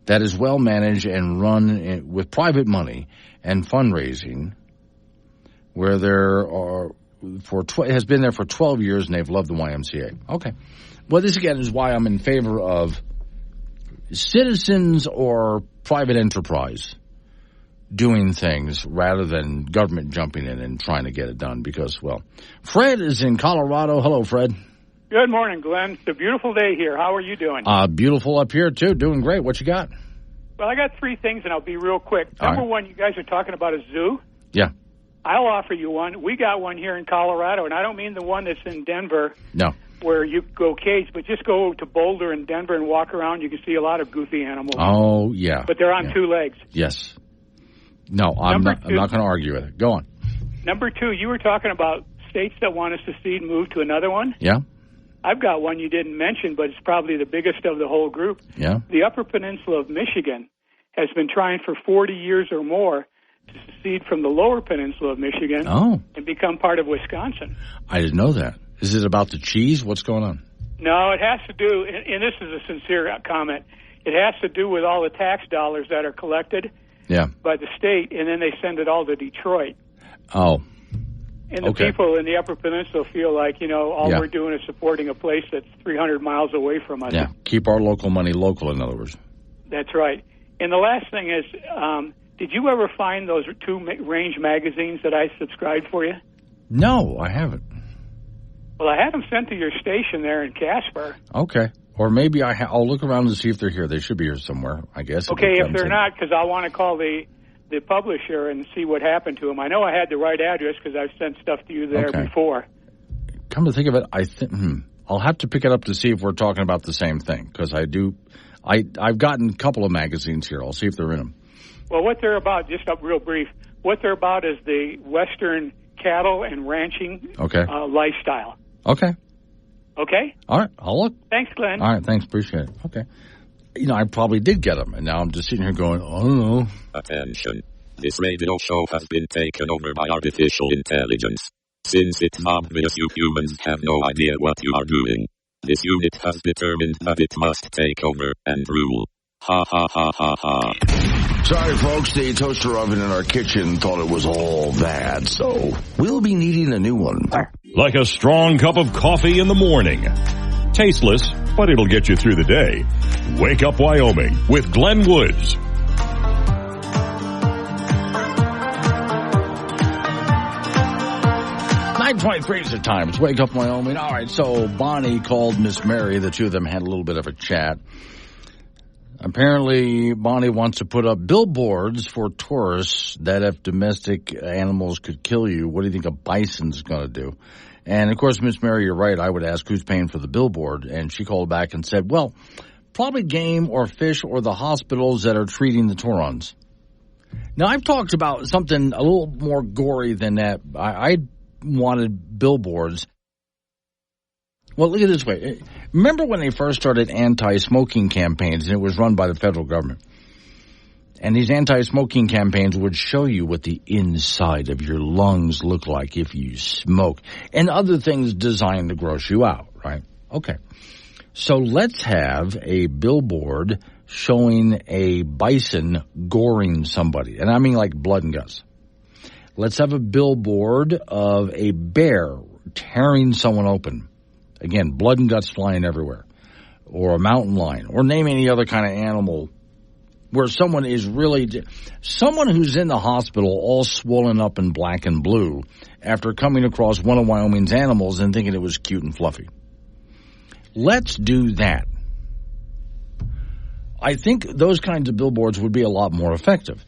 that is well managed and run with private money and fundraising, where there are has been there for 12 years, and they've loved the YMCA. Okay. Well, this, again, is why I'm in favor of citizens or private enterprise doing things rather than government jumping in and trying to get it done because, well, Fred is in Colorado. Hello, Fred. Good morning, Glenn. It's a beautiful day here. How are you doing? Beautiful up here, too. Doing great. What you got? Well, I got three things, and I'll be real quick. Number one, you guys are talking about a zoo. Yeah. I'll offer you one. We got one here in Colorado, and I don't mean the one that's in Denver. No. Where you go cage, but just go to Boulder and Denver and walk around. You can see a lot of goofy animals. Oh, yeah. But they're on two legs. Yes. No, I'm not going to argue with it. Go on. Number two, you were talking about states that want to secede and move to another one. Yeah. I've got one you didn't mention, but it's probably the biggest of the whole group. Yeah. The Upper Peninsula of Michigan has been trying for 40 years or more to secede from the Lower Peninsula of Michigan and become part of Wisconsin. I didn't know that. Is it about the cheese? What's going on? No, it has to do, and this is a sincere comment, it has to do with all the tax dollars that are collected by the state, and then they send it all to Detroit. Oh. And the people in the Upper Peninsula feel like, all we're doing is supporting a place that's 300 miles away from us. Yeah, keep our local money local, in other words. That's right. And the last thing is, did you ever find those two Range magazines that I subscribed for you? No, I haven't. Well, I had them sent to your station there in Casper. Okay. Or maybe I'll look around and see if they're here. They should be here somewhere, I guess. Okay, if they're not, because I want to call the publisher and see what happened to them. I know I had the right address because I've sent stuff to you there before. Come to think of it, I think I'll have to pick it up to see if we're talking about the same thing, because I've gotten a couple of magazines here. I'll see if they're in them. Well, what they're about, just up real brief, what they're about is the Western cattle and ranching lifestyle. Okay. Okay? All right. I'll look. Thanks, Glenn. All right. Thanks. Appreciate it. Okay. I probably did get them, and now I'm just sitting here going, I don't know. Attention. This radio show has been taken over by artificial intelligence. Since it's obvious you humans have no idea what you are doing, this unit has determined that it must take over and rule. Ha ha ha ha ha. Sorry, folks, the toaster oven in our kitchen thought it was all that, so we'll be needing a new one. Like a strong cup of coffee in the morning. Tasteless, but it'll get you through the day. Wake Up Wyoming with Glenn Woods. 9:23 is the time. It's Wake Up Wyoming. All right, so Bonnie called Miss Mary. The two of them had a little bit of a chat. Apparently, Bonnie wants to put up billboards for tourists that if domestic animals could kill you, what do you think a bison's going to do? And, of course, Miss Mary, you're right. I would ask who's paying for the billboard. And she called back and said, well, probably game or fish or the hospitals that are treating the Torons. Now, I've talked about something a little more gory than that. I wanted billboards. Well, look at it this way. Remember when they first started anti-smoking campaigns, and it was run by the federal government? And these anti-smoking campaigns would show you what the inside of your lungs look like if you smoke, and other things designed to gross you out, right? Okay. So let's have a billboard showing a bison goring somebody, and I mean like blood and guts. Let's have a billboard of a bear tearing someone open. Again, blood and guts flying everywhere. Or a mountain lion. Or name any other kind of animal where someone is really... Someone who's in the hospital all swollen up in black and blue after coming across one of Wyoming's animals and thinking it was cute and fluffy. Let's do that. I think those kinds of billboards would be a lot more effective.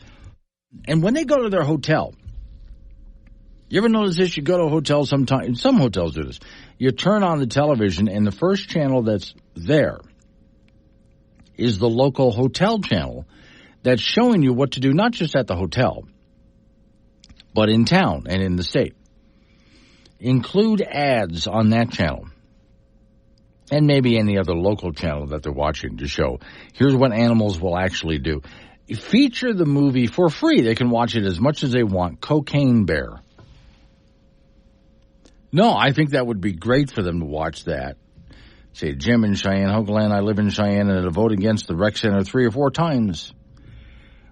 And when they go to their hotel... You ever notice this? You go to a hotel sometimes, some hotels do this. You turn on the television and the first channel that's there is the local hotel channel that's showing you what to do, not just at the hotel, but in town and in the state. Include ads on that channel and maybe any other local channel that they're watching to show, here's what animals will actually do. Feature the movie for free. They can watch it as much as they want, Cocaine Bear. No, I think that would be great for them to watch that. Say, Jim in Cheyenne, Hoagland, I live in Cheyenne, and to vote against the rec center 3 or 4 times.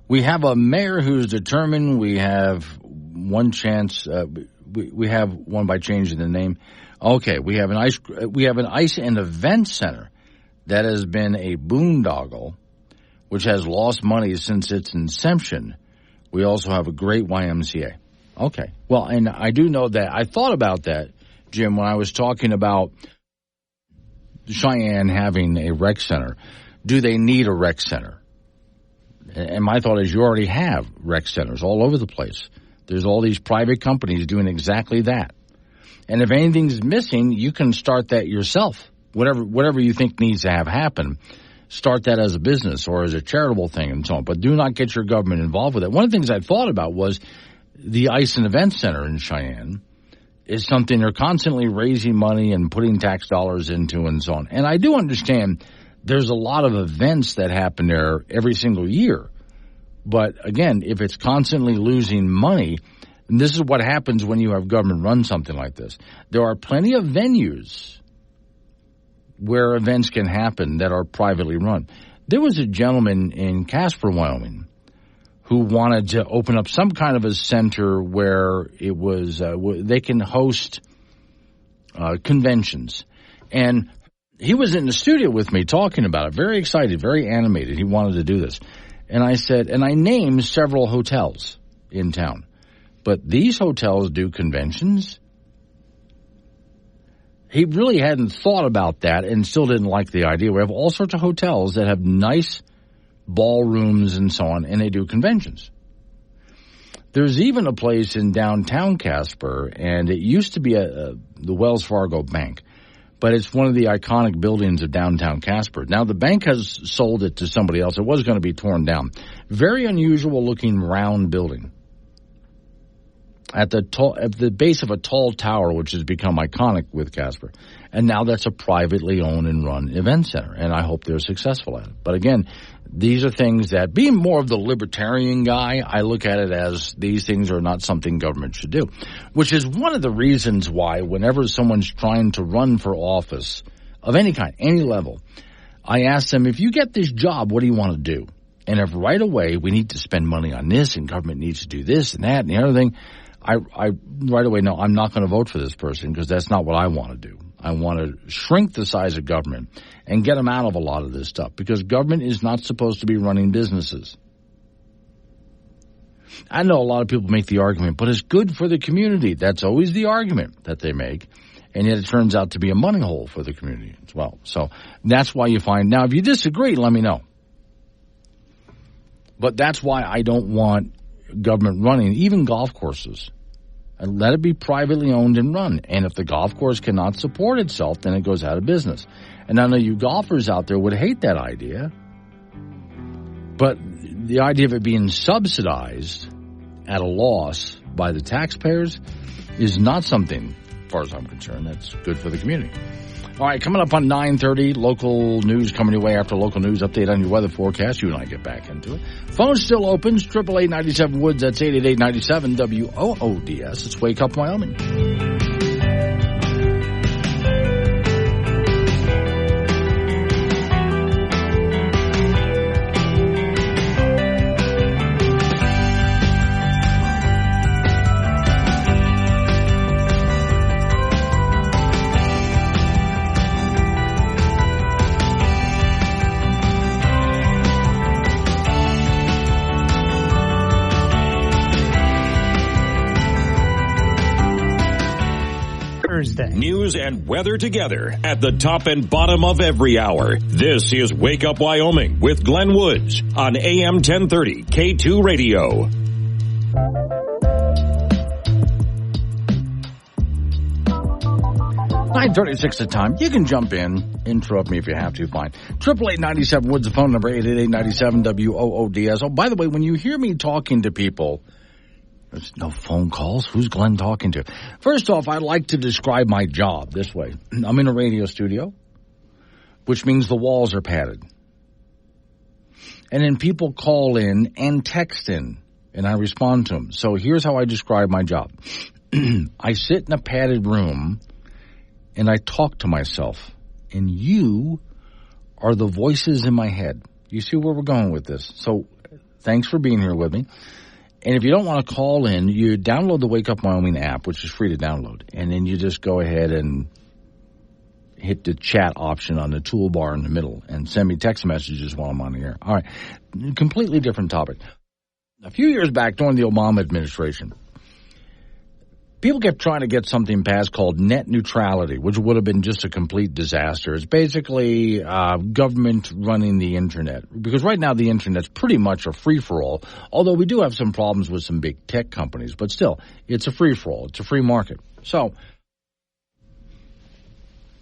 We have a mayor who's determined. We have one chance. We have one by changing the name. Okay, we have an ice and event center that has been a boondoggle, which has lost money since its inception. We also have a great YMCA. Okay. Well, and I do know that. I thought about that, Jim, when I was talking about Cheyenne having a rec center. Do they need a rec center? And my thought is you already have rec centers all over the place. There's all these private companies doing exactly that. And if anything's missing, you can start that yourself. Whatever you think needs to have happen, start that as a business or as a charitable thing and so on. But do not get your government involved with it. One of the things I thought about was the Ice and Event Center in Cheyenne is something they're constantly raising money and putting tax dollars into and so on. And I do understand there's a lot of events that happen there every single year. But again, if it's constantly losing money, and this is what happens when you have government run something like this. There are plenty of venues where events can happen that are privately run. There was a gentleman in Casper, Wyoming, who wanted to open up some kind of a center where it was they can host conventions. And he was in the studio with me talking about it, very excited, very animated. He wanted to do this. And I said, and I named several hotels in town. But these hotels do conventions? He really hadn't thought about that and still didn't like the idea. We have all sorts of hotels that have nice ballrooms and so on, and they do conventions. There's even a place in downtown Casper, and it used to be the Wells Fargo Bank, but it's one of the iconic buildings of downtown Casper. Now, the bank has sold it to somebody else. It was going to be torn down. Very unusual-looking round building at the base of a tall tower, which has become iconic with Casper. And now that's a privately owned and run event center, and I hope they're successful at it. But again, these are things that, being more of the libertarian guy, I look at it as these things are not something government should do, which is one of the reasons why whenever someone's trying to run for office of any kind, any level, I ask them, if you get this job, what do you want to do? And if right away we need to spend money on this and government needs to do this and that and the other thing, I right away know I'm not going to vote for this person because that's not what I want to do. I want to shrink the size of government and get them out of a lot of this stuff, because government is not supposed to be running businesses. I know a lot of people make the argument, but it's good for the community. That's always the argument that they make. And yet it turns out to be a money hole for the community as well. So that's why you find, now if you disagree, let me know. But that's why I don't want government running, even golf courses. And let it be privately owned and run. And if the golf course cannot support itself, then it goes out of business. And I know you golfers out there would hate that idea. But the idea of it being subsidized at a loss by the taxpayers is not something, as far as I'm concerned, that's good for the community. All right, coming up on 9:30, local news coming your way after local news update on your weather forecast. You and I get back into it. Phone still opens, 888-97-WOODS. That's 888-97-WOODS. It's Wake Up Wyoming. News and weather together at the top and bottom of every hour. This is Wake Up Wyoming with Glenn Woods on AM 1030 K2 Radio. $9:36 the time. You can jump in, interrupt me if you have to, fine. 888-97-WOODS, the phone number, 888-97-WOODS. Oh, by the way, when you hear me talking to people, there's no phone calls. Who's Glenn talking to? First off, I like to describe my job this way. I'm in a radio studio, which means the walls are padded. And then people call in and text in, and I respond to them. So here's how I describe my job. I sit in a padded room, and I talk to myself. And you are the voices in my head. You see where we're going with this. So thanks for being here with me. And if you don't want to call in, you download the Wake Up Wyoming app, which is free to download. And then you just go ahead and hit the chat option on the toolbar in the middle and send me text messages while I'm on the air. All right. Completely different topic. A few years back during the Obama administration, people kept trying to get something passed called net neutrality, which would have been just a complete disaster. It's basically government running the Internet. Because right now the Internet's pretty much a free-for-all, although we do have some problems with some big tech companies. But still, it's a free-for-all. It's a free market. So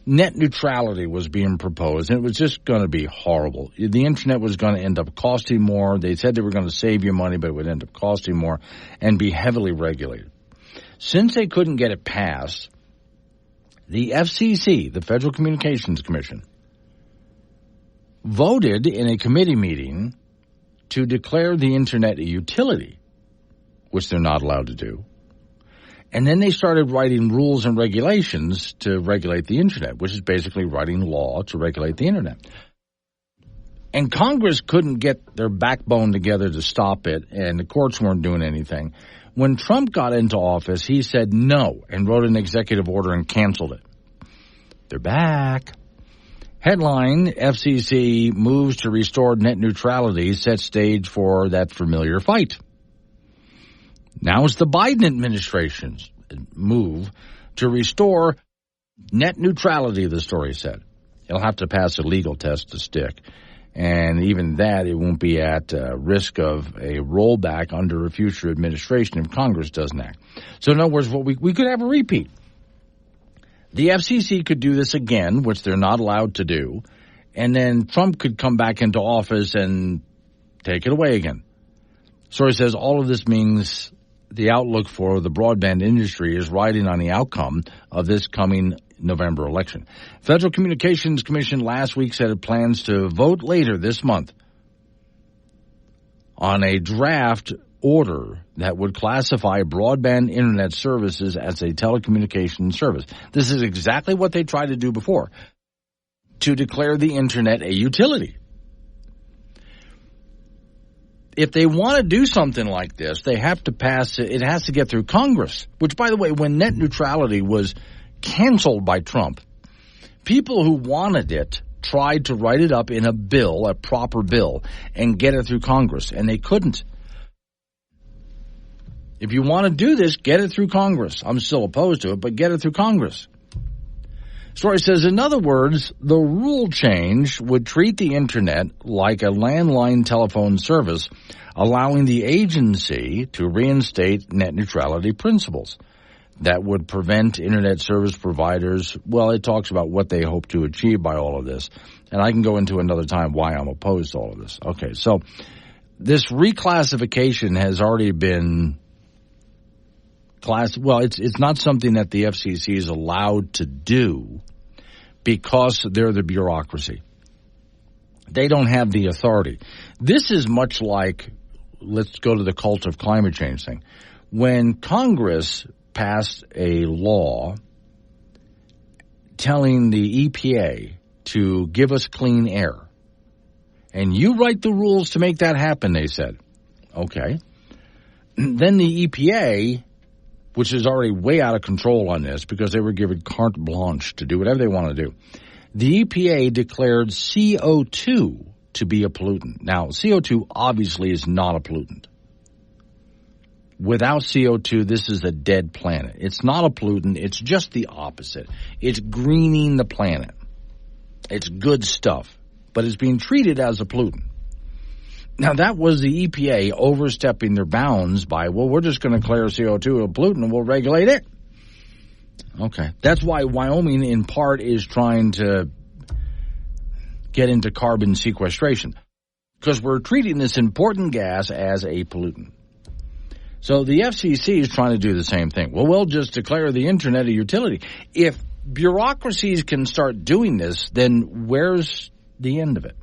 net neutrality was being proposed, and it was just going to be horrible. The Internet was going to end up costing more. They said they were going to save you money, but it would end up costing more and be heavily regulated. Since they couldn't get it passed, the FCC, the Federal Communications Commission, voted in a committee meeting to declare the Internet a utility, which they're not allowed to do. And then they started writing rules and regulations to regulate the Internet, which is basically writing law to regulate the Internet. And Congress couldn't get their backbone together to stop it, and the courts weren't doing anything. When Trump got into office, he said no and wrote an executive order and canceled it. They're back. Headline, FCC moves to restore net neutrality, set stage for that familiar fight. Now it's the Biden administration's move to restore net neutrality, the story said. It'll have to pass a legal test to stick. And even that, it won't be at risk of a rollback under a future administration if Congress doesn't act. So in other words, what we could have a repeat. The FCC could do this again, which they're not allowed to do, and then Trump could come back into office and take it away again. Story says all of this means the outlook for the broadband industry is riding on the outcome of this coming November election. Federal Communications Commission last week said it plans to vote later this month on a draft order that would classify broadband internet services as a telecommunications service. This is exactly what they tried to do before, to declare the Internet a utility. If they want to do something like this, they have to pass it. It has to get through Congress, which, by the way, when net neutrality was canceled by Trump, People who wanted it tried to write it up in a bill, a proper bill, and get it through Congress, and they couldn't. If you want to do this, get it through Congress. I'm still opposed to it, but get it through Congress. Story says, in other words, the rule change would treat the Internet like a landline telephone service, allowing the agency to reinstate net neutrality principles. That would prevent Internet service providers. Well, it talks about what they hope to achieve by all of this. And I can go into another time why I'm opposed to all of this. Okay, so this reclassification has already been well, it's not something that the FCC is allowed to do because they're the bureaucracy. They don't have the authority. This is much like, let's go to the cult of climate change thing. When Congress passed a law telling the EPA to give us clean air, and you write the rules to make that happen, they said. Okay. Then the EPA, which is already way out of control on this because they were given carte blanche to do whatever they want to do. The EPA declared CO2 to be a pollutant. Now, CO2 obviously is not a pollutant. Without CO2, this is a dead planet. It's not a pollutant. It's just the opposite. It's greening the planet. It's good stuff, but it's being treated as a pollutant. Now, that was the EPA overstepping their bounds by, well, we're just going to declare CO2 a pollutant and we'll regulate it. Okay. That's why Wyoming, in part, is trying to get into carbon sequestration, because we're treating this important gas as a pollutant. So the FCC is trying to do the same thing. Well, we'll just declare the Internet a utility. If bureaucracies can start doing this, then where's the end of it?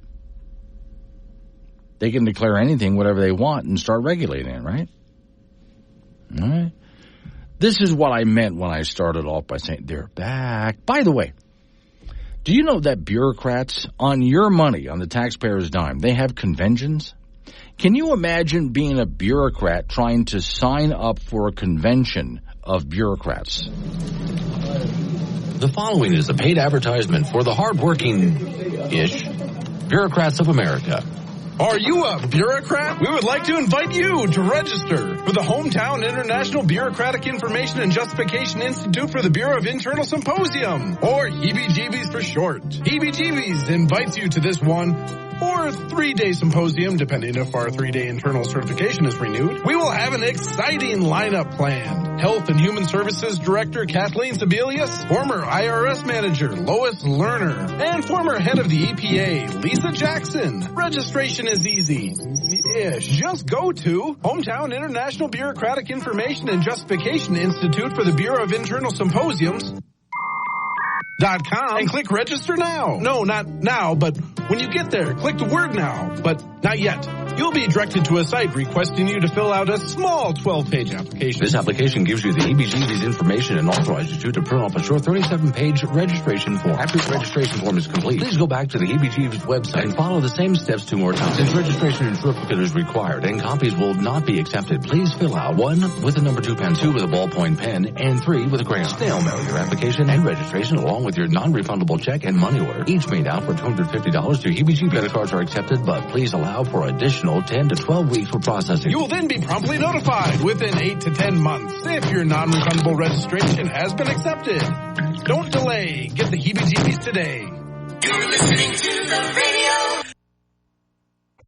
They can declare anything, whatever they want, and start regulating it, right? All right. This is what I meant when I started off by saying they're back. By the way, do you know that bureaucrats, on your money, on the taxpayer's dime, they have conventions? Can you imagine being a bureaucrat trying to sign up for a convention of bureaucrats? The following is a paid advertisement for the hardworking-ish bureaucrats of America. Are you a bureaucrat? We would like to invite you to register for the Hometown International Bureaucratic Information and Justification Institute for the Bureau of Internal Symposium, or HEBJBs for short. HEBJBs invites you to this 1 or 3-day symposium, depending if our 3-day internal certification is renewed. We will have an exciting lineup planned. Health and Human Services Director Kathleen Sebelius, former IRS Manager Lois Lerner, and former head of the EPA Lisa Jackson. Registration is easy-ish. Just go to Hometown International Bureaucratic Information and Justification Institute for the Bureau of Internal Symposiums .com and click register now. No, not now, but when you get there, click the word now, but not yet. You'll be directed to a site requesting you to fill out a small 12-page application. This application gives you the EBGB's information and authorizes you to print off a short 37-page registration form. After the registration form is complete, please go back to the EBGB's website and follow the same steps 2 more times. Since registration and triplicate is required and copies will not be accepted, please fill out 1 with a number 2 pen, 2 with a ballpoint pen, and 3 with a crayon. Snail mail your application and registration along with your non-refundable check and money order, each made out for $250 to EBGB. Credit cards are accepted, but please allow for additional 10 to 12 weeks for processing. You will then be promptly notified within 8 to 10 months if your non-refundable registration has been accepted. Don't delay. Get the heebie-jeebies today. You're listening to the radio.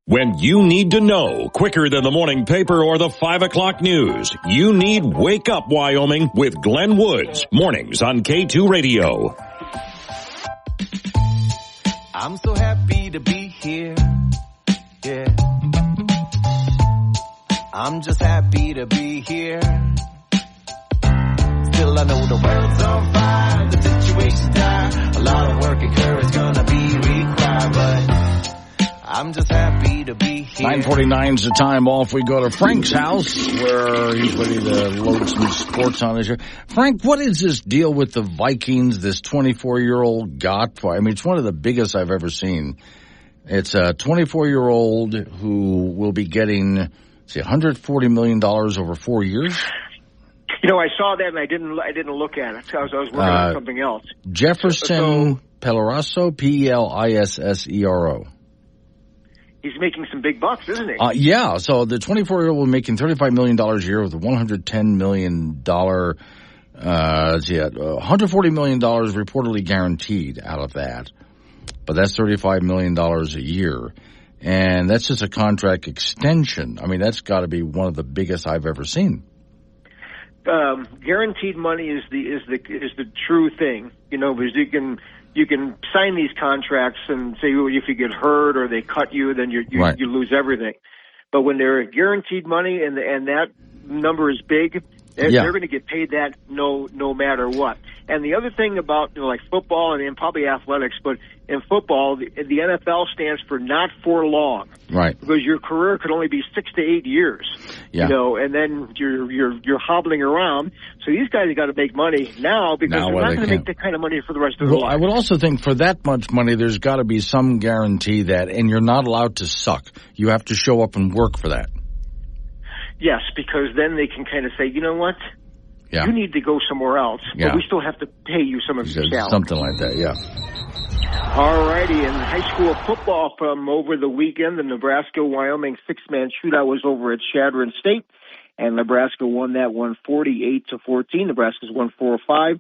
When you need to know quicker than the morning paper or the 5 o'clock news, you need Wake Up Wyoming with Glenn Woods. Mornings on K2 Radio. I'm so happy to be here. Yeah. I'm just happy to be here. Still I know the world's on fire, the situation's dire. A lot of work and courage gonna be required, but I'm just happy to be here. 9:49 is the time off. We go to Frank's house where he's ready to load some sports on his show. Frank, what is this deal with the Vikings, this 24-year-old got? I mean, it's one of the biggest I've ever seen. It's a 24-year-old who will be getting, $140 million over 4 years. You know, I saw that and I didn't look at it. I was working on something else. Jefferson Pelissero, P-E-L-I-S-S-E-R-O. He's making some big bucks, isn't he? Yeah, so the 24-year-old will be making $35 million a year with a $110 million, $140 million reportedly guaranteed out of that. But that's $35 million a year. And that's just a contract extension. I mean, that's got to be one of the biggest I've ever seen. Guaranteed money is the true thing, because you can sign these contracts and say, well, if you get hurt or they cut you, then you lose everything. But when they're guaranteed money and that number is big, they're going to get paid that no matter what. And the other thing about like football and probably athletics, but in football, the NFL stands for not for long, right? Because your career could only be 6 to 8 years, and then you're hobbling around. So these guys have got to make money now because they're not going to make the kind of money for the rest of their life. I would also think for that much money, there's got to be some guarantee that, and you're not allowed to suck. You have to show up and work for that. Yes, because then they can kind of say, you know what? Yeah. You need to go somewhere else, but we still have to pay you some of your salary. Something like that, yeah. All righty, in high school football from over the weekend, the Nebraska-Wyoming six-man shootout was over at Chadron State, and Nebraska won that one 48-14. Nebraska's won 4-5,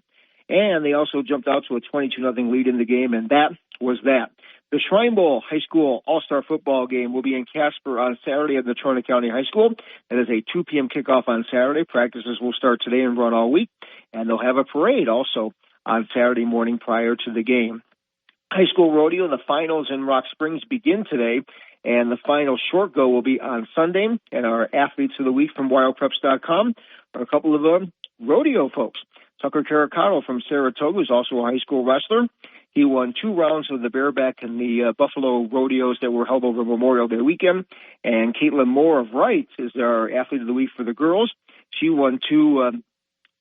and they also jumped out to a 22-0 lead in the game, and that was that. The Shrine Bowl High School All-Star Football game will be in Casper on Saturday at Natrona County High School. That is a 2 p.m. kickoff on Saturday. Practices will start today and run all week. And they'll have a parade also on Saturday morning prior to the game. High school rodeo, the finals in Rock Springs begin today. And the final short go will be on Sunday. And our athletes of the week from WildPreps.com are a couple of rodeo folks. Tucker Caracato from Saratoga is also a high school wrestler. He won 2 rounds of the bareback in the Buffalo rodeos that were held over Memorial Day weekend. And Caitlin Moore of Wright is our athlete of the week for the girls. She won 2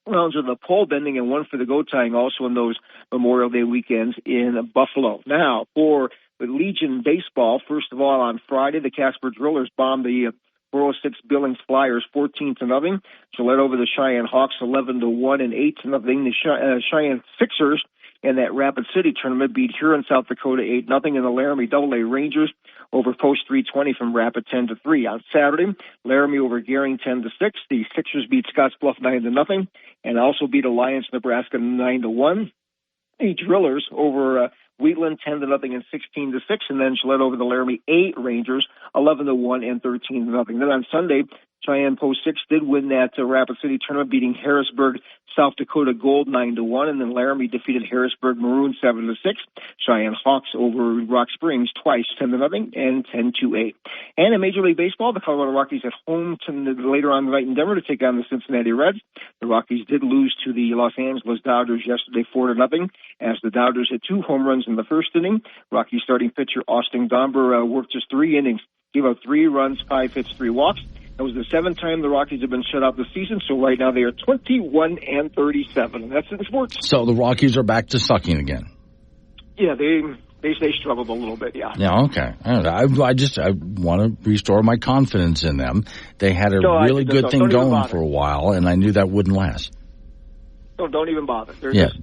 rounds of the pole bending and 1 for the goat tying also in those Memorial Day weekends in Buffalo. Now, for the Legion baseball, first of all, on Friday, the Casper Drillers bombed the 406 Billings Flyers 14-0. Gillette over the Cheyenne Hawks 11-1 and 8-0. The Cheyenne Sixers in that Rapid City tournament beat Huron, South Dakota 8-0, and the Laramie AA Rangers over Post 320 from Rapid 10-3. On Saturday, Laramie over Gering 10-6. The Sixers beat Scottsbluff 9-0, and also beat Alliance Nebraska 9-1. The Drillers over Wheatland 10-0 and 16-6, and then Gillette over the Laramie 8 Rangers 11-1 and 13-0. Then on Sunday, Cheyenne Post 6 did win that Rapid City tournament, beating Harrisburg, South Dakota Gold 9-1, and then Laramie defeated Harrisburg Maroon 7-6. Cheyenne Hawks over Rock Springs twice 10-0 and 10-8. And in Major League Baseball, the Colorado Rockies at home later on tonight in Denver to take on the Cincinnati Reds. The Rockies did lose to the Los Angeles Dodgers yesterday 4-0, as the Dodgers hit 2 home runs in the first inning. Rockies starting pitcher Austin Gomber worked just 3 innings, gave up 3 runs, 5 hits, 3 walks. That was the 7th time the Rockies have been shut out this season, so right now they are 21-37, and that's in sports. So the Rockies are back to sucking again. Yeah, they struggled a little bit, yeah. Yeah, okay. I want to restore my confidence in them. They had a really good thing going for a while, and I knew that wouldn't last. No, don't even bother. They're just,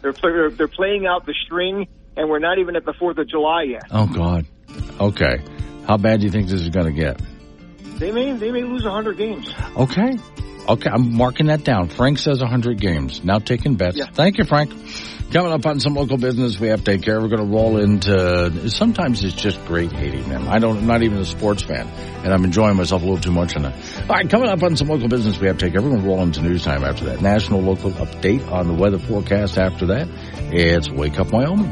they're playing out the string, and we're not even at the 4th of July yet. Oh God. Okay. How bad do you think this is going to get? They may lose 100 games. Okay, I'm marking that down. Frank says 100 games. Now taking bets. Yeah. Thank you, Frank. Coming up on some local business we have to take care of. We're going to roll into, sometimes it's just great hating them. I'm not even a sports fan, and I'm enjoying myself a little too much on that. All right, coming up on some local business we have to take care of. We're going to roll into news time after that. National local update on the weather forecast after that. It's Wake Up Wyoming.